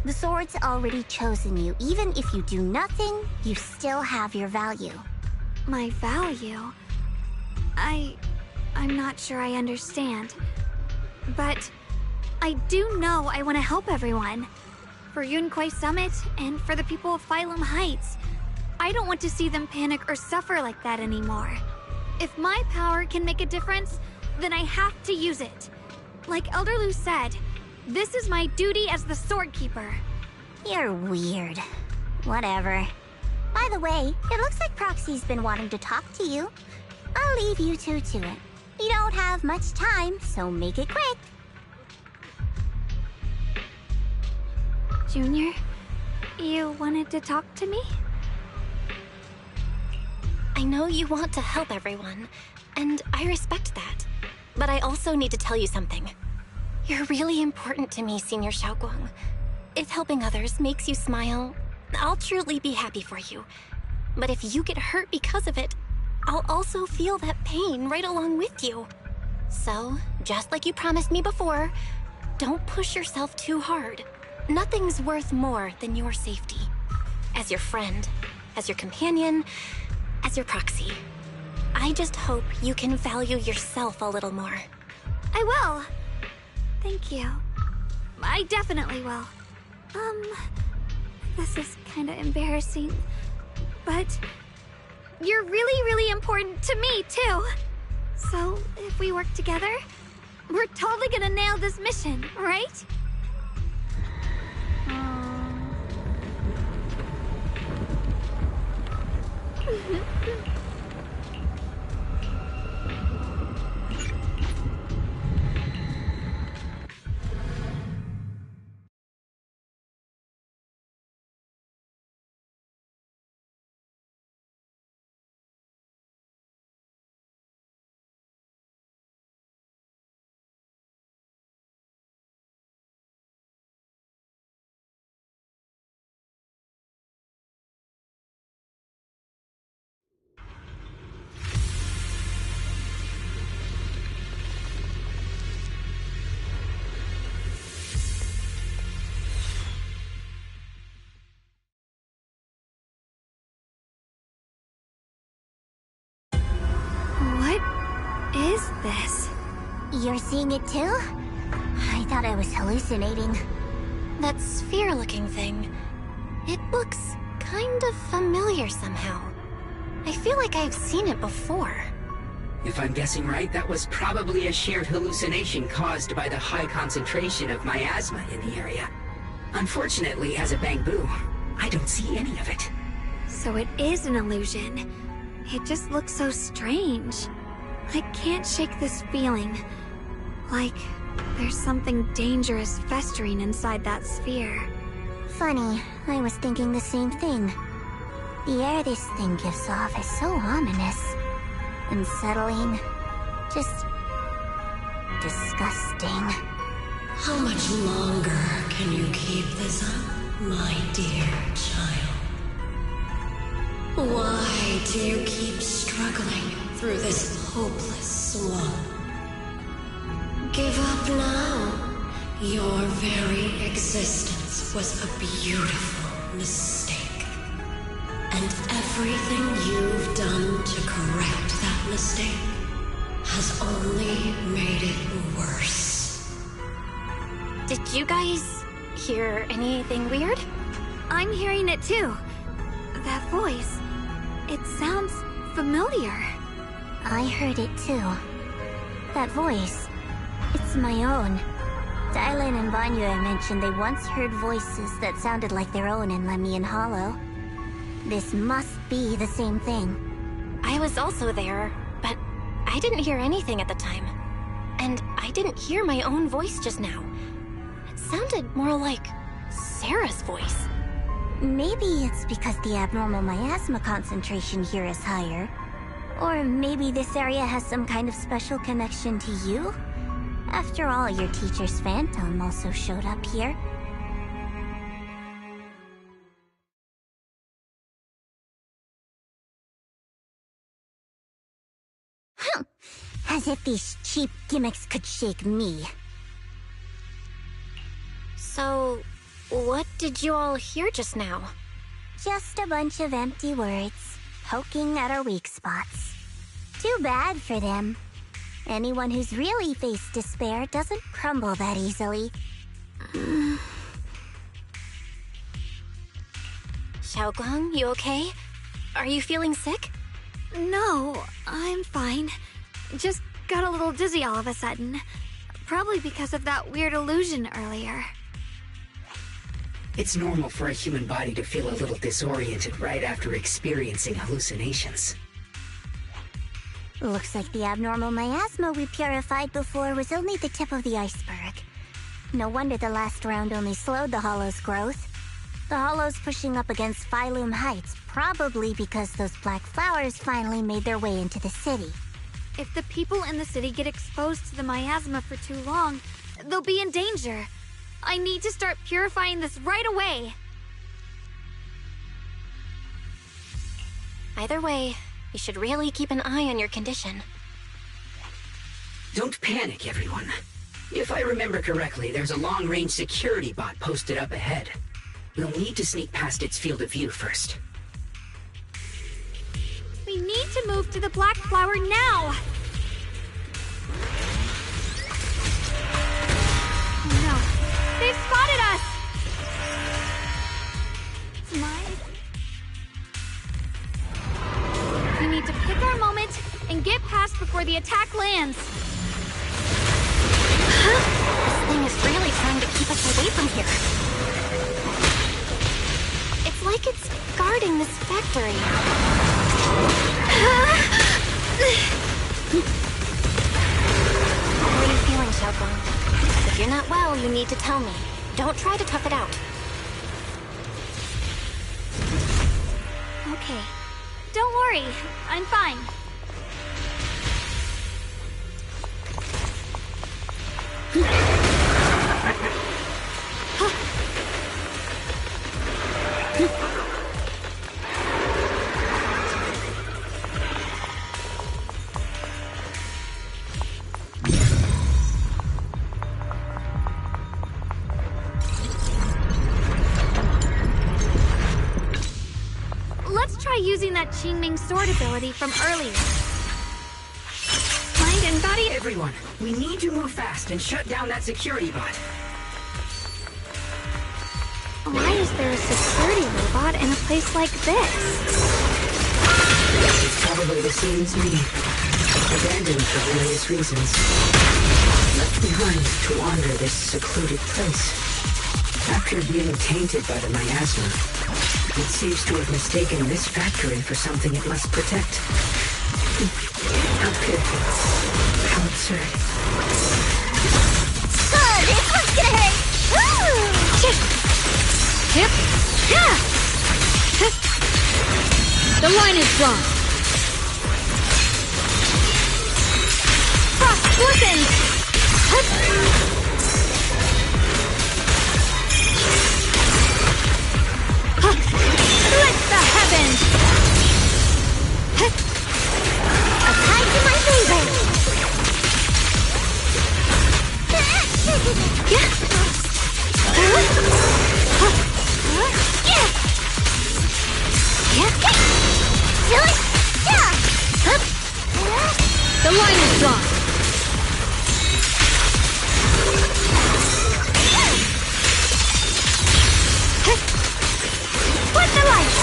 The sword's already chosen you. Even if you do nothing, you still have your value. My value? I'm not sure I understand. But I do know I want to help everyone. For Yunquay Summit and for the people of Phylum Heights. I don't want to see them panic or suffer like that anymore. If my power can make a difference, then I have to use it. Like Elder Lu said, this is my duty as the Sword Keeper. You're weird. Whatever. By the way, it looks like Proxy's been wanting to talk to you. I'll leave you two to it. You don't have much time, so make it quick. Junior, you wanted to talk to me? I know you want to help everyone, and I respect that. But I also need to tell you something. You're really important to me, Senior Xiaoguang. If helping others makes you smile, I'll truly be happy for you. But if you get hurt because of it, I'll also feel that pain right along with you. So, just like you promised me before, don't push yourself too hard. Nothing's worth more than your safety. As your friend, as your companion, as your proxy. I just hope you can value yourself a little more. I will. Thank you. I definitely will. This is kind of embarrassing, but you're really, really important to me, too. So, if we work together, we're totally gonna nail this mission, right? You're seeing it too? I thought I was hallucinating. That sphere-looking thing. It looks kind of familiar somehow. I feel like I've seen it before. If I'm guessing right, that was probably a shared hallucination caused by the high concentration of miasma in the area. Unfortunately, as a Bangbu, I don't see any of it. So it is an illusion. It just looks so strange. I can't shake this feeling. Like there's something dangerous festering inside that sphere. Funny, I was thinking the same thing. The air this thing gives off is so ominous. Unsettling. Just... disgusting. How much longer can you keep this up, my dear child? Why do you keep struggling through this hopeless swamp? Give up now. Your very existence was a beautiful mistake. And everything you've done to correct that mistake has only made it worse. Did you guys hear anything weird? I'm hearing it too. That voice. It sounds familiar. I heard it too. That voice. It's my own. Dylan and Banyue mentioned they once heard voices that sounded like their own in Lemnian Hollow. This must be the same thing. I was also there, but I didn't hear anything at the time. And I didn't hear my own voice just now. It sounded more like Sarah's voice. Maybe it's because the abnormal miasma concentration here is higher. Or maybe this area has some kind of special connection to you? After all, your teacher's phantom also showed up here. As if these cheap gimmicks could shake me. So, what did you all hear just now? Just a bunch of empty words, poking at our weak spots. Too bad for them. Anyone who's really faced despair doesn't crumble that easily. Xiaoguang, you okay? Are you feeling sick? No, I'm fine. Just got a little dizzy all of a sudden. Probably because of that weird illusion earlier. It's normal for a human body to feel a little disoriented right after experiencing hallucinations. Looks like the abnormal miasma we purified before was only the tip of the iceberg. No wonder the last round only slowed the Hollow's growth. The Hollow's pushing up against Phylum Heights, probably because those black flowers finally made their way into the city. If the people in the city get exposed to the miasma for too long, they'll be in danger. I need to start purifying this right away. Either way, you should really keep an eye on your condition. Don't panic, everyone. If I remember correctly, there's a long-range security bot posted up ahead. We'll need to sneak past its field of view first. We need to move to the black flower now! Oh no, they've spotted us! We need to pick our moment and get past before the attack lands. This thing is really trying to keep us away from here. It's like it's guarding this factory. How are you feeling, Xiaoguang? If you're not well, you need to tell me. Don't try to tough it out. Okay. Don't worry. I'm fine. Let's try using that Qingming sword ability from earlier. Mind and body Everyone, we need to move fast and shut down that security bot. Why is there a security robot in a place like this? It's probably the same as me. Abandoned for various reasons. Left behind to wander this secluded place. After being tainted by the miasma, it seems to have mistaken this factory for something it must protect. How pitiful. How absurd. This one's gonna hurt! Woo! Yep. Yeah. The line is drawn. Frost listens. Split the heavens. A tide to my favor. Yeah. The line is drawn. Split the light.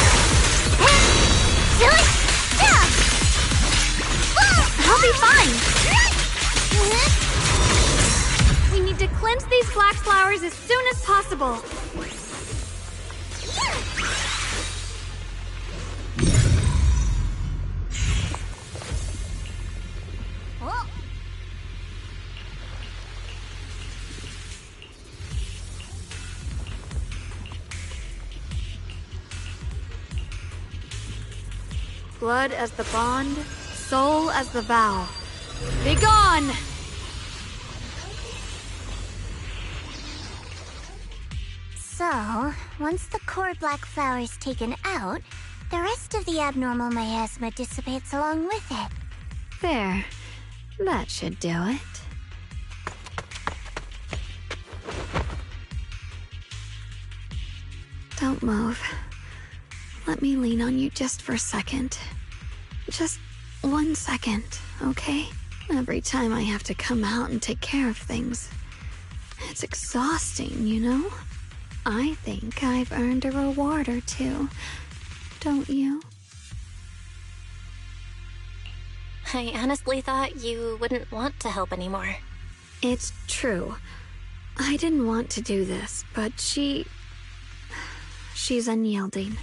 I'll be fine. We need to cleanse these black flowers as soon as possible. Blood as the bond, soul as the vow. Be gone! So, once the core black flower is taken out, the rest of the abnormal miasma dissipates along with it. There. That should do it. Don't move. Let me lean on you just for a second. Just 1 second, okay? Every time I have to come out and take care of things. It's exhausting, you know? I think I've earned a reward or two. Don't you? I honestly thought you wouldn't want to help anymore. It's true. I didn't want to do this, but she's unyielding.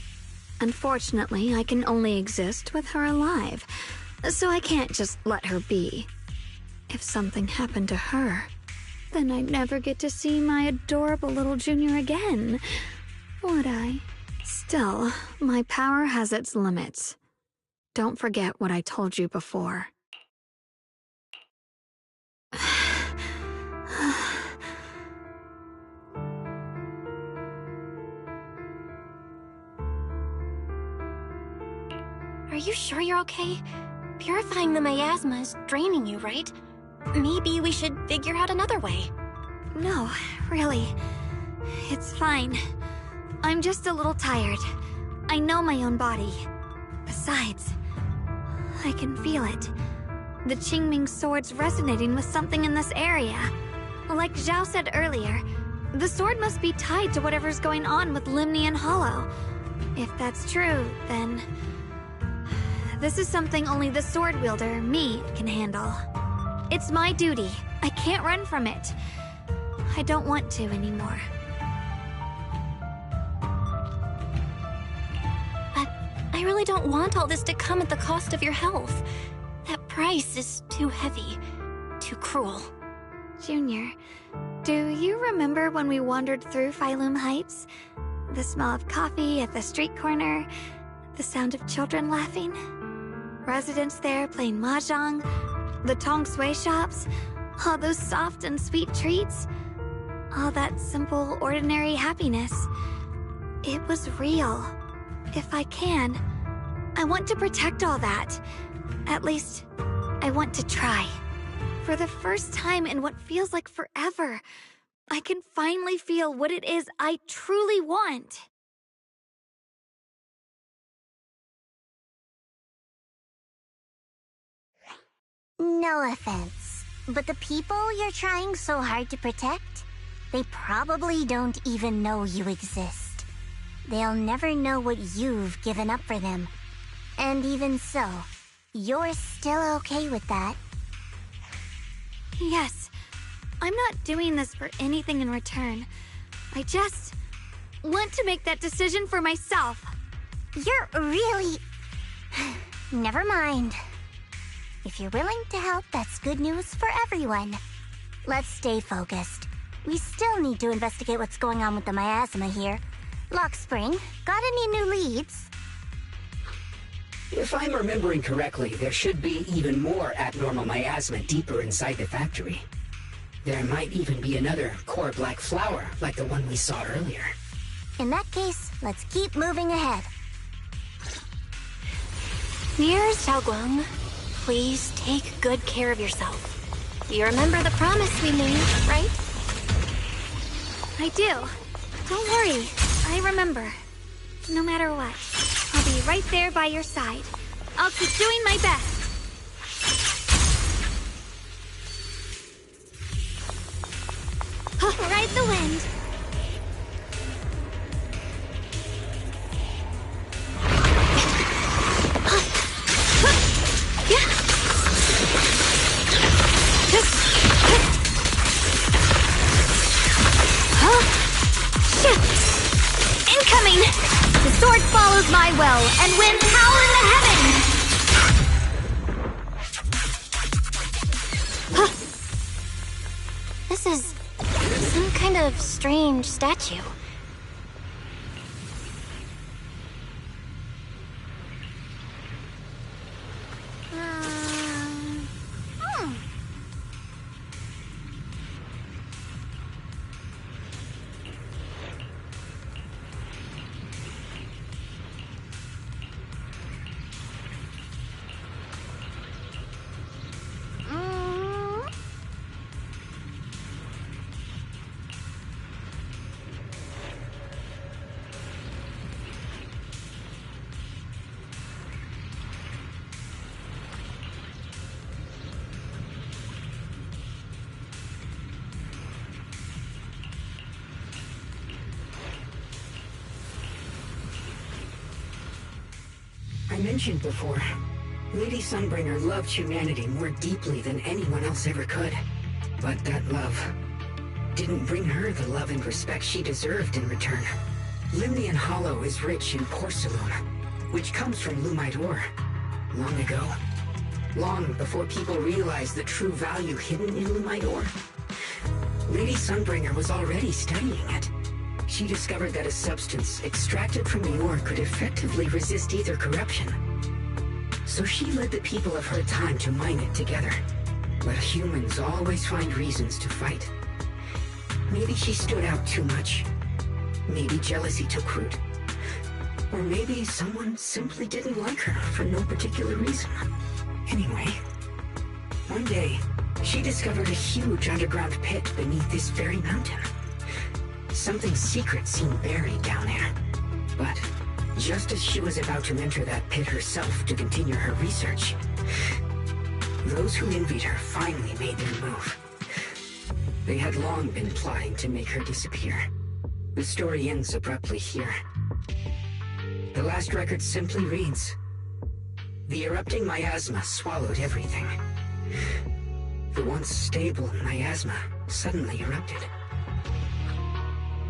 Unfortunately, I can only exist with her alive, so I can't just let her be. If something happened to her, then I'd never get to see my adorable little junior again, would I? Still, my power has its limits. Don't forget what I told you before. Are you sure you're okay? Purifying the miasma is draining you, right? Maybe we should figure out another way. No, really. It's fine. I'm just a little tired. I know my own body. Besides, I can feel it. The Qingming sword's resonating with something in this area. Like Zhao said earlier, the sword must be tied to whatever's going on with Limnian Hollow. If that's true, then this is something only the sword wielder, me, can handle. It's my duty. I can't run from it. I don't want to anymore. But I really don't want all this to come at the cost of your health. That price is too heavy, too cruel. Junior, do you remember when we wandered through Phylum Heights? The smell of coffee at the street corner, the sound of children laughing? Residents there playing mahjong, the tong sui shops, all those soft and sweet treats, all that simple, ordinary happiness. It was real. If I can, I want to protect all that. At least, I want to try. For the first time in what feels like forever, I can finally feel what it is I truly want. No offense, But the people you're trying so hard to protect, they probably don't even know you exist. They'll never know what you've given up for them. And even so, you're still okay with that. Yes. I'm not doing this for anything in return. I just want to make that decision for myself. You're really... Never mind. If you're willing to help, that's good news for everyone. Let's stay focused. We still need to investigate what's going on with the miasma here. Lockspring, got any new leads? If I'm remembering correctly, there should be even more abnormal miasma deeper inside the factory. There might even be another core black flower, like the one we saw earlier. In that case, let's keep moving ahead. Dear Xiaoguang, please take good care of yourself. You remember the promise we made, right? I do. Don't worry. I remember. No matter what, I'll be right there by your side. I'll keep doing my best. Ride the wind. Incoming! The sword follows my will and winds howl in the heavens! This is some kind of strange statue. I mentioned before, Lady Sunbringer loved humanity more deeply than anyone else ever could. But that love didn't bring her the love and respect she deserved in return. Limnian Hollow is rich in porcelain, which comes from Lumite ore. Long ago, long before people realized the true value hidden in Lumite ore, Lady Sunbringer was already studying it. She discovered that a substance extracted from the ore could effectively resist ether corruption. So she led the people of her time to mine it together. But humans always find reasons to fight. Maybe she stood out too much. Maybe jealousy took root. Or maybe someone simply didn't like her for no particular reason. Anyway, one day, she discovered a huge underground pit beneath this very mountain. Something secret seemed buried down there. But just as she was about to enter that pit herself to continue her research, those who envied her finally made their move. They had long been plotting to make her disappear. The story ends abruptly here. The last record simply reads, "The erupting miasma swallowed everything." The once stable miasma suddenly erupted.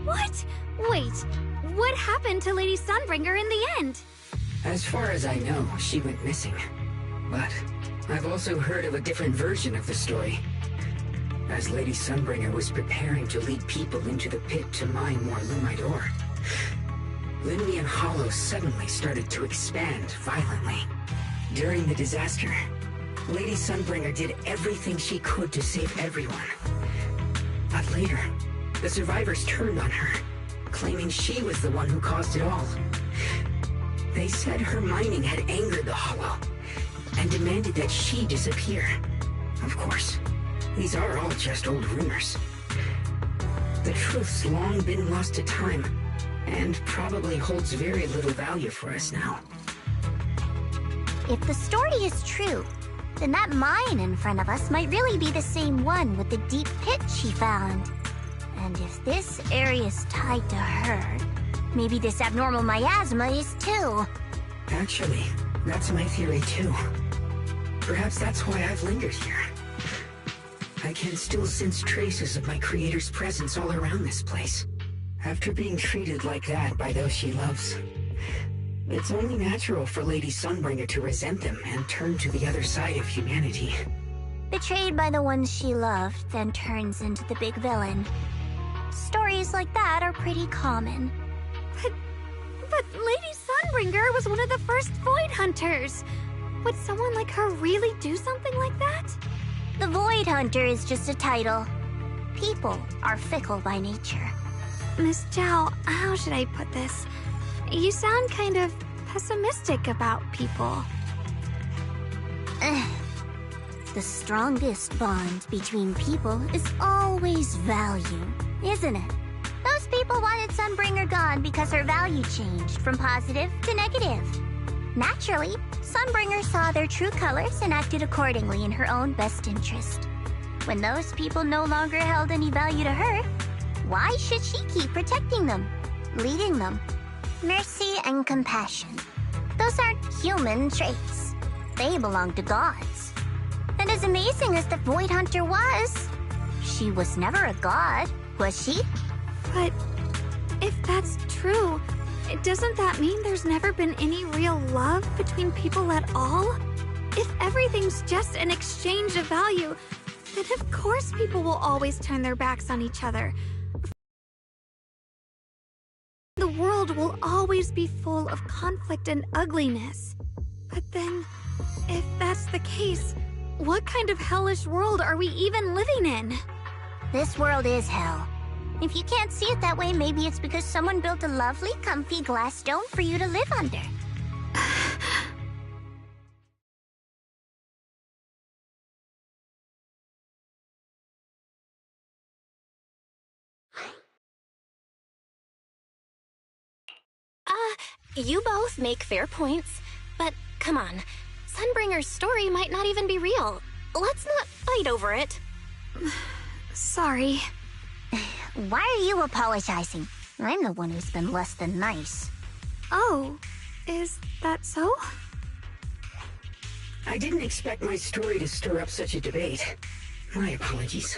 What? Wait, what happened to Lady Sunbringer in the end? As far as I know, she went missing. But I've also heard of a different version of the story. As Lady Sunbringer was preparing to lead people into the pit to mine more Lumite ore, Limnian Hollow suddenly started to expand violently. During the disaster, Lady Sunbringer did everything she could to save everyone. But later, the survivors turned on her, claiming she was the one who caused it all. They said her mining had angered the Hollow, and demanded that she disappear. Of course, these are all just old rumors. The truth's long been lost to time, and probably holds very little value for us now. If the story is true, then that mine in front of us might really be the same one with the deep pit she found. And if this area is tied to her, maybe this abnormal miasma is too. Actually, that's my theory too. Perhaps that's why I've lingered here. I can still sense traces of my creator's presence all around this place. After being treated like that by those she loves, it's only natural for Lady Sunbringer to resent them and turn to the other side of humanity. Betrayed by the ones she loved, then turns into the big villain. Stories like that are pretty common. But Lady Sunbringer was one of the first Void Hunters. Would someone like her really do something like that? The Void Hunter is just a title. People are fickle by nature. Miss Zhao, how should I put this? You sound kind of pessimistic about people. The strongest bond between people is always value, isn't it? Those people wanted Sunbringer gone because her value changed from positive to negative. Naturally, Sunbringer saw their true colors and acted accordingly in her own best interest. When those people no longer held any value to her, why should she keep protecting them, leading them? Mercy and compassion. Those aren't human traits. They belong to gods. And as amazing as the Void Hunter was, she was never a god, was she? But if that's true, doesn't that mean there's never been any real love between people at all? If everything's just an exchange of value, then of course people will always turn their backs on each other. The world will always be full of conflict and ugliness. But then, if that's the case, what kind of hellish world are we even living in? This world is hell. If you can't see it that way, maybe it's because someone built a lovely, comfy glass dome for you to live under. You both make fair points, but come on. Sunbringer's story might not even be real. Let's not fight over it. Sorry. Why are you apologizing? I'm the one who's been less than nice. Oh, is that so? I didn't expect my story to stir up such a debate. My apologies.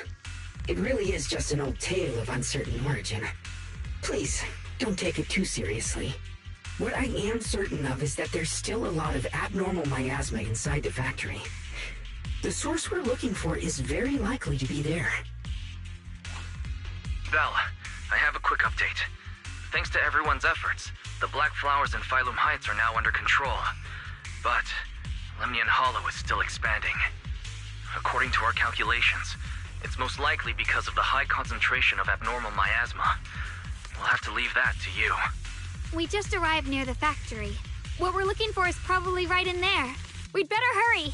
It really is just an old tale of uncertain origin. Please, don't take it too seriously. What I am certain of is that there's still a lot of abnormal miasma inside the factory. The source we're looking for is very likely to be there. Belle, I have a quick update. Thanks to everyone's efforts, the Black Flowers in Phylum Heights are now under control. But Lemnian Hollow is still expanding. According to our calculations, it's most likely because of the high concentration of abnormal miasma. We'll have to leave that to you. We just arrived near the factory. What we're looking for is probably right in there. We'd better hurry.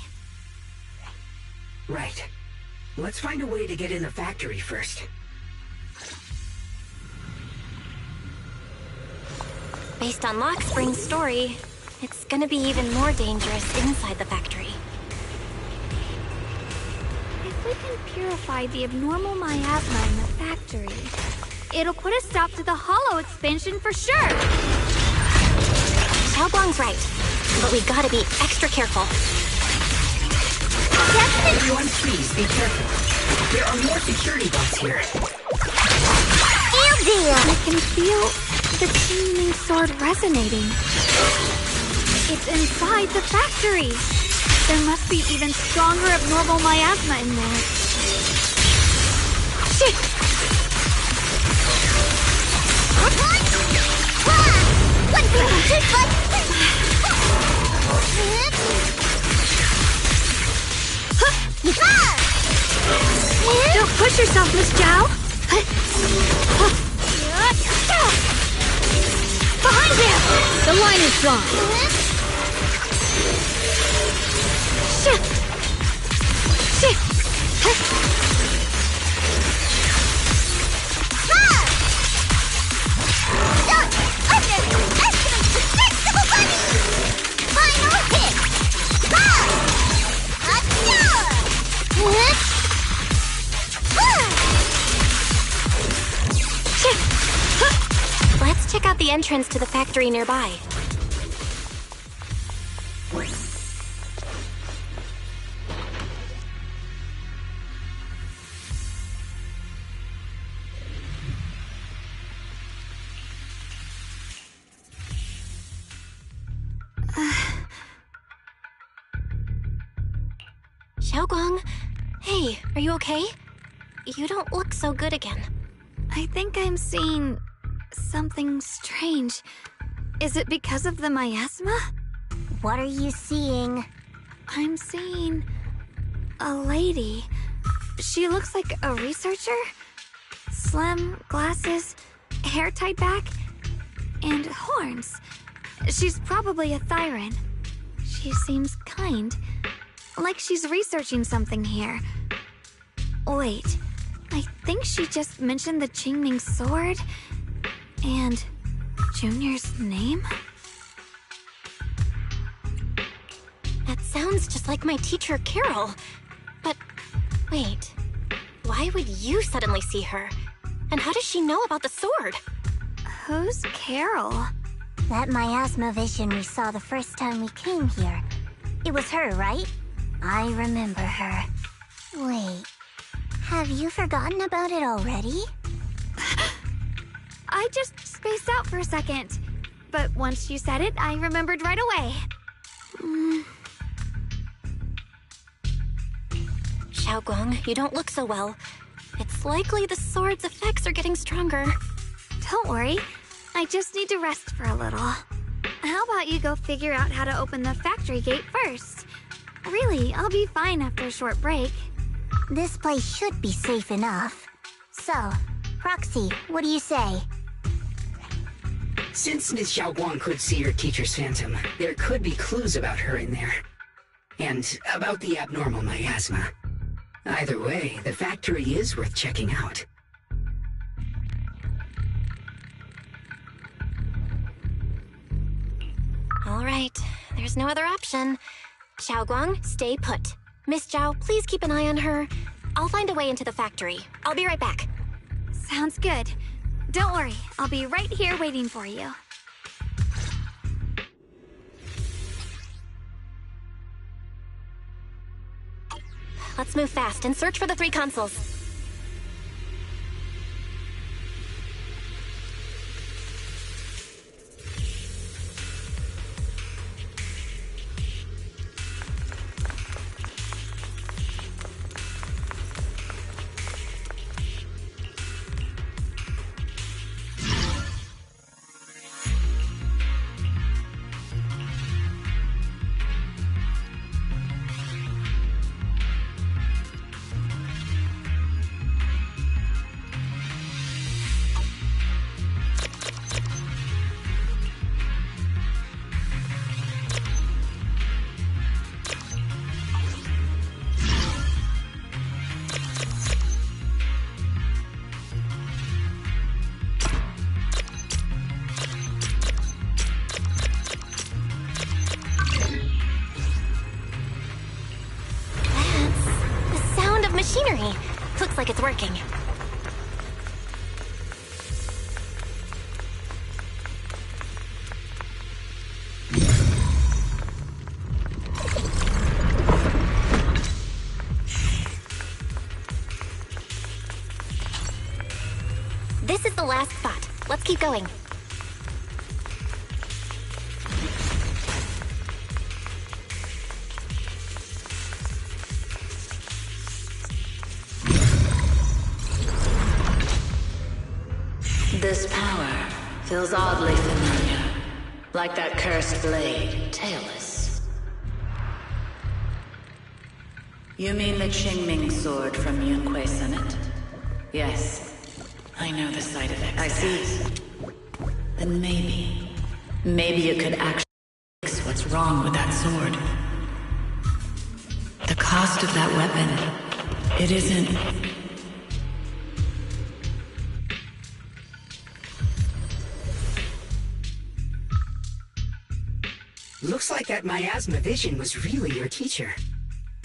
Right. Let's find a way to get in the factory first. Based on Lockspring's story, it's gonna be even more dangerous inside the factory. If we can purify the abnormal miasma in the factory, it'll put a stop to the Hollow expansion for sure! Xiaoguang's right, but we gotta be extra careful. Everyone, please be careful. There are more security bots here. I can feel the Qingming sword resonating. It's inside the factory. There must be even stronger abnormal miasma in there. Shit! Don't push yourself, Miss Zhao. Behind you! The line is drawn. Shit! Shit! Final hit! check out the entrance to the factory nearby. Xiaoguang, hey, are you okay? You don't look so good again. I think I'm seeing something strange. Is it because of the miasma? What are you seeing? I'm seeing a lady. She looks like a researcher. Slim, glasses, hair tied back, and horns. She's probably a Thyran. She seems kind, like she's researching something here. Wait, I think she just mentioned the Qingming sword and Junior's name? That sounds just like my teacher, Carol. But wait, why would you suddenly see her? And how does she know about the sword? Who's Carol? That miasma vision we saw the first time we came here. It was her, right? I remember her. Wait, have you forgotten about it already? I just spaced out for a second. But once you said it, I remembered right away. Xiaoguang, you don't look so well. It's likely the sword's effects are getting stronger. Don't worry. I just need to rest for a little. How about you go figure out how to open the factory gate first? Really, I'll be fine after a short break. This place should be safe enough. So, Proxy, what do you say? Since Ms. Xiaoguang could see her teacher's phantom, there could be clues about her in there. And about the abnormal miasma. Either way, the factory is worth checking out. All right, there's no other option. Xiaoguang, stay put. Miss Zhao, please keep an eye on her. I'll find a way into the factory. I'll be right back. Sounds good. Don't worry, I'll be right here waiting for you. Let's move fast and search for the 3 consoles. Machinery. Looks like it's working. This is the last spot. Let's keep going. This power feels oddly familiar, like that cursed blade, tailless. You mean the Qingming sword from Yunquei Summit? Yes, I know the side effects. I see. Then maybe you could actually fix what's wrong with that sword. The cost of that weapon, it isn't... Looks like that miasma vision was really your teacher.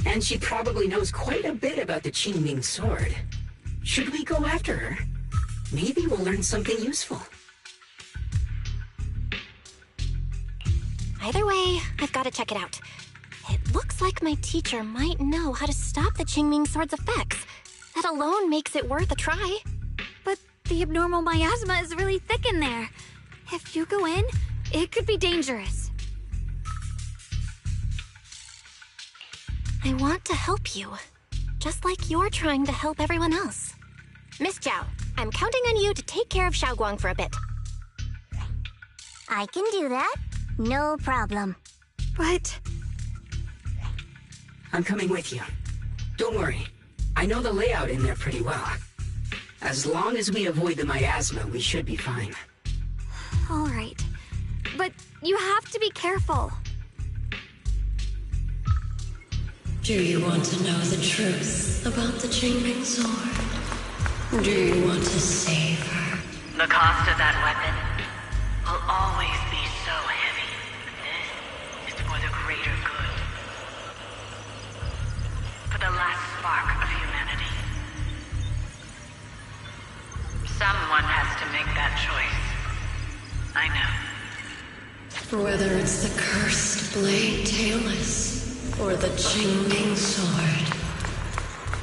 And she probably knows quite a bit about the Qingming sword. Should we go after her? Maybe we'll learn something useful. Either way, I've got to check it out. It looks like my teacher might know how to stop the Qingming Sword's effects. That alone makes it worth a try. But the abnormal miasma is really thick in there. If you go in, it could be dangerous. I want to help you, just like you're trying to help everyone else. Miss Zhao, I'm counting on you to take care of Xiaoguang for a bit. I can do that. No problem. But... I'm coming with you. Don't worry. I know the layout in there pretty well. As long as we avoid the miasma, we should be fine. All right. But you have to be careful. Do you want to know the truth about the Qingming Sword? Do you want to save her? The cost of that weapon will always be so heavy. This is for the greater good. For the last spark of humanity. Someone has to make that choice. I know. Whether it's the cursed blade tailless or the Qingming Sword,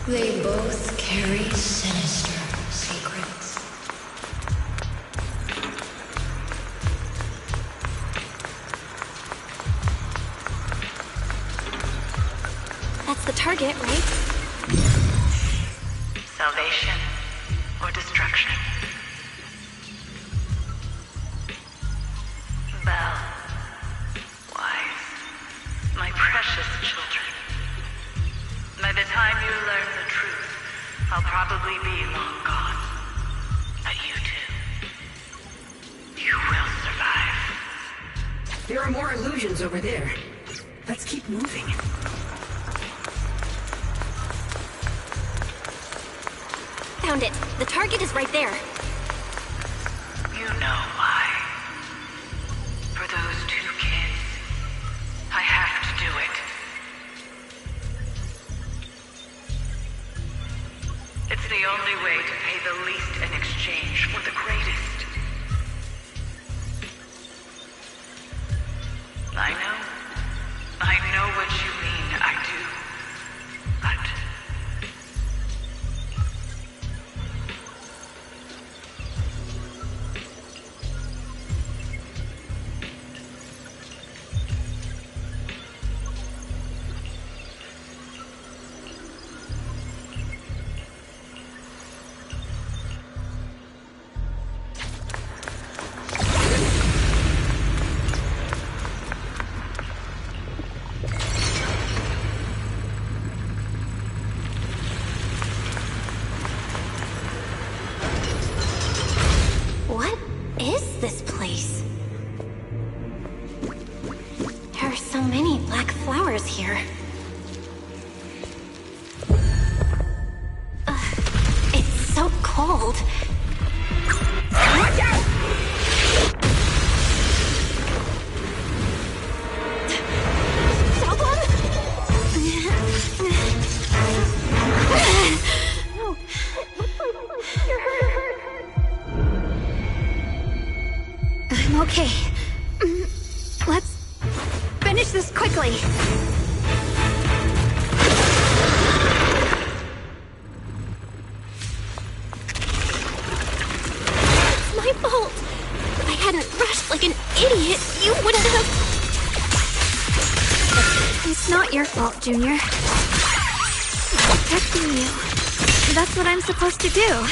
they both carry sinister secrets. That's the target, right? Salvation or destruction. Belle, Wise, my precious children. By the time you learn the truth, I'll probably be long gone. But you two, you will survive. There are more illusions over there. Let's keep moving. Found it. The target is right there. You know why. For those two kids, I have to do it. It's the only way to pay the least in exchange for the greatest. I know what you mean, I do. But... What is this place? There are so many black flowers here. It's so cold. Watch out! I'm okay. Let's finish this quickly. It's my fault. If I hadn't rushed like an idiot, you wouldn't have... It's not your fault, Junior. Protecting you. That's what I'm supposed to do.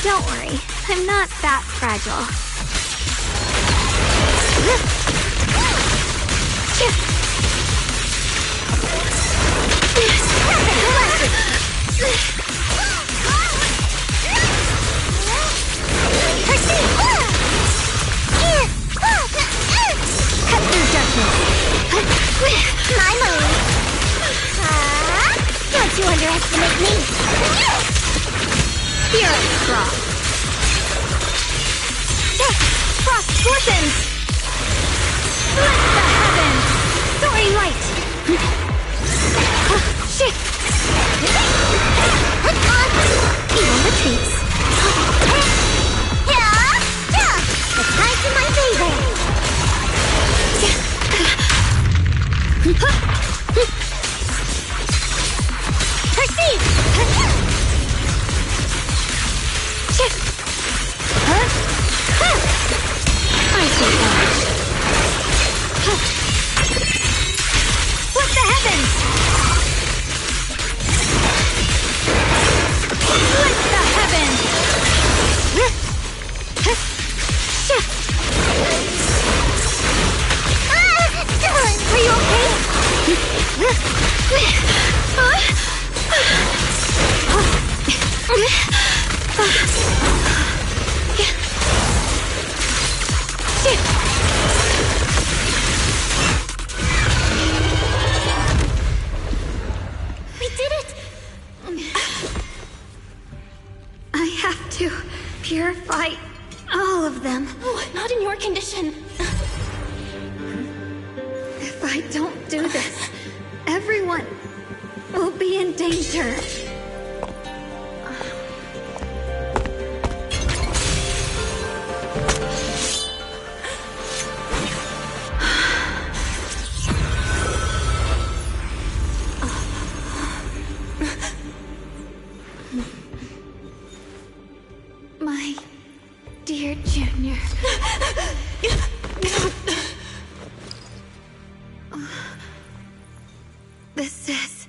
Don't worry, I'm not that fragile. Cut through darkness. My move. Don't you underestimate me. Spirit Frost. Frost forces! Split the heavens! Soaring light! Shit! Evil retreats. The tide's in my favor. of them. Oh, not in your condition. If I don't do this, everyone will be in danger. My dear Junior. This is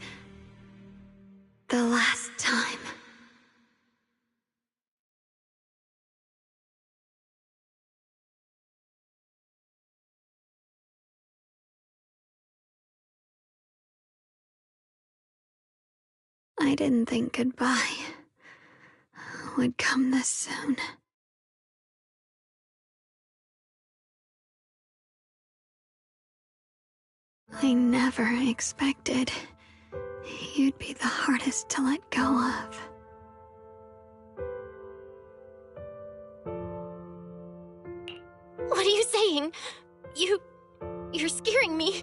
the last time. I didn't think goodbye would come this soon. I never expected you'd be the hardest to let go of. What are you saying? You're scaring me.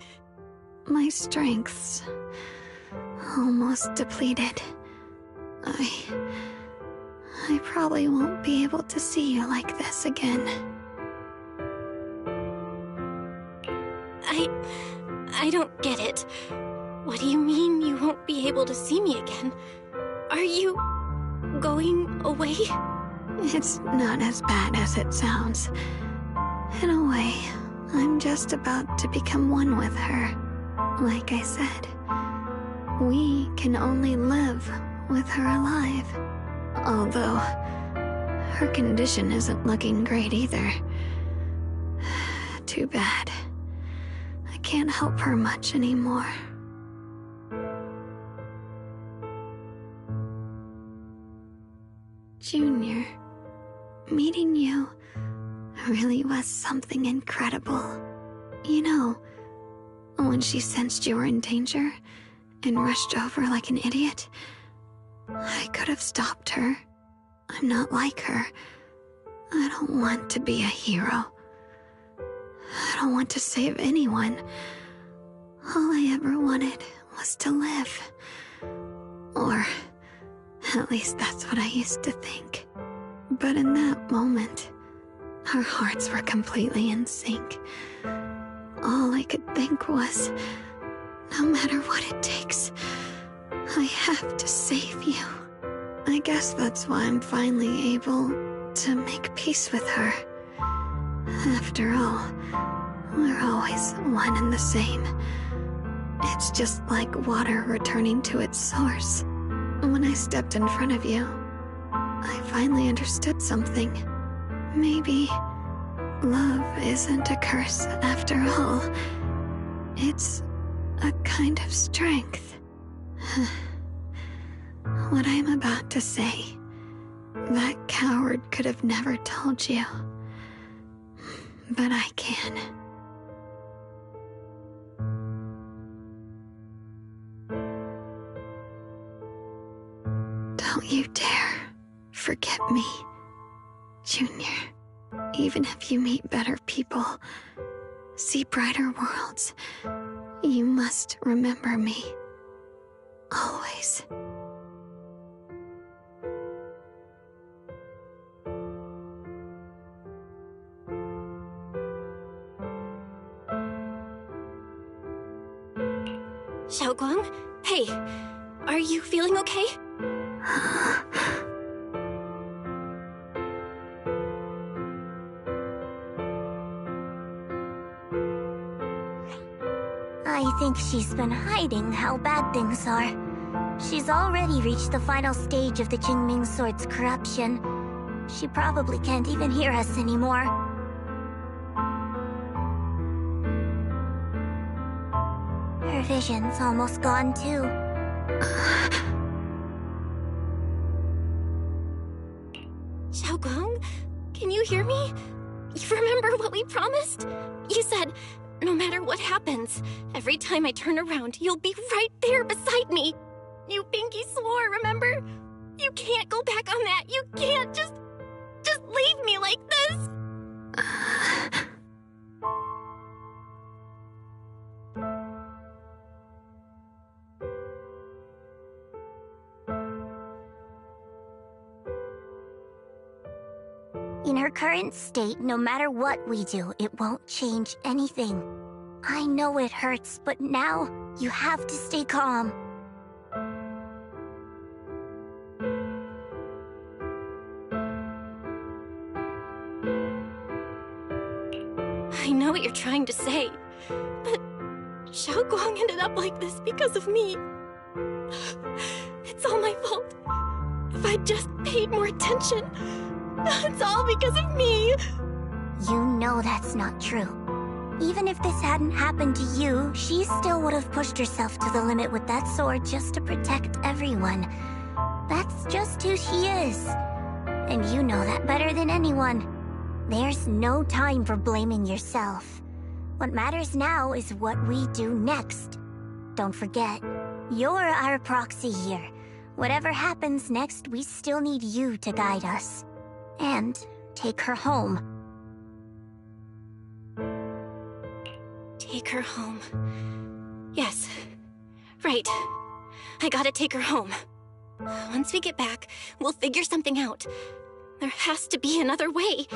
My strength's almost depleted. I probably won't be able to see you like this again. I don't get it. What do you mean you won't be able to see me again? Are you going away? It's not as bad as it sounds. In a way, I'm just about to become one with her. Like I said, we can only live with her alive. Although, her condition isn't looking great either. Too bad. I can't help her much anymore. Junior, meeting you really was something incredible. You know, when she sensed you were in danger and rushed over like an idiot, I could have stopped her. I'm not like her. I don't want to be a hero. I don't want to save anyone. All I ever wanted was to live. Or at least that's what I used to think. But in that moment, our hearts were completely in sync. All I could think was, no matter what it takes, I have to save you. I guess that's why I'm finally able to make peace with her. After all, we're always one and the same. It's just like water returning to its source. When I stepped in front of you, I finally understood something. Maybe love isn't a curse after all. It's a kind of strength. What I'm about to say, that coward could have never told you. But I can. Don't you dare forget me, Junior. Even if you meet better people, see brighter worlds, you must remember me. Always. Xiaoguang? Hey, are you feeling okay? I think she's been hiding how bad things are. She's already reached the final stage of the Qingming Sword's corruption. She probably can't even hear us anymore. Her vision's almost gone too. Xiaoguang, can you hear me? You remember what we promised? You said, no matter what happens, every time I turn around, you'll be right there beside me. You pinky swore, remember? You can't go back on that. You can't just leave me like this. current state, no matter what we do, it won't change anything. I know it hurts, but now you have to stay calm. I know what you're trying to say, but Xiaoguang ended up like this because of me. It's all my fault. If I'd just paid more attention, it's all because of me. You know that's not true. Even if this hadn't happened to you, she still would have pushed herself to the limit with that sword just to protect everyone. That's just who she is. And you know that better than anyone. There's no time for blaming yourself. What matters now is what we do next. Don't forget, you're our proxy here. Whatever happens next, we still need you to guide us. And take her home. Take her home. Yes. Right. I gotta take her home. Once we get back, we'll figure something out. There has to be another way.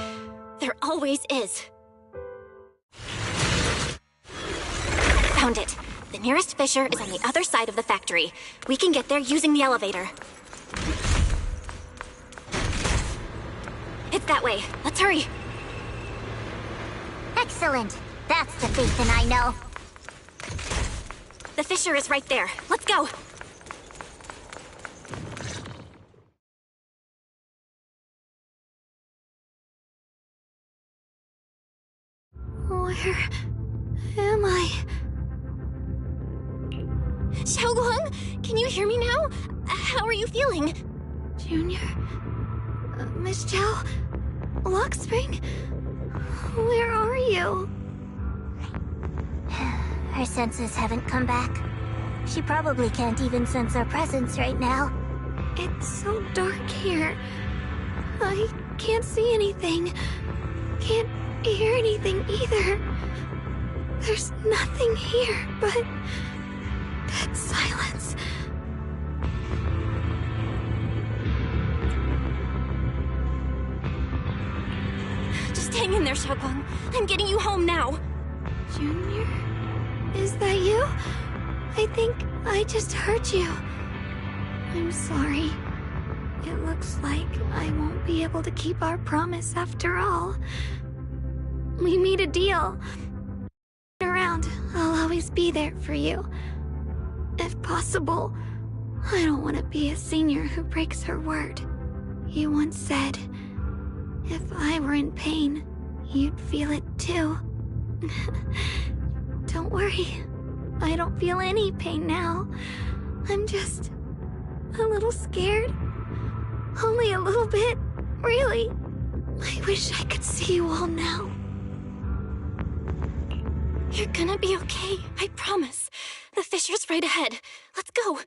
There always is. Found it. The nearest fissure is on the other side of the factory. We can get there using the elevator. It's that way. Let's hurry. Excellent. That's the Phaethon I know. The fissure is right there. Let's go. Where am I? Xiaoguang, can you hear me now? How are you feeling? Junior? Miss Zhao? Lockspring? Where are you? Her senses haven't come back. She probably can't even sense our presence right now. It's so dark here. I can't see anything. Can't hear anything either. There's nothing here but dead silence. Just hang in there, Xiaoguang. I'm getting you home now. Junior? Is that you? I think I just hurt you. I'm sorry. It looks like I won't be able to keep our promise after all. We made a deal. Around, I'll always be there for you. If possible, I don't want to be a senior who breaks her word. You once said, if I were in pain, you'd feel it too. Don't worry. I don't feel any pain now. I'm just a little scared. Only a little bit, really. I wish I could see you all now. You're gonna be okay, I promise. The fissure's right ahead. Let's go.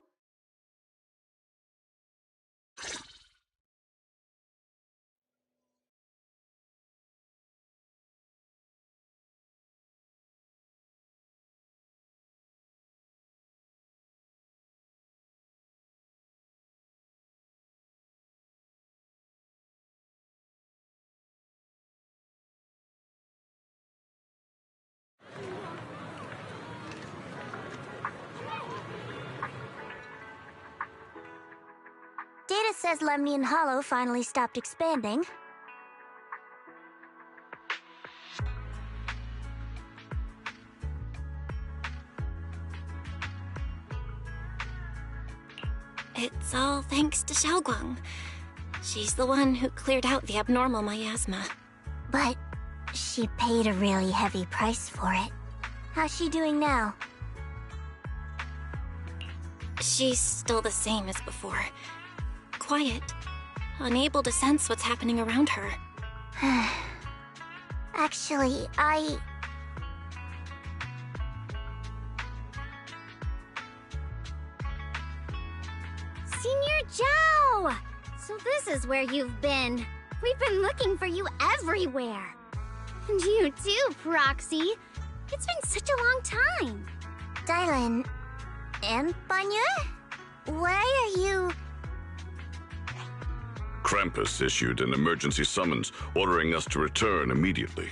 Data says Lemnian Hollow finally stopped expanding. It's all thanks to Xiaoguang. She's the one who cleared out the abnormal miasma. But she paid a really heavy price for it. How's she doing now? She's still the same as before. Quiet, unable to sense what's happening around her. Actually, Senior Zhao! So this is where you've been. We've been looking for you everywhere. And you too, Proxy. It's been such a long time. Dylan and Banya? Why are you... Krampus issued an emergency summons ordering us to return immediately.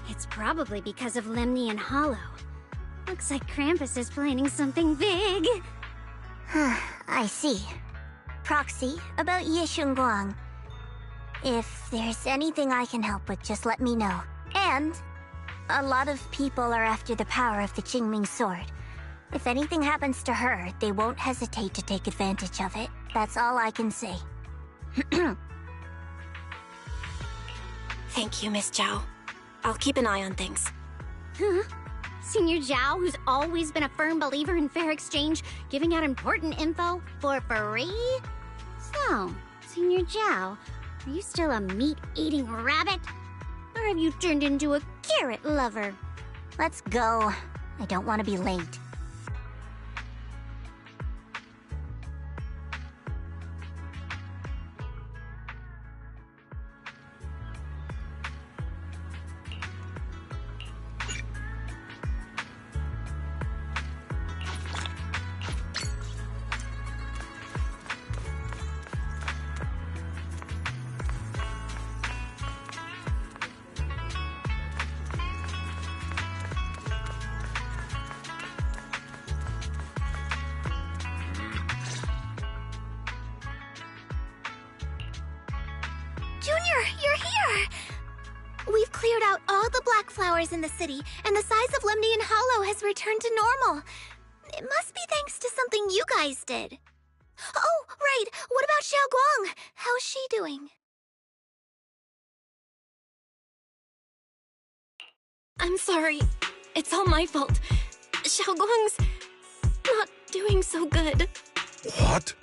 It's probably because of Lemnian Hollow. Looks like Krampus is planning something big. I see. Proxy, about Yishunguang. If there's anything I can help with, just let me know. And a lot of people are after the power of the Qingming sword. If anything happens to her, they won't hesitate to take advantage of it. That's all I can say. Thank you, Miss Zhao. I'll keep an eye on things. Huh? Senior Zhao, who's always been a firm believer in fair exchange, giving out important info for free? So, Senior Zhao, are you still a meat-eating rabbit? Or have you turned into a carrot lover? Let's go. I don't want to be late. Junior, you're here! We've cleared out all the black flowers in the city, and the size of Lemnian Hollow has returned to normal. It must be thanks to something you guys did. Oh, right! What about Xiaoguang? How's she doing? I'm sorry. It's all my fault. Xiaoguang's not doing so good. What?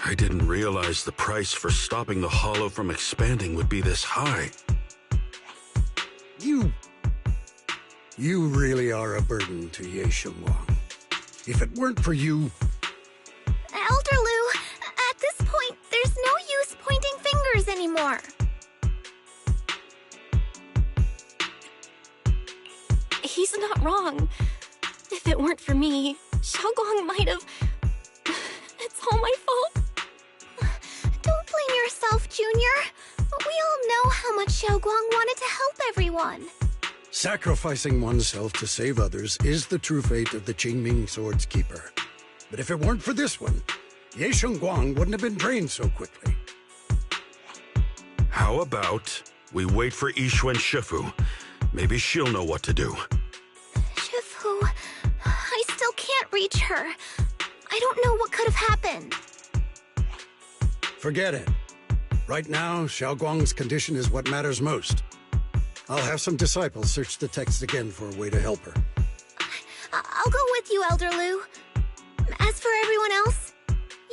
I didn't realize the price for stopping the Hollow from expanding would be this high. You really are a burden to Ye Shengwang. If it weren't for you... Elder Lu, at this point, there's no use pointing fingers anymore. He's not wrong. If it weren't for me, Xiaoguang might have... It's all my fault. Don't blame yourself, Junior. We all know how much Xiaoguang wanted to help everyone. Sacrificing oneself to save others is the true fate of the Qingming Sword's keeper. But if it weren't for this one, Ye Shengguang wouldn't have been drained so quickly. How about we wait for Yixuan Shifu? Maybe she'll know what to do. Shifu, I still can't reach her. I don't know what could have happened. Forget it. Right now, Xiaoguang's condition is what matters most. I'll have some disciples search the text again for a way to help her. I'll go with you, Elder Lu. As for everyone else,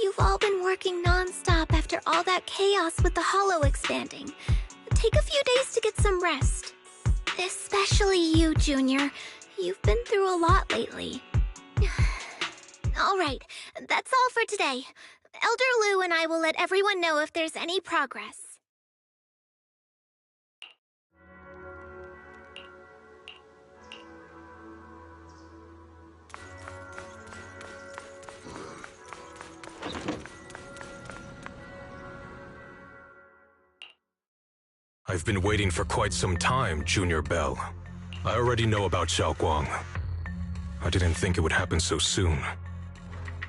you've all been working non-stop after all that chaos with the Hollow expanding. Take a few days to get some rest. Especially you, Junior. You've been through a lot lately. All right, that's all for today. Elder Lu and I will let everyone know if there's any progress. I've been waiting for quite some time, Junior Bell. I already know about Xiaoguang. I didn't think it would happen so soon.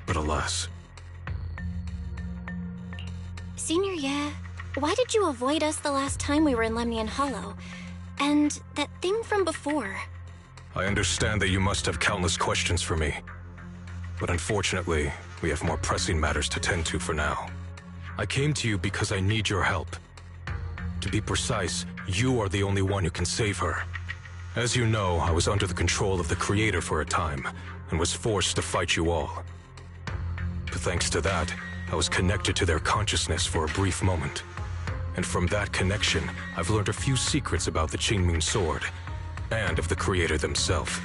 But alas. Senior Ye, why did you avoid us the last time we were in Lemnian Hollow? And that thing from before? I understand that you must have countless questions for me. But unfortunately, we have more pressing matters to tend to for now. I came to you because I need your help. To be precise, you are the only one who can save her. As you know, I was under the control of the Creator for a time, and was forced to fight you all. But thanks to that, I was connected to their consciousness for a brief moment. And from that connection, I've learned a few secrets about the Qingming Sword, and of the Creator themselves.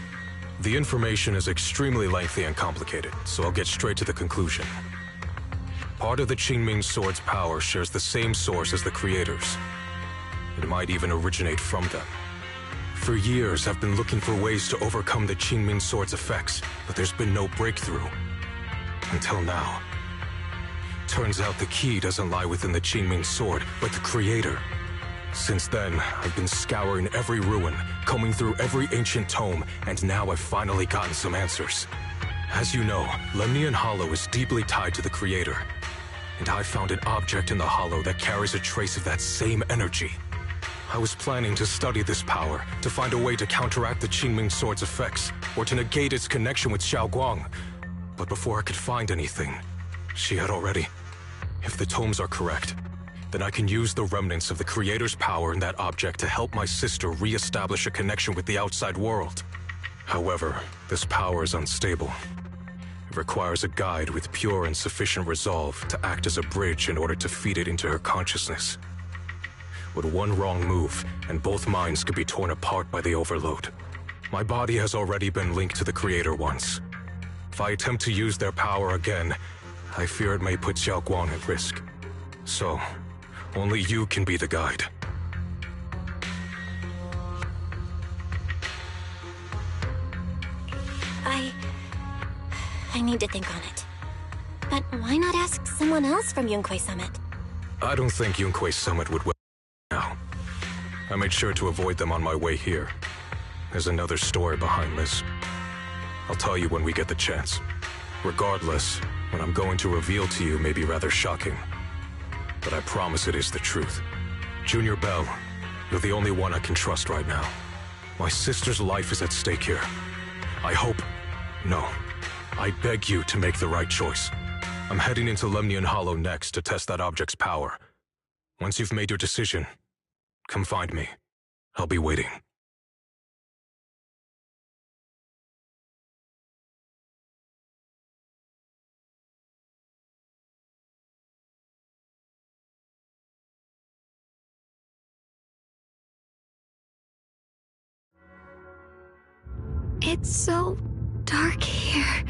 The information is extremely lengthy and complicated, so I'll get straight to the conclusion. Part of the Qingming Sword's power shares the same source as the Creator's. It might even originate from them. For years, I've been looking for ways to overcome the Qingming Sword's effects, but there's been no breakthrough. Until now. Turns out the key doesn't lie within the Qingming Sword, but the creator. Since then, I've been scouring every ruin, combing through every ancient tome, and now I've finally gotten some answers. As you know, Lemnian Hollow is deeply tied to the creator. And I found an object in the hollow that carries a trace of that same energy. I was planning to study this power, to find a way to counteract the Qingming Sword's effects, or to negate its connection with Xiaoguang. But before I could find anything, she had already. If the tomes are correct, then I can use the remnants of the creator's power in that object to help my sister re-establish a connection with the outside world. However, this power is unstable. It requires a guide with pure and sufficient resolve to act as a bridge in order to feed it into her consciousness. With one wrong move, and both minds could be torn apart by the overload. My body has already been linked to the creator once. If I attempt to use their power again, I fear it may put Xiaoguang at risk. So, only you can be the guide. I need to think on it. But why not ask someone else from Yunquei Summit? I don't think Yunquei Summit would now. I made sure to avoid them on my way here. There's another story behind this. I'll tell you when we get the chance. Regardless, what I'm going to reveal to you may be rather shocking. But I promise it is the truth. Junior Bell, you're the only one I can trust right now. My sister's life is at stake here. I hope... No. I beg you to make the right choice. I'm heading into Lemnian Hollow next to test that object's power. Once you've made your decision, come find me. I'll be waiting. It's so dark here.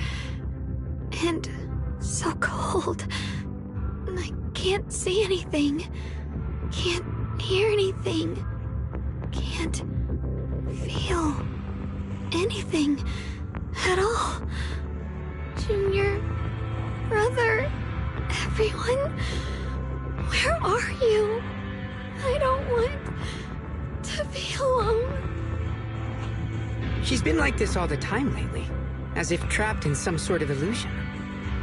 And so cold. I can't see anything. Can't hear anything. Can't feel anything at all. Junior, brother, everyone, where are you? I don't want to be alone. She's been like this all the time lately, as if trapped in some sort of illusion.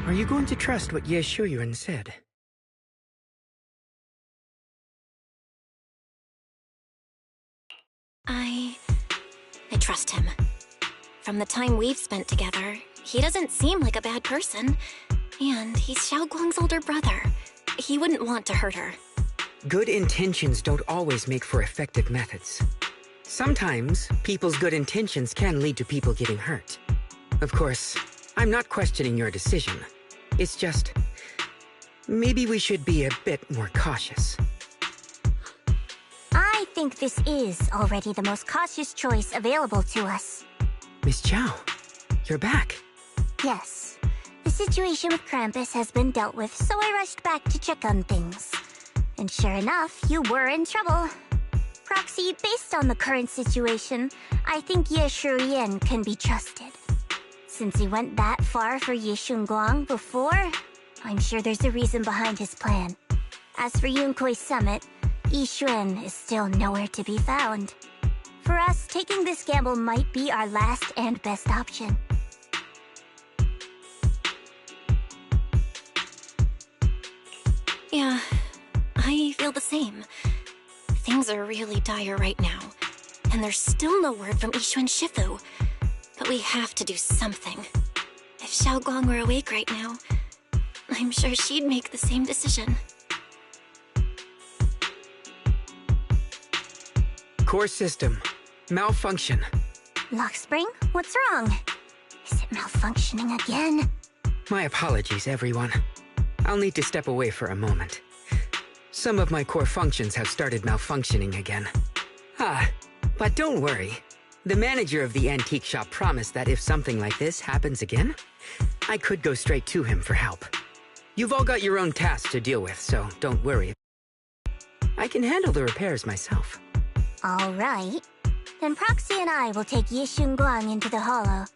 Are you going to trust what Ye Shuyuan said? I trust him. From the time we've spent together, he doesn't seem like a bad person. And he's Xiaoguang's older brother. He wouldn't want to hurt her. Good intentions don't always make for effective methods. Sometimes, people's good intentions can lead to people getting hurt. Of course, I'm not questioning your decision. It's just... maybe we should be a bit more cautious. I think this is already the most cautious choice available to us. Miss Chow, you're back. Yes. The situation with Krampus has been dealt with, so I rushed back to check on things. And sure enough, you were in trouble. Proxy, based on the current situation, I think Ye Shurian can be trusted. Since he went that far for Ye Shunguang before, I'm sure there's a reason behind his plan. As for Yunquei Summit, Yixuan is still nowhere to be found. For us, taking this gamble might be our last and best option. Yeah, I feel the same. Things are really dire right now, and there's still no word from Yixuan Shifu. But we have to do something. If Xiaoguang were awake right now, I'm sure she'd make the same decision. Core system. Malfunction. Lockspring, what's wrong? Is it malfunctioning again? My apologies, everyone. I'll need to step away for a moment. Some of my core functions have started malfunctioning again. But don't worry. The manager of the antique shop promised that if something like this happens again, I could go straight to him for help. You've all got your own tasks to deal with, so don't worry. I can handle the repairs myself. All right. Then Proxy and I will take Yishun Guang into the Hollow.